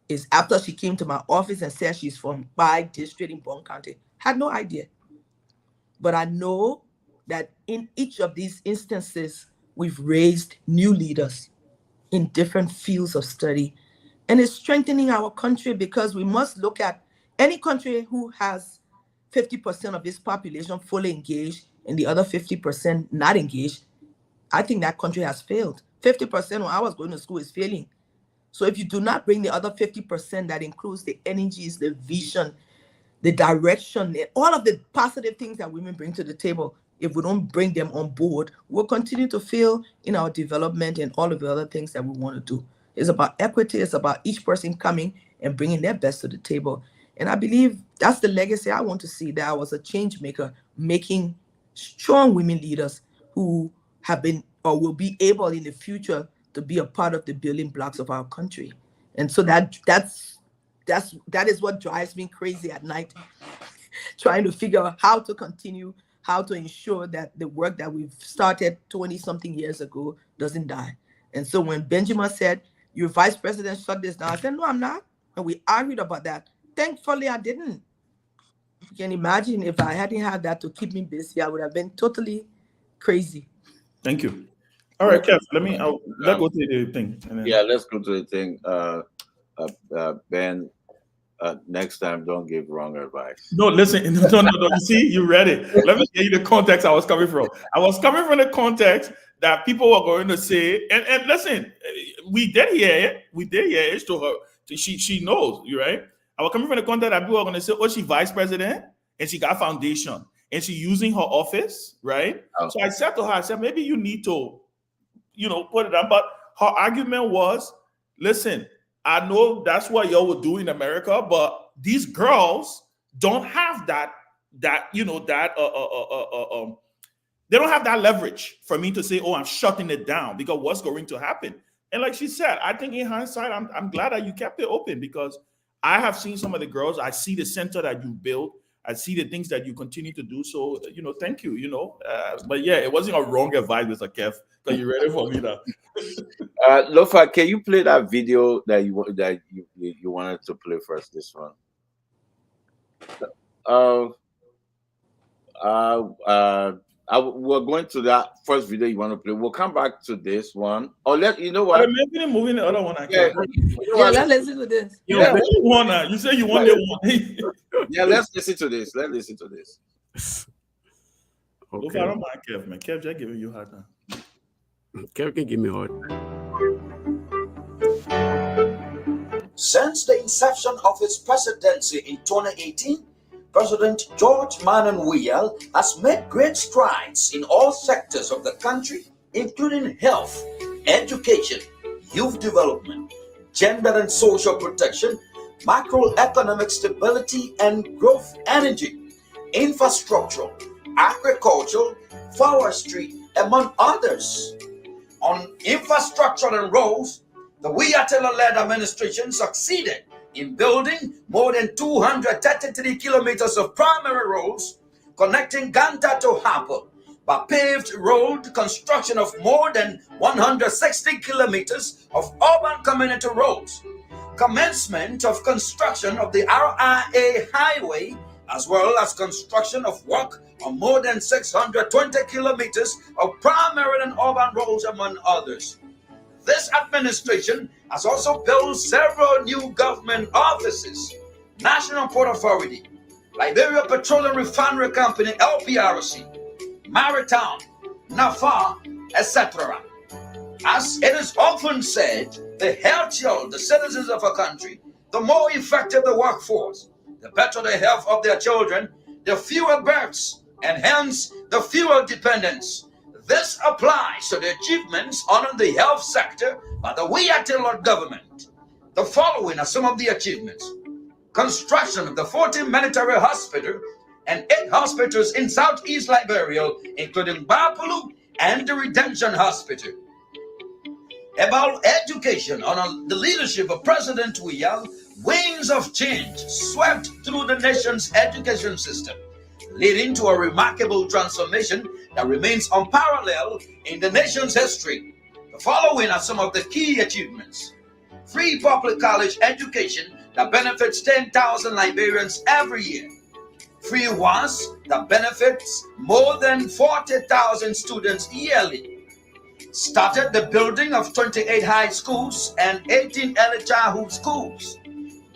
It's after she came to my office and said she's from my district in Bond County. Had no idea. But I know that in each of these instances, we've raised new leaders in different fields of study. And it's strengthening our country, because we must look at any country who has 50% of its population fully engaged and the other 50% not engaged. I think that country has failed. 50% when I was going to school is failing. So if you do not bring the other 50%, that includes the energies, the vision, the direction, all of the positive things that women bring to the table, if we don't bring them on board, we'll continue to fail in our development and all of the other things that we want to do. It's about equity. It's about each person coming and bringing their best to the table. And I believe that's the legacy I want to see, that I was a change maker, making strong women leaders who have been or will be able in the future to be a part of the building blocks of our country. And so that is what drives me crazy at night, trying to figure out how to continue, how to ensure that the work that we've started 20-something years ago doesn't die. And so when Benjamin said, your vice president shut this down, I said, no, I'm not. And we argued about that. Thankfully, I didn't. You can imagine if I hadn't had that to keep me busy, I would have been totally crazy. Thank you. All right, Kev, let's go to the thing. Yeah, let's go to the thing. Ben, next time, don't give wrong advice. No, listen. No. You see, you read it. Let me tell you the context I was coming from. I was coming from the context that people were going to say, and listen, we did hear it to her. She knows, you right? I was coming from the context that people were going to say, oh, she vice president and she got foundation and she using her office, right? Oh. So I said to her, I said, maybe you need to, put it on. But her argument was, listen, I know that's what y'all would do in America, but these girls don't have that they don't have that leverage for me to say, oh, I'm shutting it down, because what's going to happen? And like she said, I think in hindsight, I'm glad that you kept it open, because I have seen some of the girls. I see the center that you built. I see the things that you continue to do. So, thank you, But yeah, it wasn't a wrong advice, Mr. Keff, because you read it for me now. Lofa, can you play that video that you wanted to play first, this one? We're going to that first video you want to play. We'll come back to this one. Or you know what? Maybe moving the other one. Let's listen to this. Yeah, what you want? You say you want the one. Yeah, let's listen to this. Okay. Look, I don't mind Kev, man. Kev just giving you hard time. Kev can give me hard. Since the inception of his presidency in 2018, President George Nyenwolo has made great strides in all sectors of the country, including health, education, youth development, gender and social protection, macroeconomic stability and growth, energy, infrastructure, agriculture, forestry, among others. On infrastructure and roads, the Attila-led administration succeeded in building more than 233 kilometers of primary roads connecting Ganta to Harper, by paved road construction of more than 160 kilometers of urban community roads, commencement of construction of the RIA highway, as well as construction of work on more than 620 kilometers of primary and urban roads, among others. This administration has also built several new government offices: National Port Authority, Liberia Petroleum Refinery Company, LPRC, Maritime, NAFA, etc. As it is often said, the healthier the citizens of a country, the more effective the workforce, the better the health of their children, the fewer births, and hence the fewer dependents. This applies to the achievements on the health sector by the Attila government. The following are some of the achievements: construction of the 14 military hospital and 8 hospitals in southeast Liberia, including Bapulu and the Redemption Hospital. About education, under the leadership of President Weah, winds of change swept through the nation's education system, leading to a remarkable transformation that remains unparalleled in the nation's history. The following are some of the key achievements. Free public college education that benefits 10,000 Liberians every year. Free WAS that benefits more than 40,000 students yearly. Started the building of 28 high schools and 18 early childhood schools.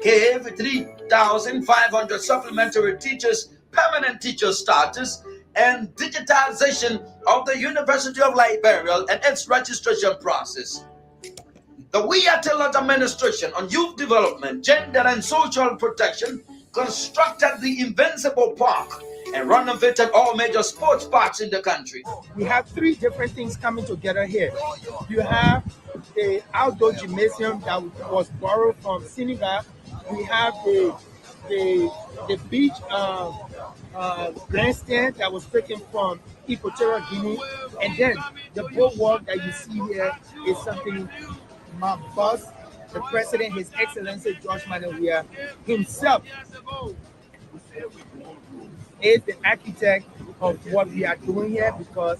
Gave 3,500 supplementary teachers permanent teacher status and digitization of the University of Liberia and its registration process. The We Are Tailored Administration on Youth Development, Gender and Social Protection constructed the Invincible Park and renovated all major sports parks in the country. We have three different things coming together here. You have the outdoor gymnasium that was borrowed from Senegal. We have the beach grandstand that was taken from Equatorial Guinea, and then the boardwalk that you see here is something my boss, the president, His Excellency George Manawia himself, is the architect of what we are doing here, because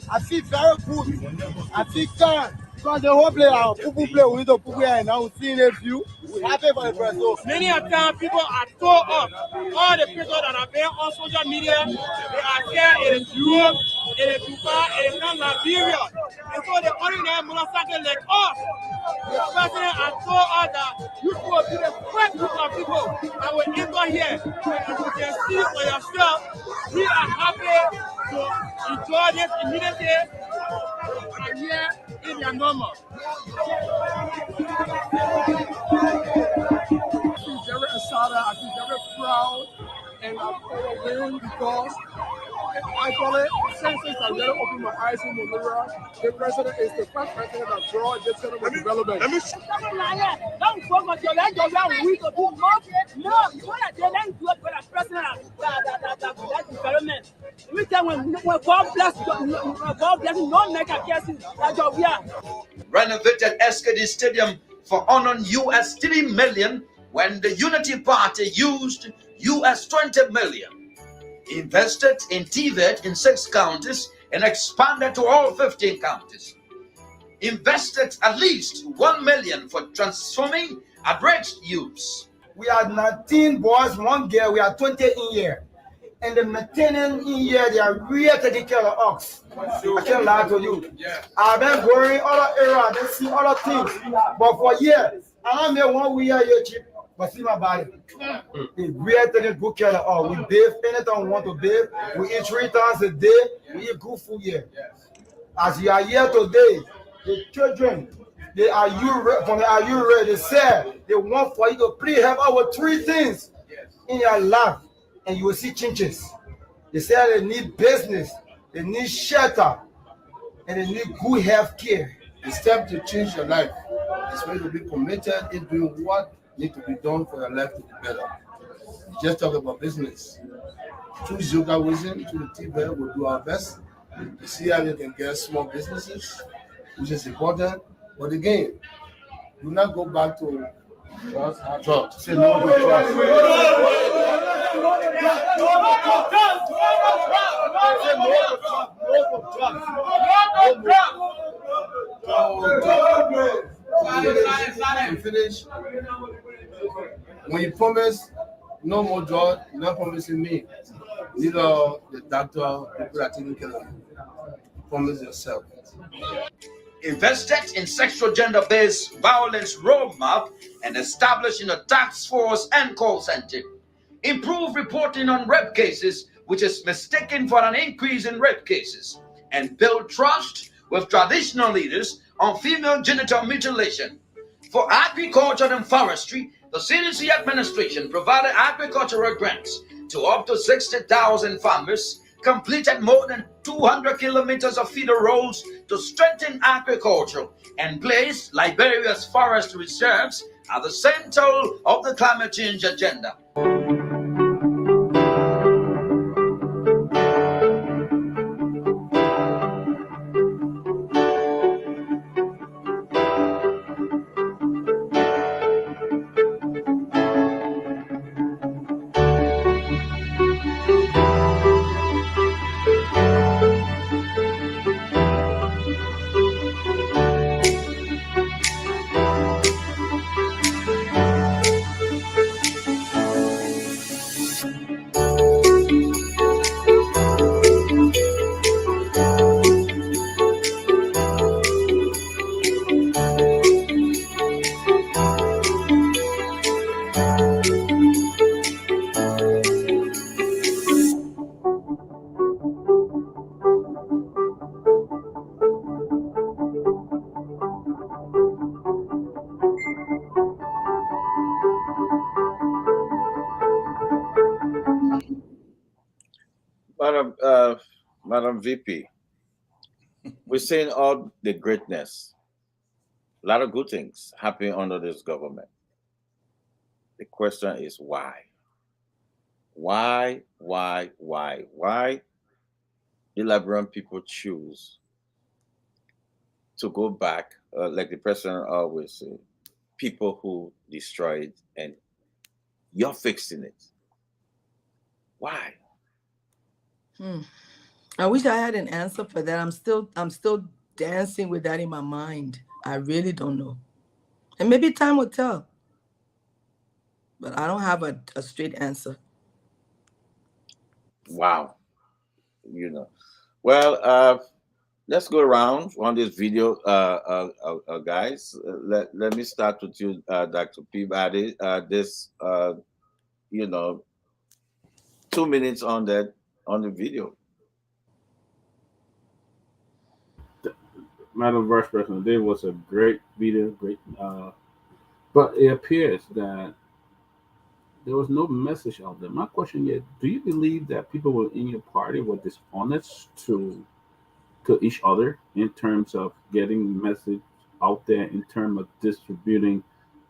I feel very good. I feel calm. Because the whole player, people play with the people here, and now seeing a view, we happy for the press. Many of time people are tore up. All the people that are there on social media, they are here in Europe, in Dubai, in Liberia. And so they only have motorcycle like us. The president has told us that you will be the first group of people that will enter here. And as you can see for yourself, we are happy to enjoy this immediately. And here in the normal. I feel very excited, I feel very proud, and I'm overwhelmed because actually, since I really opened my eyes in the mirror, the president is the first president that brought this kind of development. Let me see. Renovated SKD Stadium for honoring US 3 million when the Unity Party used US 20 million. Invested in TVET in 6 counties and expanded to all 15 counties. Invested at least 1 million for transforming at-risk youths. We are 19 boys, 1 girl, we are 20 in here. And the maintenance in here, they are really taking care of us. I can't lie to you. I've been going other areas, I've been seeing other things. But for years, I made 1 year here cheap, but see my body. They really taking good care of us. We bathe anytime we want to bathe. We eat 3 times a day. We eat good food here. As you are here today, the children, they are you ready? They say they want for you to please help out with 3 things in your life, and you will see changes. They say they need business, they need shelter, and they need good health care. It's time to change your life. It's going to be committed in doing what needs to be done for your life to be better. You just talk about business. Choose yoga wisdom to the TV. We'll do our best to see how you can get small businesses, which is important. But again, do not go back to drugs. Say no to drugs. Finish. When you promise no more drugs, you're not promising me. Neither the doctor, people are taking care of you. Promise yourself. Invested in sexual gender-based violence roadmap and establishing a task force and call center. Improve reporting on rape cases, which is mistaken for an increase in rape cases, and build trust with traditional leaders on female genital mutilation. For agriculture and forestry, the CDC administration provided agricultural grants to up to 60,000 farmers, completed more than 200 kilometers of feeder roads to strengthen agriculture, and placed Liberia's forest reserves at the center of the climate change agenda. Madam VP, we're seeing all the greatness, a lot of good things happening under this government. The question is why? Why the Liberian people choose to go back, like the president always say, people who destroyed and you're fixing it. Why? I wish I had an answer for that. I'm still dancing with that in my mind. I really don't know. And maybe time will tell. But I don't have a straight answer. Wow. Well, let's go around on this video, guys. Let me start with you, Dr. Peabody. 2 minutes on the video. Madam Vice President, there was a great video, but it appears that there was no message out there. My question is, do you believe that people within your party were dishonest to each other in terms of getting the message out there, in terms of distributing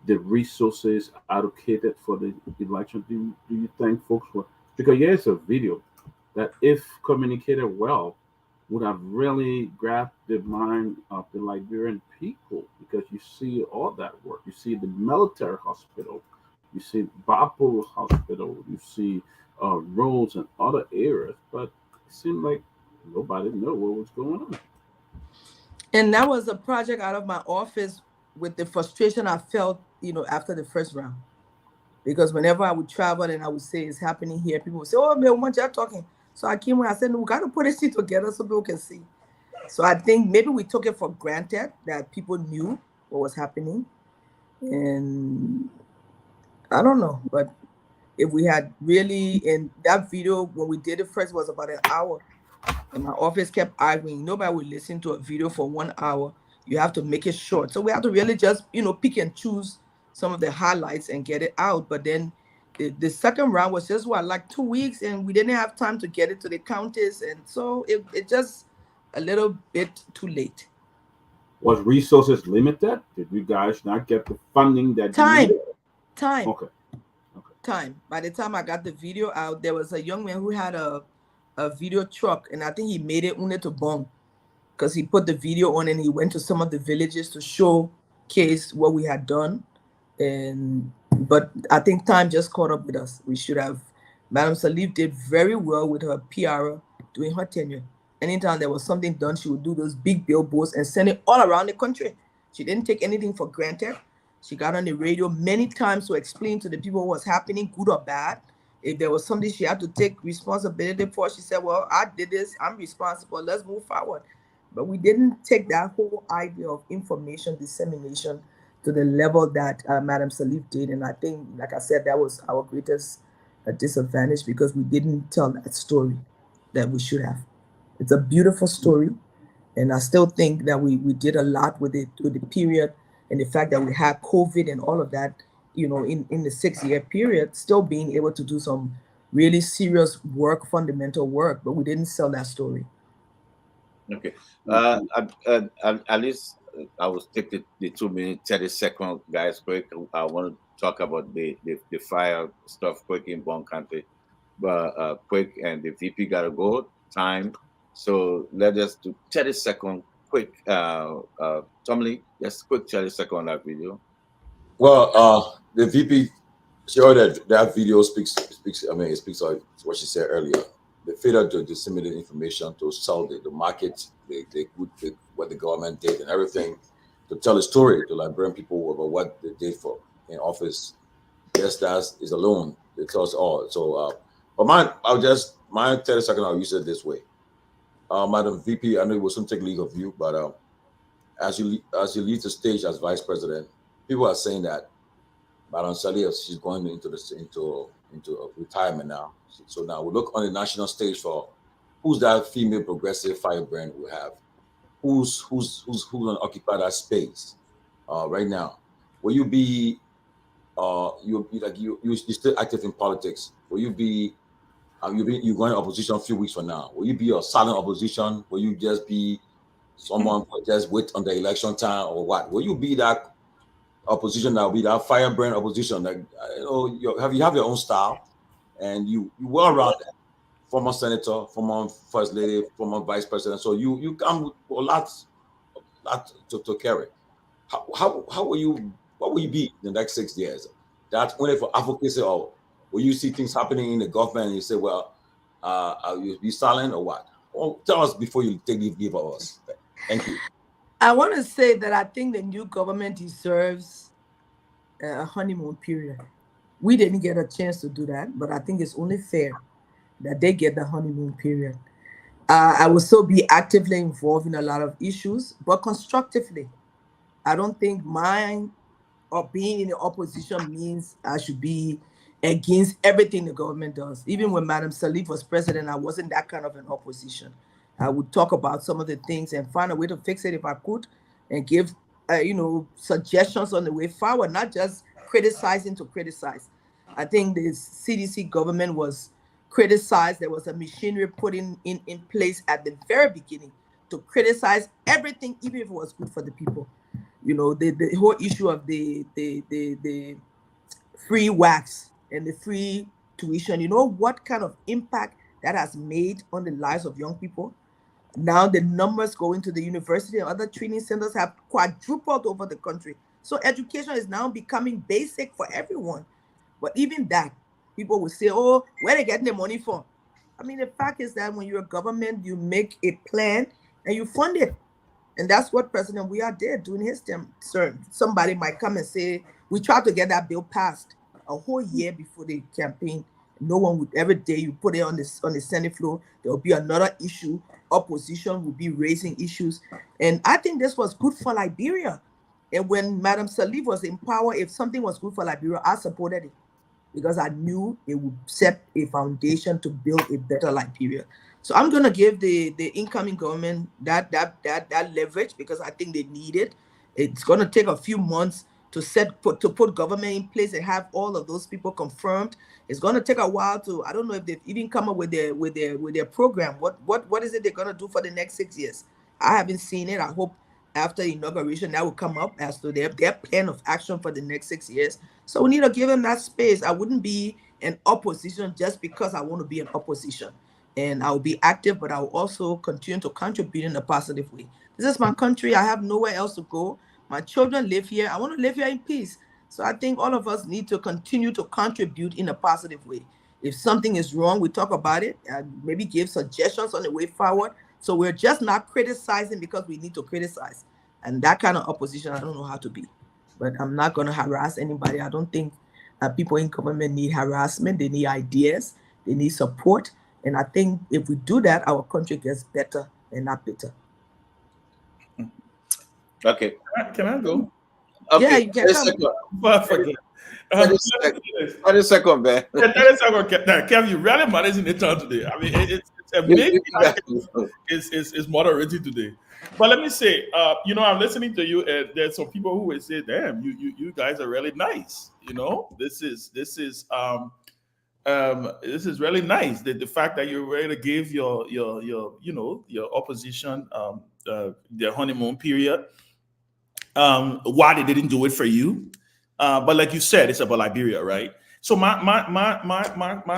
the resources allocated for the election? Do you think folks were, because here's a video that if communicated well would have really grabbed the mind of the Liberian people, because you see all that work. You see the military hospital, you see Bapu Hospital, you see roads and other areas, but it seemed like nobody knew what was going on. And that was a project out of my office with the frustration I felt, after the first round. Because whenever I would travel and I would say it's happening here, people would say, "Oh, man, what you're talking?" So I came when I said, "No, we got to put this shit together so people can see." So I think maybe we took it for granted that people knew what was happening. And I don't know, but if we had really, in that video, when we did it first, was about an hour. And my office kept arguing. Nobody would listen to a video for 1 hour. You have to make it short. So we have to really just, pick and choose some of the highlights and get it out. But then the second round was just like 2 weeks, and we didn't have time to get it to the counties. And so it just a little bit too late. Was resources limited? Did you guys not get the funding that Time. you needed? Time. Okay. Time. By the time I got the video out, there was a young man who had a video truck, and I think he made it only to bomb, because he put the video on and he went to some of the villages to showcase what we had done. But I think time just caught up with us. We should have. Madam Salif did very well with her PR during her tenure. Anytime there was something done, she would do those big billboards and send it all around the country. She didn't take anything for granted. She got on the radio many times to explain to the people what was happening, good or bad. If there was something she had to take responsibility for, she said, "Well, I did this, I'm responsible, let's move forward." But we didn't take that whole idea of information dissemination to the level that Madam Salif did. And I think, like I said, that was our greatest disadvantage, because we didn't tell that story that we should have. It's a beautiful story. And I still think that we did a lot with it, with the period, and the fact that we had COVID and all of that, in the 6-year period, still being able to do some really serious work, fundamental work, but we didn't sell that story. Okay. At least I will take the 2 minute, 30-second, guys, quick. I want to talk about the fire stuff quick in Bon Country, but quick, and the VP got to go. Time. So let us do 30-second quick. Tomalin, just quick 30-second on that video. Well, the VP, she already that video speaks. I mean, it speaks of what she said earlier. The failure to disseminate information, to sell the market, what the government did and everything, to tell a story to Liberian people about what they did for in office. Yes, that is alone. It tells all. So, but my 30 seconds, I'll use it this way. Madam VP, I know it will soon take leave of you, but as you lead the stage as vice president, people are saying that Madam Salif, she's going into retirement now. So now we look on the national stage for who's that female progressive firebrand we have, who's going to occupy that space right now. Will you be you're still active in politics? Will you be You going to opposition a few weeks from now. Will you be a silent opposition? Will you just be someone who just wait on the election time, or what? Will you be that opposition that will be that firebrand opposition? Like, you have your own style, and you well rounded. Former senator, former first lady, former vice president. So you come with a lot to carry. How will you? What will you be in the next 6 years? That's only for advocacy, or will you see things happening in the government and you say, well, will you be silent or what? Well, tell us before you leave of us. Thank you. I want to say that I think the new government deserves a honeymoon period. We didn't get a chance to do that, but I think it's only fair that they get the honeymoon period. I will still be actively involved in a lot of issues, but constructively. I don't think mine or being in the opposition means I should be against everything the government does. Even when Madam Salif was president, I wasn't that kind of an opposition. I would talk about some of the things and find a way to fix it if I could, and give, suggestions on the way forward, not just criticizing to criticize. I think the CDC government was criticized. There was a machinery put in place at the very beginning to criticize everything, even if it was good for the people. The whole issue of the free wax and the free tuition, what kind of impact that has made on the lives of young people? Now the numbers going to the university and other training centers have quadrupled over the country. So education is now becoming basic for everyone. But even that, people will say, oh, where are they getting the money from? I mean, the fact is that when you're a government, you make a plan and you fund it. And that's what President Weah did during his term. Somebody might come and say, we tried to get that bill passed a whole year before the campaign. No one would, every day you put it on the Senate floor, there will be another issue. Opposition will be raising issues. And I think this was good for Liberia. And when Madam Salif was in power, if something was good for Liberia, I supported it, because I knew it would set a foundation to build a better Liberia. So I'm going to give the incoming government that leverage, because I think they need it. It's going to take a few months to put government in place and have all of those people confirmed. It's going to take a while to, I don't know if they've even come up with their program. What is it they're going to do for the next 6 years? I haven't seen it. I hope after inauguration that will come up as to their plan of action for the next 6 years. So we need to give them that space. I wouldn't be an opposition just because I want to be an opposition. And I'll be active, but I'll also continue to contribute in a positive way. This is my country. I have nowhere else to go. My children live here. I want to live here in peace. So I think all of us need to continue to contribute in a positive way. If something is wrong, we talk about it and maybe give suggestions on the way forward. So we're just not criticizing because we need to criticize. And that kind of opposition, I don't know how to be. But I'm not going to harass anybody. I don't think people in government need harassment. They need ideas. They need support. And I think if we do that, our country gets better and not bitter. Okay. Can I go? Okay. Yeah, you can. 30 seconds, man. 30 seconds. Kev, you really managing the time today. I mean, it's amazing. It's moderated today. But let me say, I'm listening to you, and there's some people who will say, "Damn, you guys are really nice." This is really nice. The fact that you're ready to give your opposition their honeymoon period. Why they didn't do it for you? But like you said, it's about Liberia, right? So my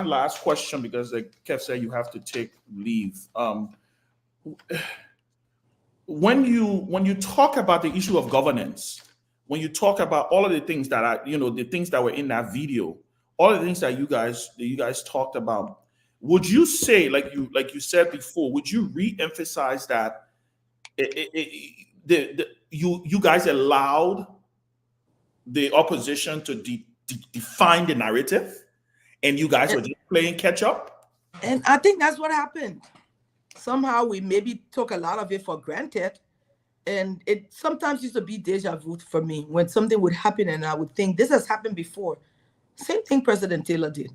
last question, because like Kev said, you have to take leave. When you talk about the issue of governance, when you talk about all of the things that are, the things that were in that video, all the things that you guys talked about, would you say, like you said before, would you re-emphasize that you guys allowed the opposition to define the narrative, and you guys were just playing catch up? And I think that's what happened. Somehow we maybe took a lot of it for granted, and it sometimes used to be deja vu for me when something would happen and I would think this has happened before. Same thing President Taylor did.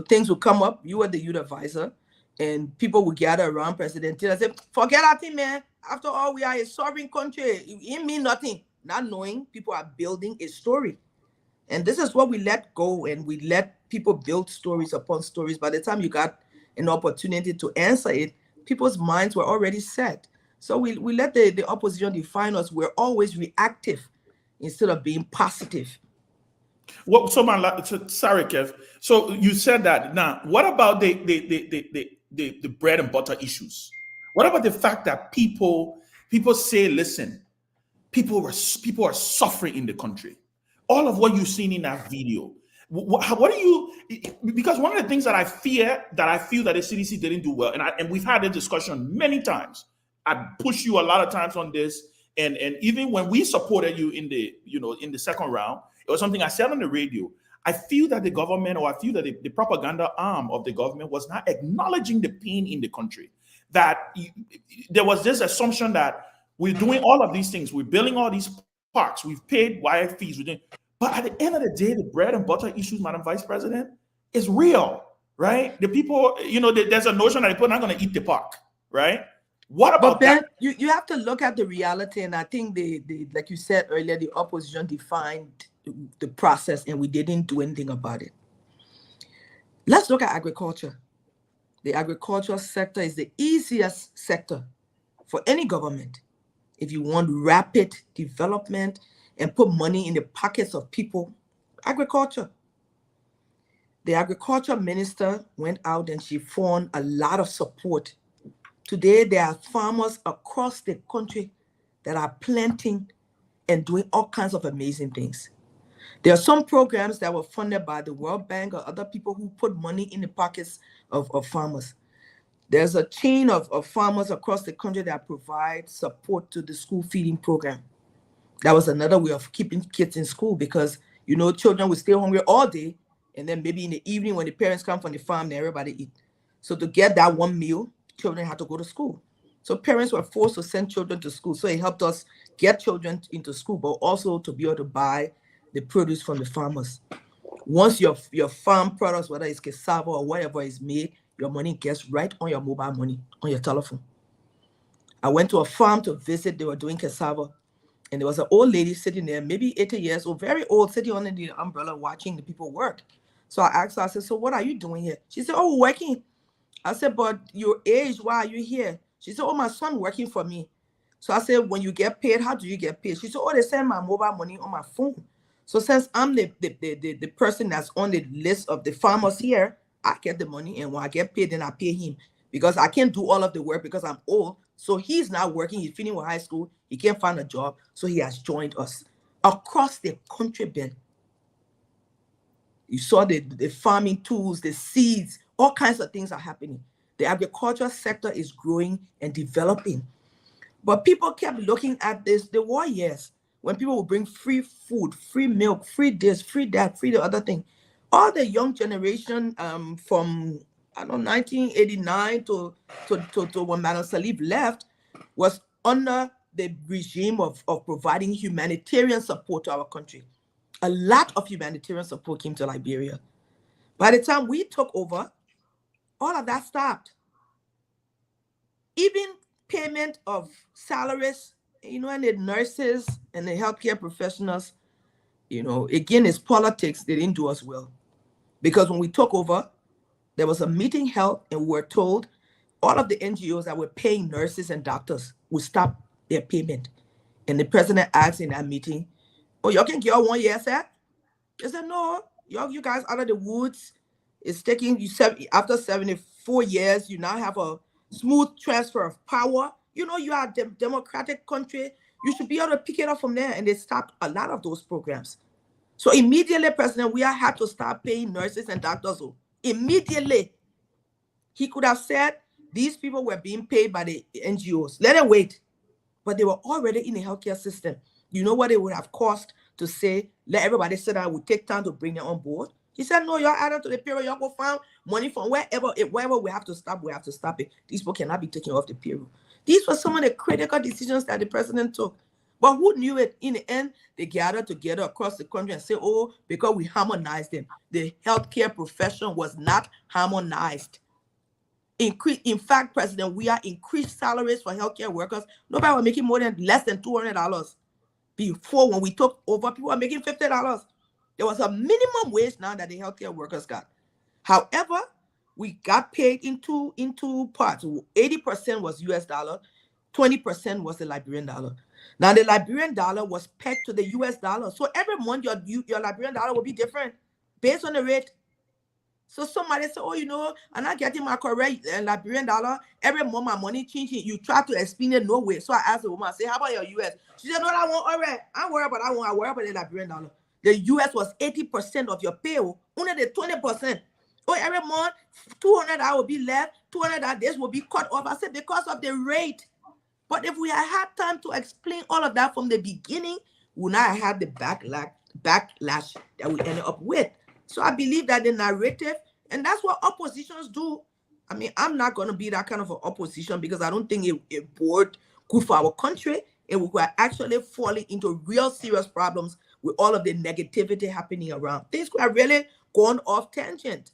Things would come up. You were the youth advisor, and people would gather around President Taylor and say, forget that thing, man. After all, we are a sovereign country. It mean nothing. Not knowing people are building a story. And this is what we let go, and we let people build stories upon stories. By the time you got an opportunity to answer it, people's minds were already set. So we let the opposition define us. We're always reactive instead of being positive. Well, sorry, Kev. So you said that. Now, what about the bread and butter issues? What about the fact that people say, listen, people are suffering in the country. All of what you've seen in that video. What do you? Because one of the things that I feel that the CDC didn't do well, and we've had a discussion many times. I pushed you a lot of times on this, and even when we supported you in the second round, it was something I said on the radio. I feel that the government, or I feel that the propaganda arm of the government was not acknowledging the pain in the country. That there was this assumption that we're doing all of these things, we're building all these parks, we've paid wire fees, but at the end of the day, the bread and butter issues, Madam Vice President, is real, right? The people, there's a notion that people are not going to eat the park, right? What about Ben, that? You have to look at the reality, and I think the like you said earlier, the opposition defined the process, and we didn't do anything about it. Let's look at agriculture. The agricultural sector is the easiest sector for any government. If you want rapid development and put money in the pockets of people, agriculture. The agriculture minister went out and she found a lot of support. Today, there are farmers across the country that are planting and doing all kinds of amazing things. There are some programs that were funded by the World Bank or other people who put money in the pockets of farmers. There's a chain of farmers across the country that provide support to the school feeding program. That was another way of keeping kids in school, because, children will stay hungry all day, and then maybe in the evening when the parents come from the farm, then everybody eat. So to get that one meal, children had to go to school. So parents were forced to send children to school. So it helped us get children into school, but also to be able to buy the produce from the farmers. Once your farm products, whether it's cassava or whatever is made, your money gets right on your mobile money, on your telephone. I went to a farm to visit. They were doing cassava. And there was an old lady sitting there, maybe 80 years old, very old, sitting under the umbrella watching the people work. So I asked her, I said, so what are you doing here? She said, oh, working. I said, but your age, why are you here? She said, oh, my son working for me. So I said, when you get paid, how do you get paid? She said, oh, they send my mobile money on my phone. So since I'm the person that's on the list of the farmers here, I get the money, and when I get paid, then I pay him, because I can't do all of the work because I'm old. So he's not working. He's finished with high school. He can't find a job. So he has joined us across the country, Ben. You saw the farming tools, the seeds, all kinds of things are happening. The agricultural sector is growing and developing. But people kept looking at this, the war years, when people would bring free food, free milk, free this, free that, free the other thing. All the young generation from 1989 to when Madam Salif left was under the regime of providing humanitarian support to our country. A lot of humanitarian support came to Liberia. By the time we took over, all of that stopped. Even payment of salaries, and the nurses and the healthcare professionals, again, it's politics. They didn't do us well. Because when we took over, there was a meeting held, and we were told all of the NGOs that were paying nurses and doctors would stop their payment. And the president asked in that meeting, oh, y'all can get all 1 year, sir? They said, no, you guys out of the woods. It's taking you after 74 years, you now have a smooth transfer of power. You are a democratic country. You should be able to pick it up from there. And they stopped a lot of those programs. So immediately, President Weah had to start paying nurses and doctors. Immediately. He could have said these people were being paid by the NGOs. Let them wait. But they were already in the healthcare system. You know what it would have cost to say, let everybody sit down, it would take time to bring them on board? He said, no, y'all add up to the payroll, y'all go find money from wherever we have to stop it. These people cannot be taken off the payroll. These were some of the critical decisions that the president took. But who knew it? In the end, they gathered together across the country and said, oh, because we harmonized them. The healthcare profession was not harmonized. In fact, President, we are increased salaries for healthcare workers. Nobody was making less than $200. Before, when we took over, people were making $50. There was a minimum wage now that the healthcare workers got. However, we got paid into parts. 80% was US dollar, 20% was the Liberian dollar. Now the Liberian dollar was pegged to the US dollar. So every month your Liberian dollar will be different based on the rate. So somebody say, oh, I'm not getting my correct Liberian dollar. Every month my money changing. You try to explain it no way. So I asked the woman, I say, how about your US? She said, no, I want all right. I worry about the Liberian dollar. The US was 80% of your pay, only the 20%. Oh, every month, $200 will be left, $200 this will be cut off. I said, because of the rate. But if we had time to explain all of that from the beginning, we would not have the backlash that we ended up with. So I believe that the narrative, and that's what oppositions do. I mean, I'm not going to be that kind of an opposition because I don't think it bored good for our country, and we were actually falling into real serious problems with all of the negativity happening around. Things were really going off tangent.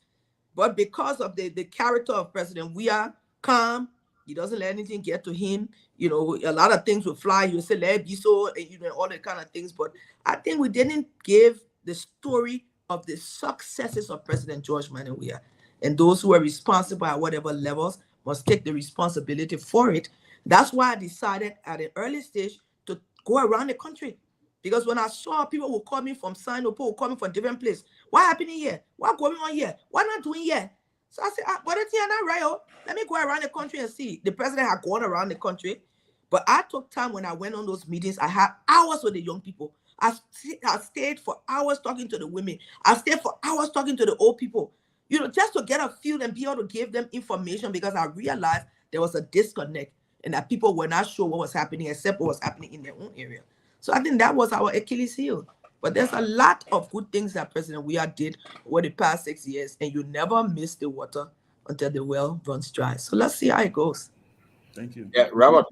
But because of the character of President, we are calm. He doesn't let anything get to him. A lot of things will fly. He will say, let it be so, all the kind of things. But I think we didn't give the story of the successes of President George Manuel Weah. And those who are responsible at whatever levels must take the responsibility for it. That's why I decided at an early stage to go around the country. Because when I saw people who call me from Sinopo, who call me from different places, what happening here? What going on here? What not doing here? So I said, but it's here not right. Oh, let me go around the country and see. The president had gone around the country, but I took time when I went on those meetings. I had hours with the young people. I stayed for hours talking to the women. I stayed for hours talking to the old people, just to get a feel and be able to give them information, because I realized there was a disconnect and that people were not sure what was happening except what was happening in their own area. So I think that was our Achilles heel. But there's a lot of good things that President Weah did over the past 6 years, and you never miss the water until the well runs dry. So let's see how it goes. Thank you. Yeah, Robert.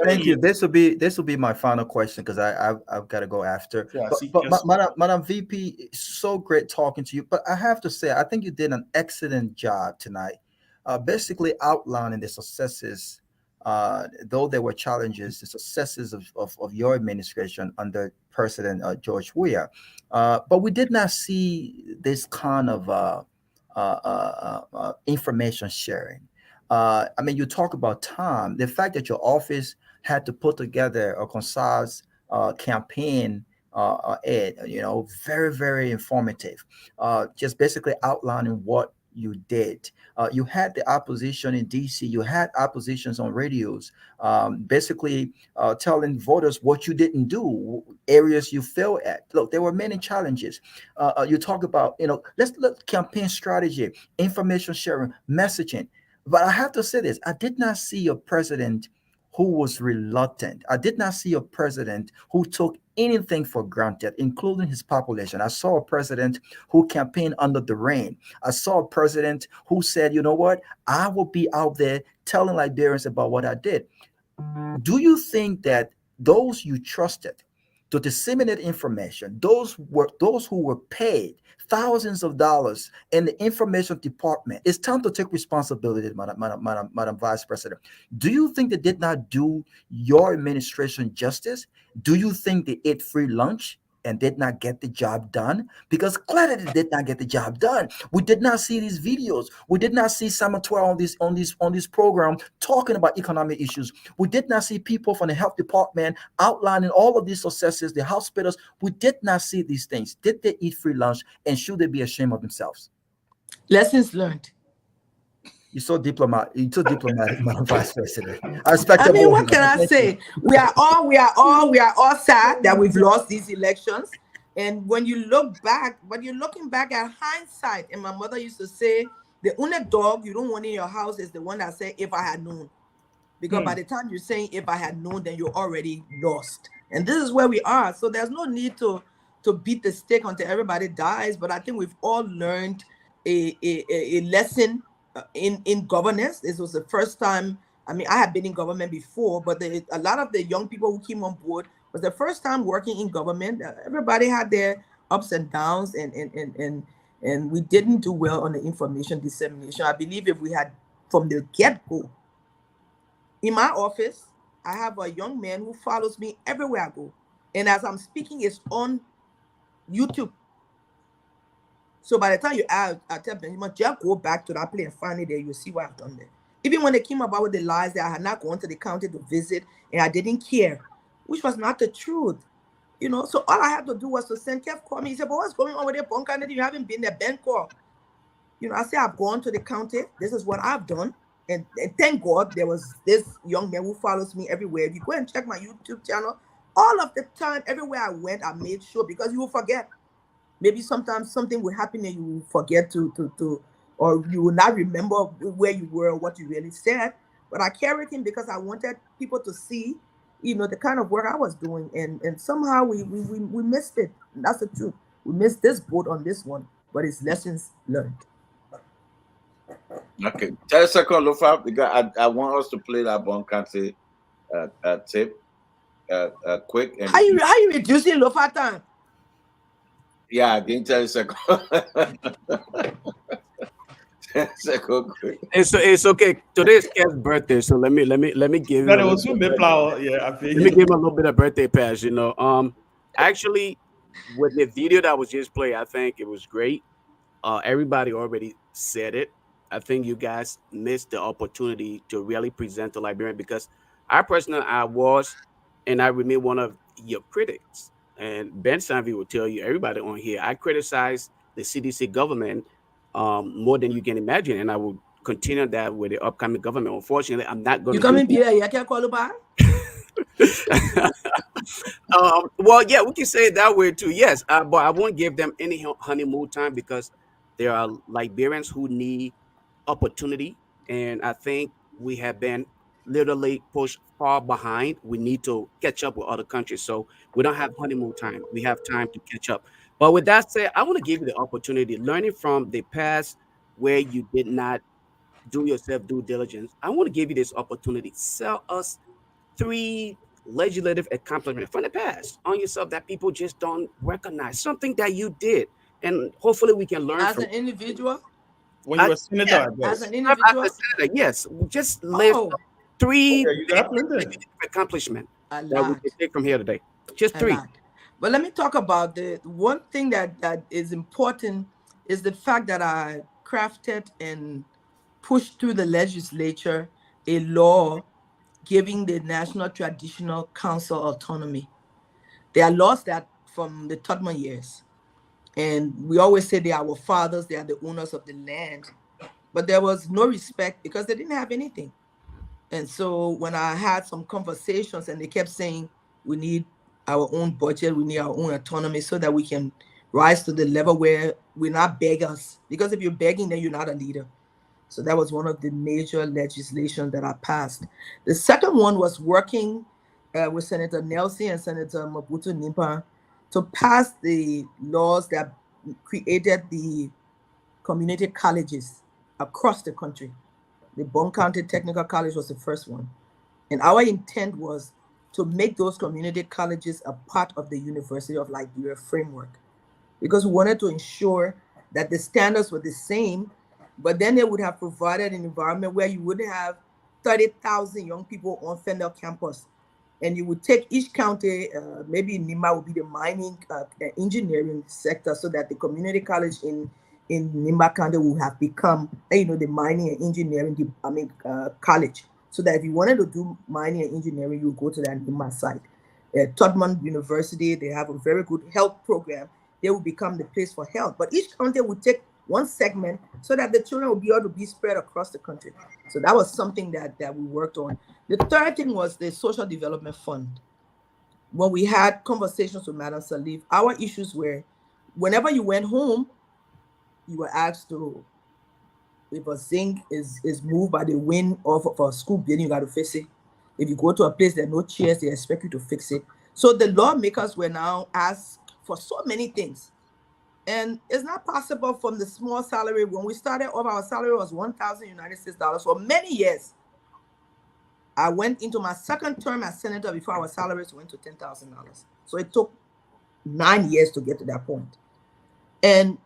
Thank you. This will be my final question because I've got to go after. Yeah, but Madam VP, it's so great talking to you. But I have to say, I think you did an excellent job tonight, basically outlining the successes. Though there were challenges, the successes of your administration under President George Weah, but we did not see this kind of information sharing. I mean, you talk about time. The fact that your office had to put together a concise campaign ad, very, very informative, just basically outlining what you did. You had the opposition in DC. You had oppositions on radios, basically telling voters what you didn't do, areas you failed at. Look, there were many challenges. You talk about, let's look campaign strategy, information sharing, messaging. But I have to say this: I did not see a president who was reluctant. I did not see a president who took anything for granted, including his population. I saw a president who campaigned under the rain. I saw a president who said, you know what, I will be out there telling Liberians about what I did. Do you think that those you trusted to disseminate information, those who were paid thousands of dollars in the information department, it's time to take responsibility, Madam Vice President. Do you think they did not do your administration justice? Do you think they ate free lunch and did not get the job done? Because clearly they did not get the job done. We did not see these videos. We did not see Samatua on this program talking about economic issues. We did not see people from the health department outlining all of these successes, the hospitals. We did not see these things. Did they eat free lunch, and should they be ashamed of themselves? Lessons learned. You're so diplomatic, Madam Vice President. I respect. I mean, what can I say? We are all sad that we've lost these elections. And when you look back, but you're looking back at hindsight, and my mother used to say, the only dog you don't want in your house is the one that say, if I had known. Because by the time you're saying, if I had known, then you're already lost. And this is where we are. So there's no need to beat the stick until everybody dies. But I think we've all learned a lesson in governance. This was the first time. I mean, I had been in government before, but a lot of the young people who came on board was the first time working in government. Everybody had their ups and downs, and we didn't do well on the information dissemination. I believe if we had from the get-go, in my office, I have a young man who follows me everywhere I go. And as I'm speaking, it's on YouTube. So by the time you add, I tell Benjamin, just go back to that place and find it there. You'll see what I've done there. Even when they came about with the lies that I had not gone to the county to visit and I didn't care, which was not the truth. You know, so all I had to do was to send Keff call me. He said, but what's going on with the bunker? You haven't been there, Ben call. You know, I said, I've gone to the county. This is what I've done. And thank God there was this young man who follows me everywhere. If you go and check my YouTube channel, all of the time, everywhere I went, I made sure, because you will forget. Maybe sometimes something will happen and you will forget to or you will not remember where you were or what you really said. But I carried him because I wanted people to see, you know, the kind of work I was doing. And somehow we missed it. And that's the truth. We missed this boat on this one, but it's lessons learned. Okay, 10 seconds, Lofa, because I want us to play that Bon Country tape quick. And how you reducing Lofa time? Yeah, give me 10 seconds. 10 seconds quick. It's okay. Today's Keff's birthday, so let me give him. Let me give him a little bit of birthday pass. You know, actually, with the video that was just played, I think it was great. Everybody already said it. I think you guys missed the opportunity to really present the Liberian, because I was, and I remain one of your critics. And Ben Sanvee will tell you, everybody on here, I criticize the CDC government more than you can imagine, and I will continue that with the upcoming government. Unfortunately, I'm not going to. You coming here? You can't call back. Well, yeah, we can say it that way too. Yes, but I won't give them any honeymoon time, because there are Liberians who need opportunity, and I think we have been literally pushed far behind. We need to catch up with other countries, so we don't have honeymoon time. We have time to catch up. But with that said, I want to give you the opportunity, learning from the past where you did not do yourself due diligence. I want to give you this opportunity. Sell us 3 legislative accomplishments from the past on yourself that people just don't recognize, something that you did, and hopefully we can learn as from an individual. When you were senator, as an individual, yes, just list 3 accomplishments that we can take from here today. Just 3. But let me talk about the one thing that is important is the fact that I crafted and pushed through the legislature a law giving the National Traditional Council autonomy. There are laws that from the Tomalin years, and we always say they are our fathers, they are the owners of the land, but there was no respect because they didn't have anything. And so when I had some conversations and they kept saying, we need our own budget, we need our own autonomy so that we can rise to the level where we're not beggars. Because if you're begging, then you're not a leader. So that was one of the major legislation that I passed. The second one was working with Senator Nelson and Senator Mabutu Nimpa to pass the laws that created the community colleges across the country. The Bon County Technical College was the first one. And our intent was to make those community colleges a part of the University of Liberia framework, because we wanted to ensure that the standards were the same, but then they would have provided an environment where you would have 30,000 young people on Fendel campus. And you would take each county, maybe Nima would be the mining engineering sector, so that the community college in Nimba County would have become, the mining and engineering college. So that if you wanted to do mining and engineering, you would go to that Nimba site. Tomalin University, they have a very good health program. They will become the place for health. But each county would take one segment so that the children will be able to be spread across the country. So that was something that we worked on. The third thing was the Social Development Fund. When we had conversations with Madam Salif, our issues were, whenever you went home, you were asked to, if a zinc is moved by the wind off of a school building, you got to fix it. If you go to a place, there are no chairs, they expect you to fix it. So the lawmakers were now asked for so many things. And it's not possible from the small salary. When we started off, our salary was $1,000 United States dollars for many years. I went into my second term as senator before our salaries went to $10,000. So it took 9 years to get to that point. And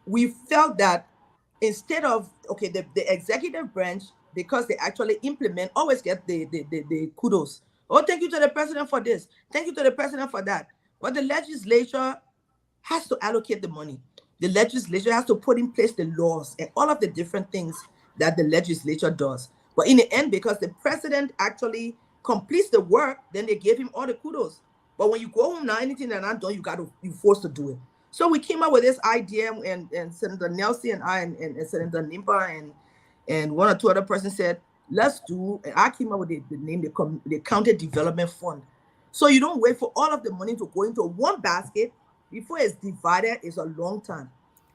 we felt that instead of, the executive branch, because they actually implement, always get the kudos. Oh, thank you to the president for this. Thank you to the president for that. But the legislature has to allocate the money. The legislature has to put in place the laws and all of the different things that the legislature does. But in the end, because the president actually completes the work, then they gave him all the kudos. But when you go home now, anything that's not done, you're forced to do it. So we came up with this idea, and Senator Nelson and I and Senator Nimba and one or two other persons said, let's do, and I came up with the name, the County Development Fund. So you don't wait for all of the money to go into one basket. Before it's divided, it's a long time.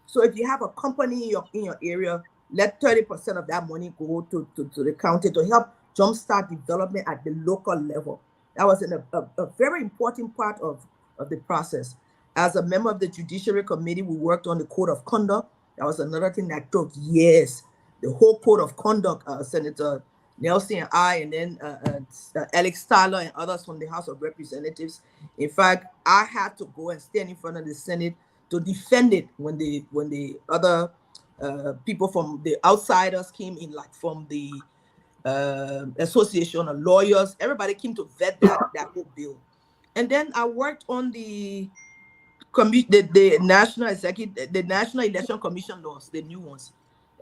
So if you have a company in your area, let 30% of that money go to the county to help jumpstart development at the local level. That was a very important part of the process. As a member of the Judiciary Committee, we worked on the Code of Conduct. That was another thing that took years. The whole Code of Conduct, Senator Nelson and I, and then Alex Tyler and others from the House of Representatives. In fact, I had to go and stand in front of the Senate to defend it when the other people from the outsiders came in, like from the Association of Lawyers. Everybody came to vet that whole bill. And then I worked on the National Election Commission laws, the new ones.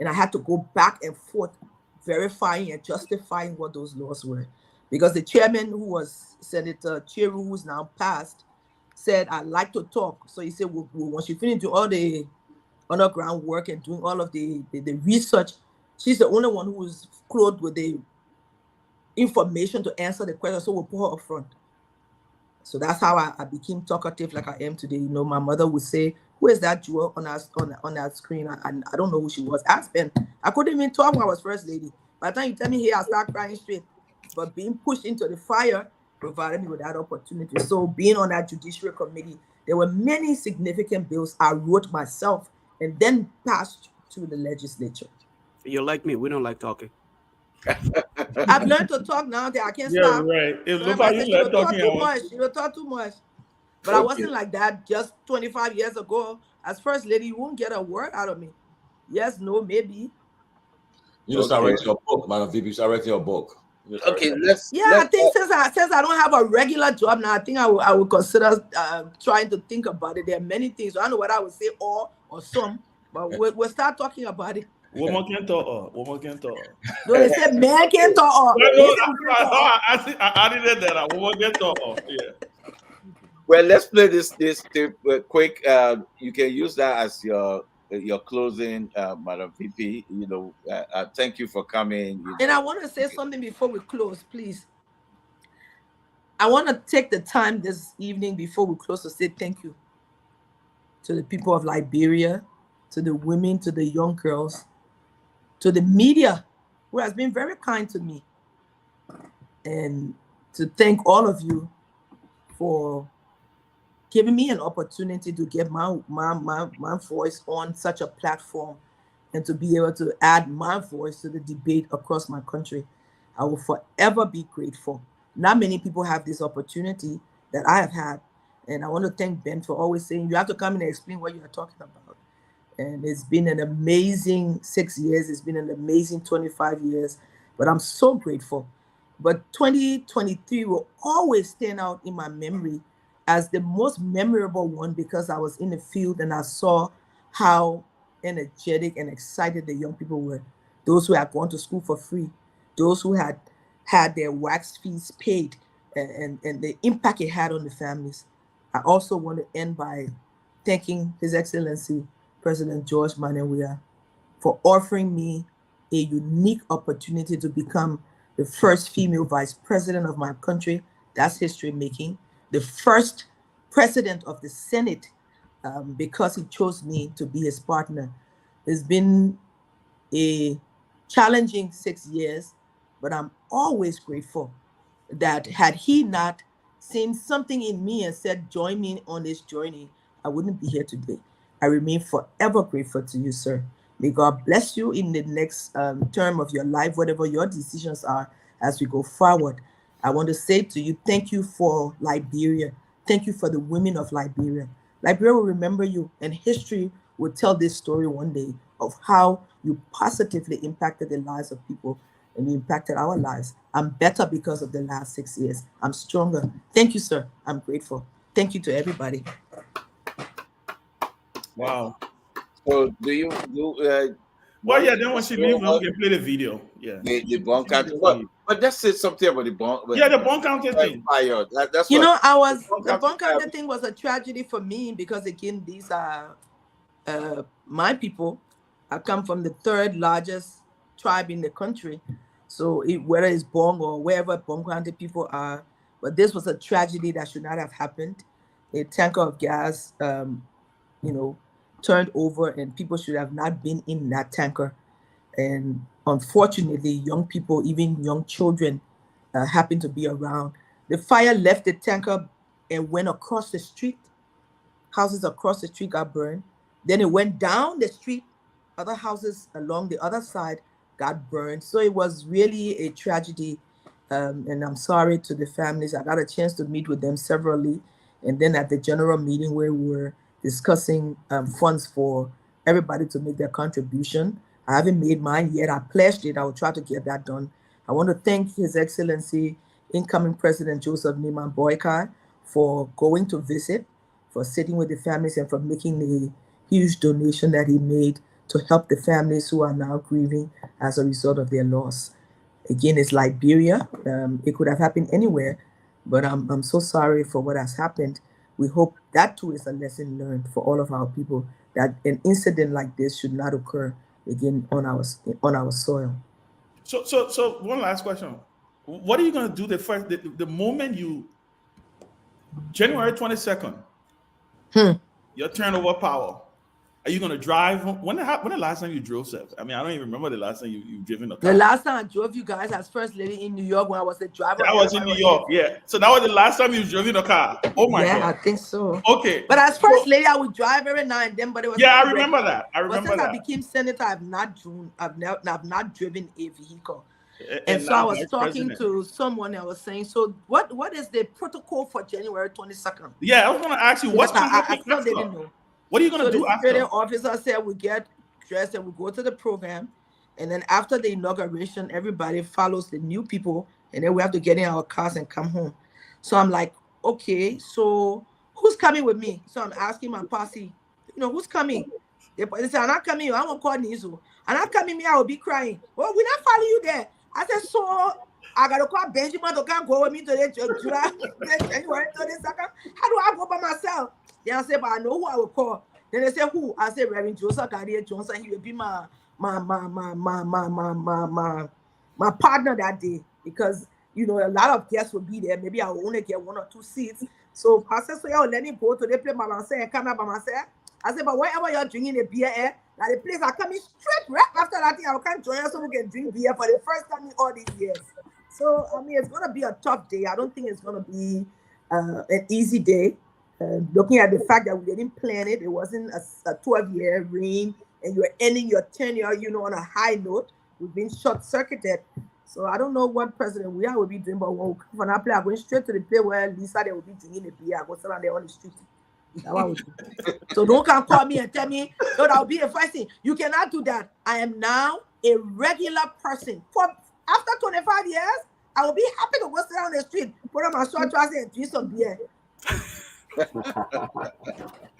And I had to go back and forth verifying and justifying what those laws were. Because the chairman, who was Senator Chiru, who's now passed, said, I'd like to talk. So he said, once you finish doing all the underground work and doing all of the research, she's the only one who is clothed with the information to answer the question. So we'll put her up front. So that's how I became talkative like I am today. You know, my mother would say, who is that jewel on that screen? I don't know who she was. Ask Ben. I couldn't even talk when I was first lady. By the time you tell me here, I start crying straight. But being pushed into the fire provided me with that opportunity. So being on that Judiciary Committee, there were many significant bills I wrote myself and then passed to the legislature. You're like me. We don't like talking. I've learned to talk now that I can't Yeah, stop. right. If So Lofa, you like talking, you will talk too much. But I wasn't like that just 25 years ago. As first lady, you won't get a word out of me. Yes, no, maybe. You just start writing your book, Madam VP. Start writing your book. Okay, I think since I don't have a regular job now, I think I would consider trying to think about it. There are many things. I don't know what I would say all or some, but we'll start talking about it. Woman can talk. Woman can talk. No, they said man can talk. I didn't that. Woman can talk. Yeah. Well, let's play this quick. You can use that as your closing, Madam VP. You know, thank you for coming. And I want to say something before we close, please. I want to take the time this evening before we close to say thank you to the people of Liberia, to the women, to the young girls, to the media, who has been very kind to me, and to thank all of you for giving me an opportunity to get my voice on such a platform and to be able to add my voice to the debate across my country. I will forever be grateful. Not many people have this opportunity that I have had. And I want to thank Ben for always saying, you have to come and explain what you are talking about. And it's been an amazing 6 years. It's been an amazing 25 years. But I'm so grateful. But 2023 will always stand out in my memory as the most memorable one, because I was in the field and I saw how energetic and excited the young people were. Those who had gone to school for free, those who had their wax fees paid, and the impact it had on the families. I also want to end by thanking His Excellency President George Nyenwolo for offering me a unique opportunity to become the first female vice president of my country. That's history making. The first president of the Senate, because he chose me to be his partner. It's been a challenging 6 years, but I'm always grateful that had he not seen something in me and said, join me on this journey, I wouldn't be here today. I remain forever grateful to you, sir. May God bless you in the next term of your life, whatever your decisions are as we go forward. I want to say to you, thank you for Liberia. Thank you for the women of Liberia. Liberia will remember you, and history will tell this story one day of how you positively impacted the lives of people and you impacted our lives. I'm better because of the last 6 years. I'm stronger. Thank you, sir. I'm grateful. Thank you to everybody. Wow. So do you do? Well, yeah. Then when she leaves, we can play the video. Yeah. The bone counting. But just say something about the bone. Yeah, the bone counting thing. Fire. That's You what, know, bone the counting bone counting thing was a tragedy for me because again, these are my people. I come from the third largest tribe in the country, so whether it's Bong or wherever Bong counted people are, but this was a tragedy that should not have happened. A tanker of gas, turned over, and people should have not been in that tanker. And unfortunately, young people, even young children, happened to be around. The fire left the tanker and went across the street. Houses across the street got burned. Then it went down the street. Other houses along the other side got burned. So it was really a tragedy. And I'm sorry to the families. I got a chance to meet with them severally. And then at the general meeting where we were discussing funds for everybody to make their contribution. I haven't made mine yet. I pledged it. I will try to get that done. I want to thank His Excellency, incoming President Joseph Neiman Boyka, for going to visit, for sitting with the families, and for making the huge donation that he made to help the families who are now grieving as a result of their loss. Again, it's Liberia. It could have happened anywhere, but I'm so sorry for what has happened. We hope that too is a lesson learned for all of our people, that an incident like this should not occur again on our soil. So one last question. What are you going to do the moment you, January 22nd, your turnover power? Are you going to drive? When the last time you drove, Seth? I mean, I don't even remember the last time you've driven a car. The last time I drove you guys as first lady in New York when I was the driver. I was in New York, yeah. So that was the last time you drove in a car. Oh my God. Yeah, I think so. Okay. But as first lady, I would drive every now and then. But it was I remember that. But since I became senator, I've not driven a vehicle. And so I was talking to someone that was saying, so what is the protocol for January 22nd? Yeah, I was going to ask you, what's going to happen I still didn't know. What are you going to do after? The officer said we get dressed and we go to the program. And then after the inauguration, everybody follows the new people. And then we have to get in our cars and come home. So I'm like, okay, so who's coming with me? So I'm asking my posse, who's coming? They say, I'm not coming. I won't call Nizo. I'm not coming. Me, I will be crying. Well, we're not following you there. I said, so I got to call Benjamin to come go with me to the January 22nd. How do I go by myself? Then I said, but I know who I will call. Then they say, who? I said, Reverend Joseph Carrier Johnson. He will be my partner that day, because a lot of guests will be there. Maybe I will only get 1 or 2 seats. So I said, so let me go to the place by myself and come out by myself. I said, but wherever you're drinking a beer, now the place I coming straight right after that thing, I can't join us so we can drink beer for the first time in all these years. So I mean, it's gonna be a tough day. I don't think it's gonna be an easy day. Looking at the fact that we didn't plan it, it wasn't a 12-year reign, and you're ending your tenure, on a high note. We've been short-circuited. So I don't know what President we will be doing, but when we come from that place, I'm going straight to the place where Lisa, they will be drinking the beer. I go sit down there on the street. So don't come call me and tell me, that will be a first thing. You cannot do that. I am now a regular person. After 25 years, I will be happy to go sit down the street, put on my short trousers and drink some beer.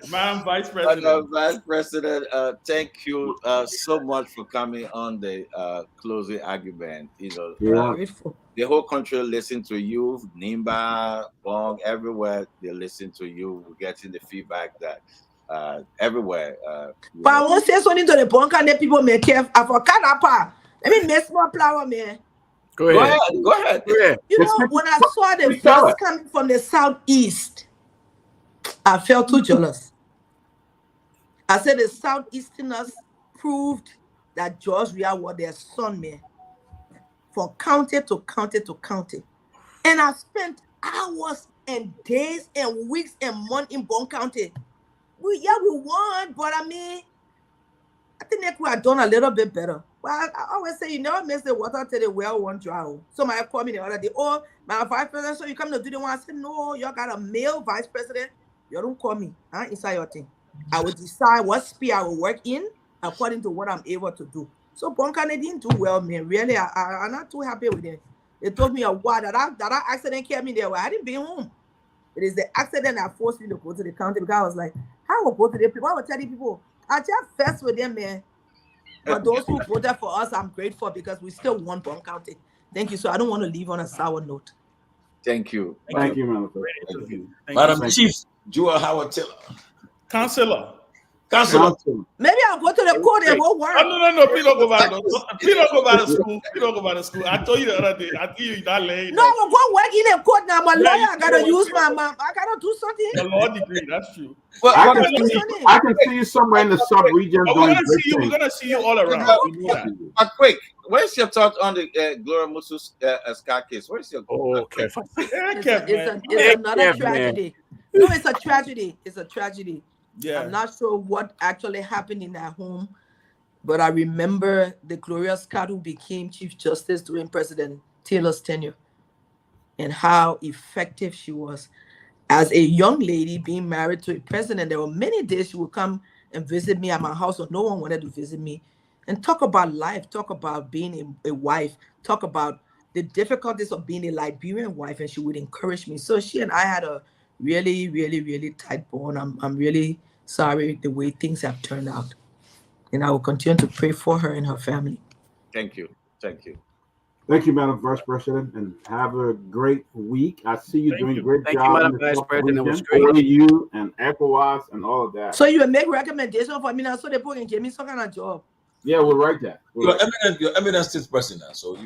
Madam Vice President. Vice President, thank you so much for coming on the closing argument. The whole country listen to you, Nimba, Bong, everywhere they listen to you. We're getting the feedback that everywhere. But I won't say something to the Bong and the people make care. I forgot that part. Let me make small flower, man. Go ahead. When I saw the bus coming from the southeast, I felt too jealous. I said the Southeasterners proved that George Weah was their son, man. From county to county to county. And I spent hours and days and weeks and months in Bong County. We won, but I mean, I think that we have done a little bit better. Well, I always say, you never miss the water till the well won't dry. Somebody called me the other day, oh, my vice president, so you come to do the one? I said, no, you got a male vice president. You don't call me inside your thing. I will decide what sphere I will work in according to what I'm able to do. So Bong County didn't do well, man. Really, I'm not too happy with it. It took me a while that accident kept me there. Well, I didn't be home. It is the accident that forced me to go to the county, because I was like, I will go to the people. I will tell the people. I just first with them, man. But those who voted for us, I'm grateful because we still won Bon County. Thank you. So I don't want to leave on a sour note. Thank you. Thank you, man. Madam Chief Jewel Howard Taylor. Councillor. Maybe I'll go to the court and won't work. No. Please don't go back. Please don't go back to school. Please don't go back to school. I told you the other day. I told you that lady. No, I'm going to work in a court now. I'm a lawyer. I got to use my mom. I got to do something. The law degree. That's true. Well, I can see you somewhere in the sub-region doing We're good going to see you all around. But quick, where's your thought on the Gloria Musu Scar case? Where's your Keff? It's another tragedy. No, it's a tragedy. It's a tragedy. Yeah. I'm not sure what actually happened in that home, but I remember the Gloria Scott who became Chief Justice during President Taylor's tenure and how effective she was. As a young lady being married to a president, there were many days she would come and visit me at my house, or no one wanted to visit me, and talk about life, talk about being a wife, talk about the difficulties of being a Liberian wife, and she would encourage me. So she and I had a really, really, really tight bond. I'm really sorry the way things have turned out. And I will continue to pray for her and her family. Thank you. Thank you. Thank you, Madam Vice President, and have a great week. I see you doing a great Thank job. you, Madam Vice President. It was great. You and ECOWAS and all of that. So you will make recommendation for me now so they put in give me some kind of job. Yeah, we'll write that. Your eminent state president now, so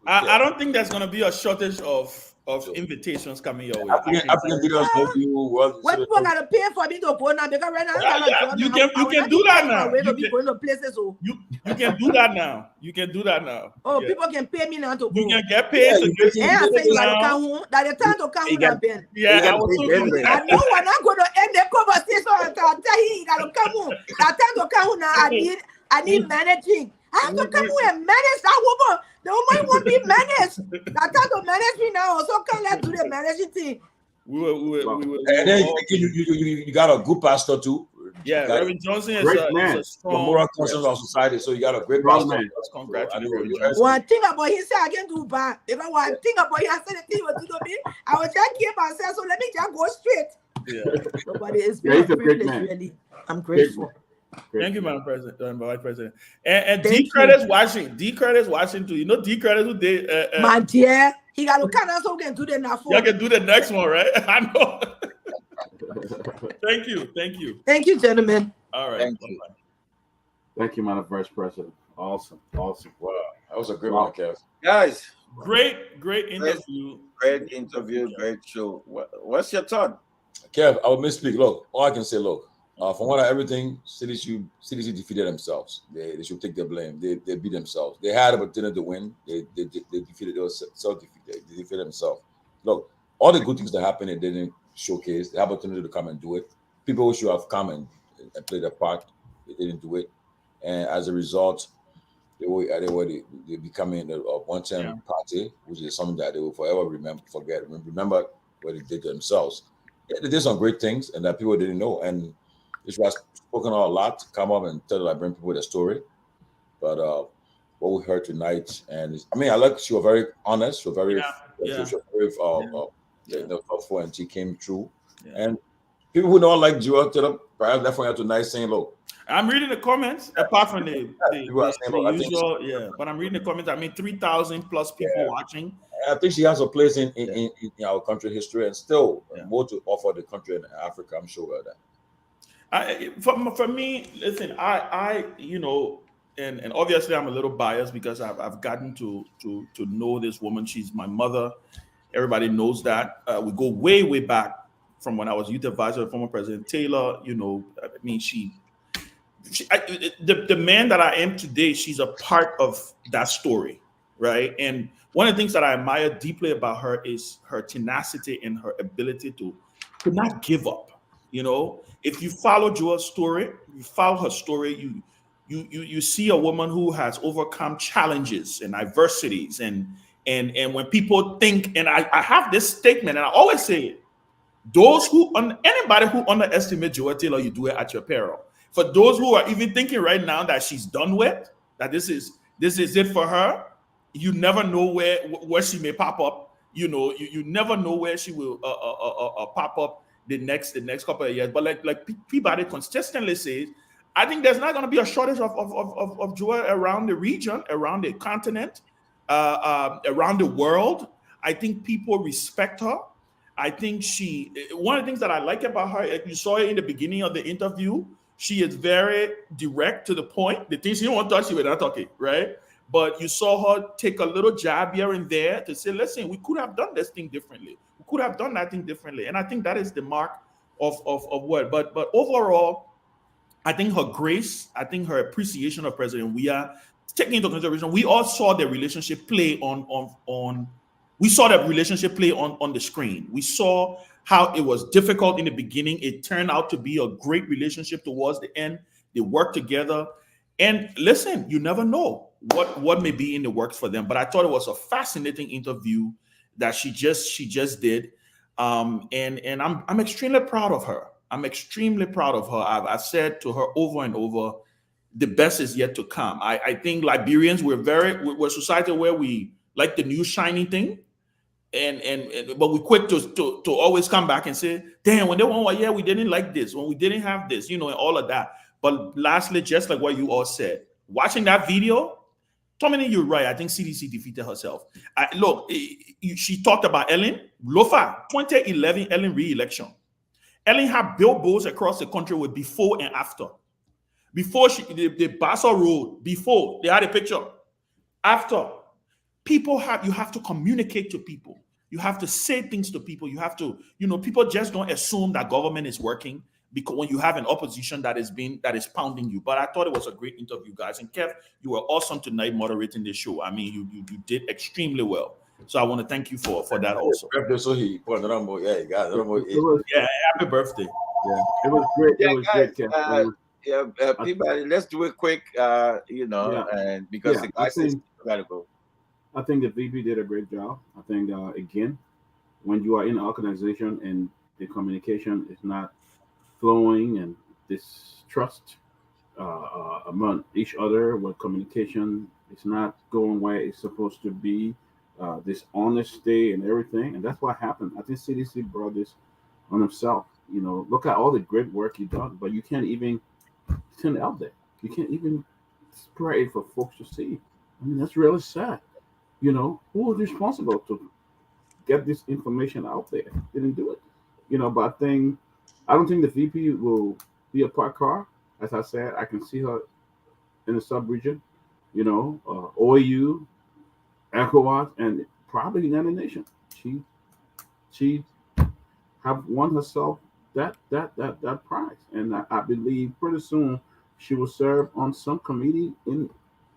I don't think there's going to be a shortage of invitations coming your way. African leaders know you. What people gotta pay for me to go now? Because right now you can do that now. Going to places. You can do that now. You can do that now. Oh, people can pay me now to go. You can get paid. I say you gotta come home. That the time to come home, Ben. Yeah, I know we're not going to end the conversation until tell you gotta come home. That time to come home now. I need managing. I have to come home and manage that woman. The woman won't be managed. That time to manage me now. So come let's do the managing thing. And then you got a good pastor too. Yeah, Reverend Johnson is a strong moral conscience of society. So you got a great pastor. Congratulations. One thing about him, say I can do bad. Because one thing about him, I said the thing was do to me. I was just keep myself. So let me just go straight. Yeah. Nobody is been a privilege, really. I'm grateful. Thank you, Madam President, Vice President. And D Credit's watching. D Credit's watching too. You know D Credit who did. My dear, he got to come out so we can do the now. You can do the next one, right? I know. Thank you. Thank you, gentlemen. All right. Thank you, Madam Vice President. Awesome. Wow, that was a great one, Kev. Guys, great interview. Great interview. Great show. What's your thought, Kev? I will misspeak. Look, all I can say, look. From what everything, CDC defeated themselves. They should take the blame. They beat themselves. They had an opportunity to win. They defeated. They were self-defeated. They defeated themselves. Look, all the good things that happened, they didn't showcase. They have opportunity to come and do it. People should have come and played their part. They didn't do it, and as a result, they becoming a one-term party, which is something that they will forever remember what they did to themselves. Yeah, they did some great things, and that people didn't know. And this was spoken on a lot to come up and tell the Liberian people the story. But what we heard tonight, and I like she was very honest, she was very thoughtful, and she came through. Yeah. And people who don't like Jewel Taylor, perhaps that's why you have tonight saying, look. I'm reading the comments, apart from the usual, but I'm reading the comments. 3,000 plus people watching. I think she has a place in our country history, and still more to offer the country in Africa. I'm sure of that. For me, listen, I and obviously I'm a little biased because I've gotten to know this woman. She's my mother. Everybody knows that. We go way back from when I was youth advisor to former President Taylor. The man that I am today, she's a part of that story, right? And one of the things that I admire deeply about her is her tenacity and her ability to not give up. If you follow Jewel's story, you follow her story, you see a woman who has overcome challenges and adversities, and when people think, and I have this statement, and I always say it: anybody who underestimates Jewel Taylor, you do it at your peril. For those who are even thinking right now that she's done with, that this is it for her, you never know where she may pop up. You never know where she will pop up the next couple of years. But like Peabody consistently says, I think there's not going to be a shortage of jewel around the region, around the continent, around the world. I think people respect her. I think one of the things that I like about her, you saw it in the beginning of the interview, she is very direct to the point. The things you don't want to touch, she will not talk it, right? But you saw her take a little jab here and there to say, listen, we could have done this thing differently. We could have done that thing differently. And I think that is the mark of what. But overall, I think her grace, I think her appreciation of President Weah, taking into consideration, we all saw the relationship play on the screen. We saw how it was difficult in the beginning. It turned out to be a great relationship towards the end. They worked together. And listen, you never know what may be in the works for them. But I thought it was a fascinating interview that she just did. And I'm extremely proud of her. I'm extremely proud of her. I've said to her over and over, the best is yet to come. I think Liberians, we're a society where we like the new shiny thing. But we quick to always come back and say, damn, when they won, yeah, we didn't like this, when we didn't have this, and all of that. But lastly, just like what you all said, watching that video, Tomalin, you're right. I think CDC defeated herself. Look, she talked about Ellen. Lofa, 2011 Ellen re-election. Ellen had billboards across the country with before and after. Before the Bassa Road, before, they had a picture. After. You have to communicate to people. You have to say things to people. You have to, people just don't assume that government is working because when you have an opposition that is pounding you. But I thought it was a great interview, guys. And Kev, you were awesome tonight moderating the show. I mean, you did extremely well. So I want to thank you for that also. Yeah, happy birthday. Yeah, it was great. It was guys, great, Kev. Peabody, let's do it quick, and because the guy says you gotta go. I think the VP did a great job. I think, again, when you are in an organization and the communication is not flowing and this trust among each other, where communication is not going where it's supposed to be, this honesty and everything, and that's what happened. I think CDC brought this on himself. Look at all the great work he done, but you can't even send it out there. You can't even spread it for folks to see. I mean, that's really sad. Who was responsible to get this information out there? Didn't do it. But I don't think the VP will be a parked car. As I said, I can see her in the sub-region, OAU, ECOWAS, and probably United Nations. She have won herself that prize. And I believe pretty soon she will serve on some committee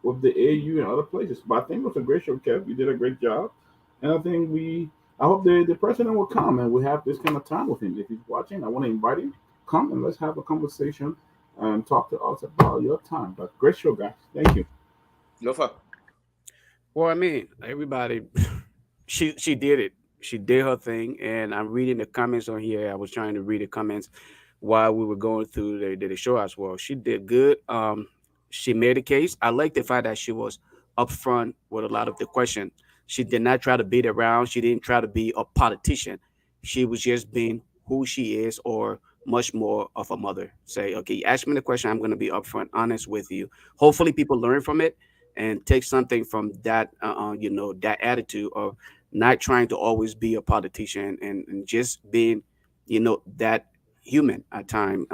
with the AU and other places. But I think it was a great show, Kev. You did a great job. And I hope the president will come and we have this kind of time with him. If he's watching, I want to invite him. Come and let's have a conversation and talk to us about your time. But great show, guys. Thank you. Lofa. Well, I mean, everybody, she did it. She did her thing. And I'm reading the comments on here. I was trying to read the comments while we were going through the show as well. She did good. She made a case. I like the fact that she was upfront with a lot of the question. She did not try to beat around. She didn't try to be a politician. She was just being who she is, or much more of a mother. Say, okay, you ask me the question, I'm going to be upfront, honest with you. Hopefully people learn from it and take something from that, that attitude of not trying to always be a politician and just being, that human at times.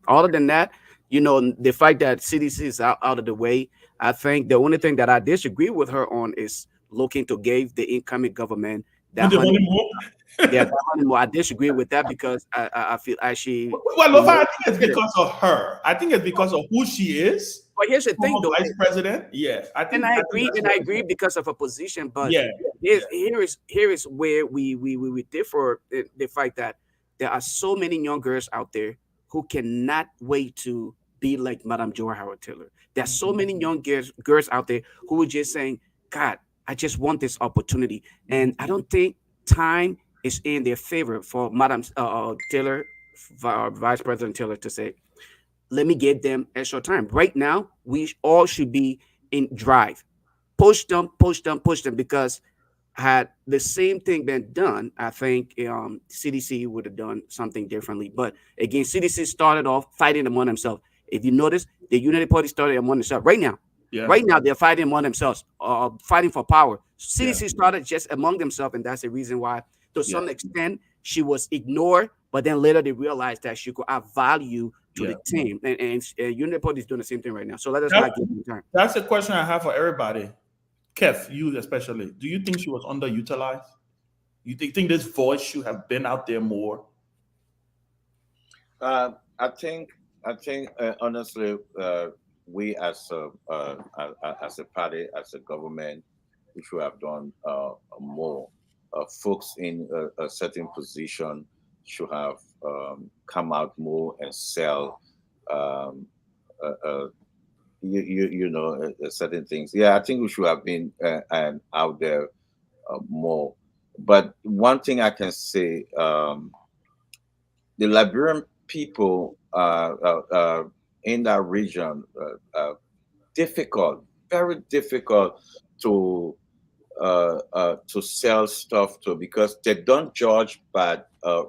Other than that, the fact that CDC is out of the way, I think the only thing that I disagree with her on is looking to give the incoming government that honeymoon. I disagree with that because I feel actually. Well, Lofa, I think it's because of her. I think it's because of who she is. But here's the thing, though. Vice president, yeah. I agree because of a position. But here is where we differ. The fact that there are so many young girls out there who cannot wait to be like Madame Joy Howard Taylor. There's so many young girls out there who are just saying, God, I just want this opportunity. And I don't think time is in their favor for Madame Taylor, Vice President Taylor, to say, let me give them extra time. Right now, we all should be in drive. Push them, because had the same thing been done, I think CDC would have done something differently. But again, CDC started off fighting among themselves. If you notice, the United Party started among themselves. Right now, they're fighting among themselves, fighting for power. CDC started just among themselves, and that's the reason why, to some extent, she was ignored. But then later they realized that she could add value to the team, and United Party is doing the same thing right now. So let us not give them time. That's a question I have for everybody. Kev, you especially. Do you think she was underutilized? You think this voice should have been out there more? I think honestly, we as a party, as a government, we should have done more. Folks in a certain position should have come out more and sell, certain things. Yeah, I think we should have been out there more. But one thing I can say, the Liberian people in that region, very difficult to sell stuff to, because they don't judge by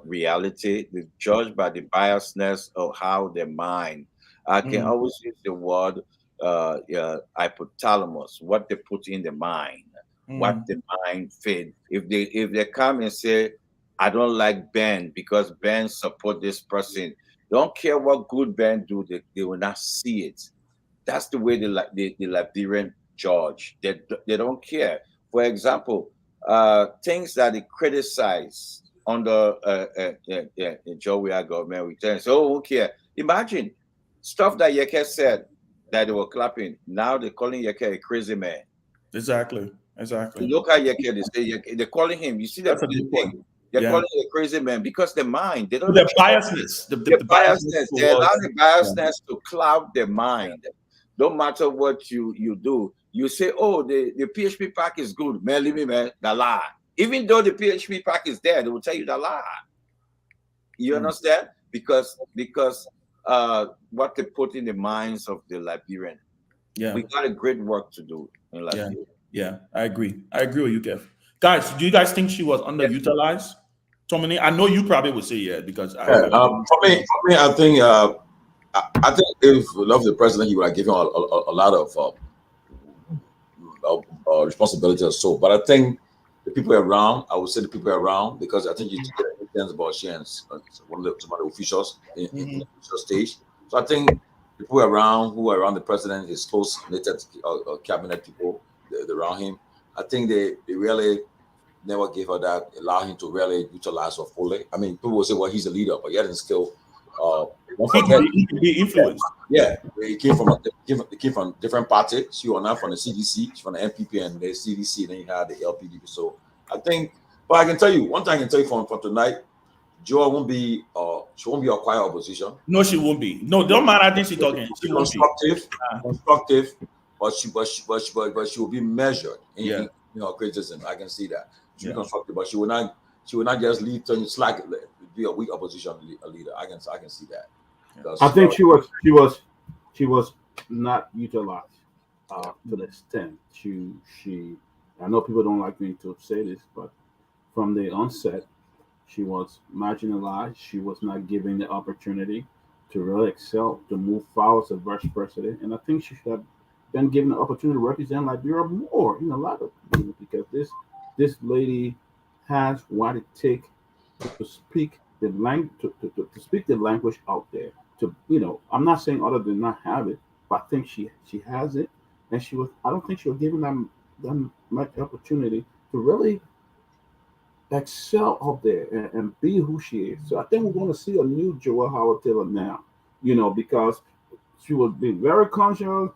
reality. They judge by the biasness of how they mind. I can always use the word hypothalamus, what they put in the mind, what the mind feed. If they come and say, I don't like Ben because Ben support this person, don't care what good Ben do, they will not see it. That's the way the Liberian judge. They don't care. For example, things that they criticize under Jowiya government, we tell them, so who care? Imagine stuff that Yeke said that they were clapping. Now they're calling Yeke a crazy man. Exactly. Look at Yeke, they're calling him. You see that thing? They're calling him a crazy man because the mind, they don't. The biasness. The biasness. They allow the biasness to cloud their mind. No matter what you do, you say, oh, the PHP pack is good. Man, leave me, man, the lie. Even though the PHP pack is there, they will tell you the lie. You understand? Because what they put in the minds of the Liberian. We got a great work to do in Liberia. Yeah, I agree with you, Kev. Guys, do you guys think she was underutilized? Tomalin, I know you probably would say because for me, I think if we love the president, he would have given a lot of responsibility or so. But I think the people around, I would say the people around, because I think you get evidence about she and some of the officials in the official stage. So I think the people around who are around the president, his close knitted cabinet people around him, I think they really never gave her that, allow him to really utilize her fully. I mean, people will say, well, he's a leader, but he hasn't still. He can be influenced. Yeah, he came from different parties. She was not from the CDC, she's from the NPP and the CDC, and then you had the LPDP. So I think, but I can tell you one thing. I can tell you from tonight, Joy won't be. She won't be a quiet opposition. No, she won't be. No, don't mind. I think she's talking. She constructive, but she will be measured in criticism. I can see that. She'll be constructive, but she will not just lead turn slack, be a weak opposition leader. I can see that. I think she was not utilized to the extent she. I know people don't like me to say this, but from the onset, she was marginalized. She was not given the opportunity to really excel, to move forward as a vice president, and I think she should have been given the opportunity to represent Liberia more in a lot of things, because this lady has what it takes to speak the language, to speak the language out there. I'm not saying other than not have it, but I think she has it, and I don't think she was given them much opportunity to really excel out there and be who she is. So I think we're going to see a new Joelle Howard Taylor now, because she was being very conscious.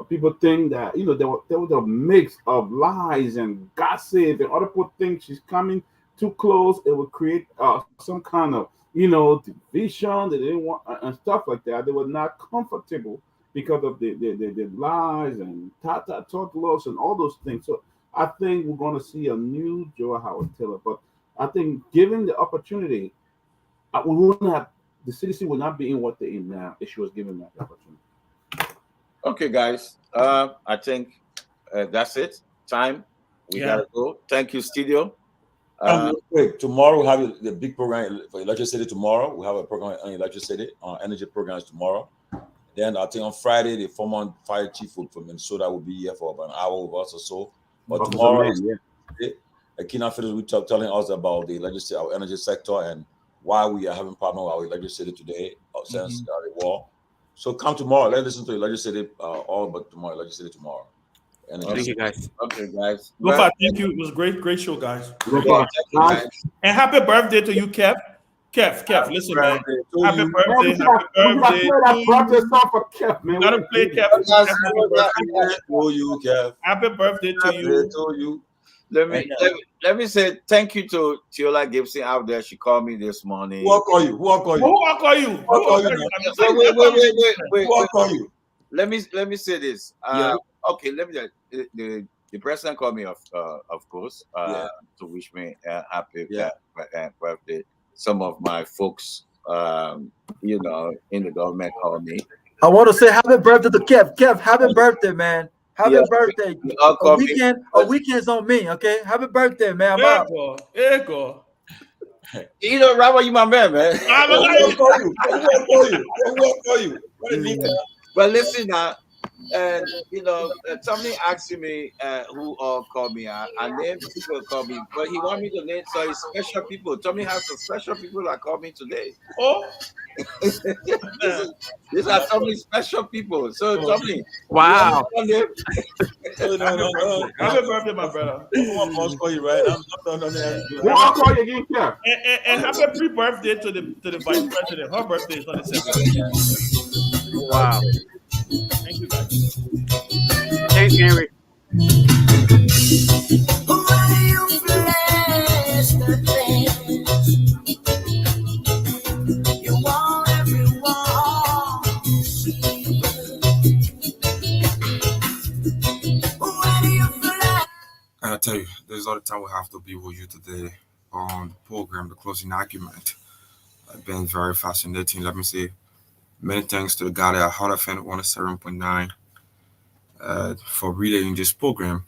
People think that there was a mix of lies and gossip, and other people think she's coming too close. It would create some kind of division that they didn't want and stuff like that. They were not comfortable because of the lies and talk loss and all those things. So I think we're going to see a new Joelle Howard Taylor. But I think given the opportunity, we wouldn't have, the CDC would not be in what they're in now if she was given that opportunity. Okay, guys. I think that's it. Time. we gotta go. Thank you, studio. Real quick, tomorrow we have the big program for electricity. Tomorrow we have a program on electricity, on energy programs tomorrow. Then I think on Friday the former fire chief from Minnesota will be here for about an hour with us or so. But tomorrow, a keynote will be telling us about the electricity, our energy sector, and why we are having problem with our electricity today since the war. So come tomorrow. Let's listen to electricity all but tomorrow. Electricity tomorrow. Thank you, guys. Okay, guys. Lofa, thank you. It was great show, guys. Lofa, guys. And happy birthday to you, Keff. Keff, listen, man. Happy birthday, happy birthday. That birthday song for Keff, man. Gotta play Keff. Happy birthday to you. Let me say thank you to Tiola Gibson out there. She called me this morning. Who call you? Wait. Let me say this. Okay, the president called me of course to wish me a happy birthday. Some of my folks in the government called me. I want to say happy birthday to Kev. Kev, happy birthday, man. Happy birthday. A weekend's on me, okay? Happy birthday, man. I'm out. There you go. You know, Robert, you my man. Who call you? Well, listen now. And somebody asking me who all called me. I named people call me, but he want me to name special people. Tommy has some special people that called me today. Oh, these are so many special people. So Tommy, wow. No. Happy birthday, my brother. I'll call you, right? I'll call you again, Kev. And happy pre-birthday to the vice president. Her birthday is on the 7th. Wow. Thank you, guys. Thanks, Henry. I tell you, there's all the time we have to be with you today on the program, the closing argument. It's been very fascinating. Let me say many thanks to the guy at Hot FM 107.9 for relaying this program,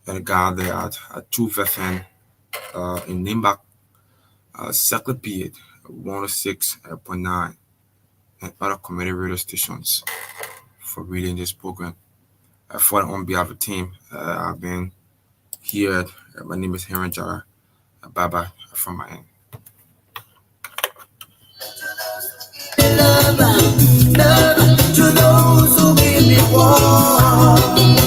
and the guy there at 2 FM in Nimbak, Cyclopedia 106.9, and other community radio stations for relaying this program. For on behalf of the team, I've been here. My name is Henry Jara. Bye-bye from my end. Love to those who give me war.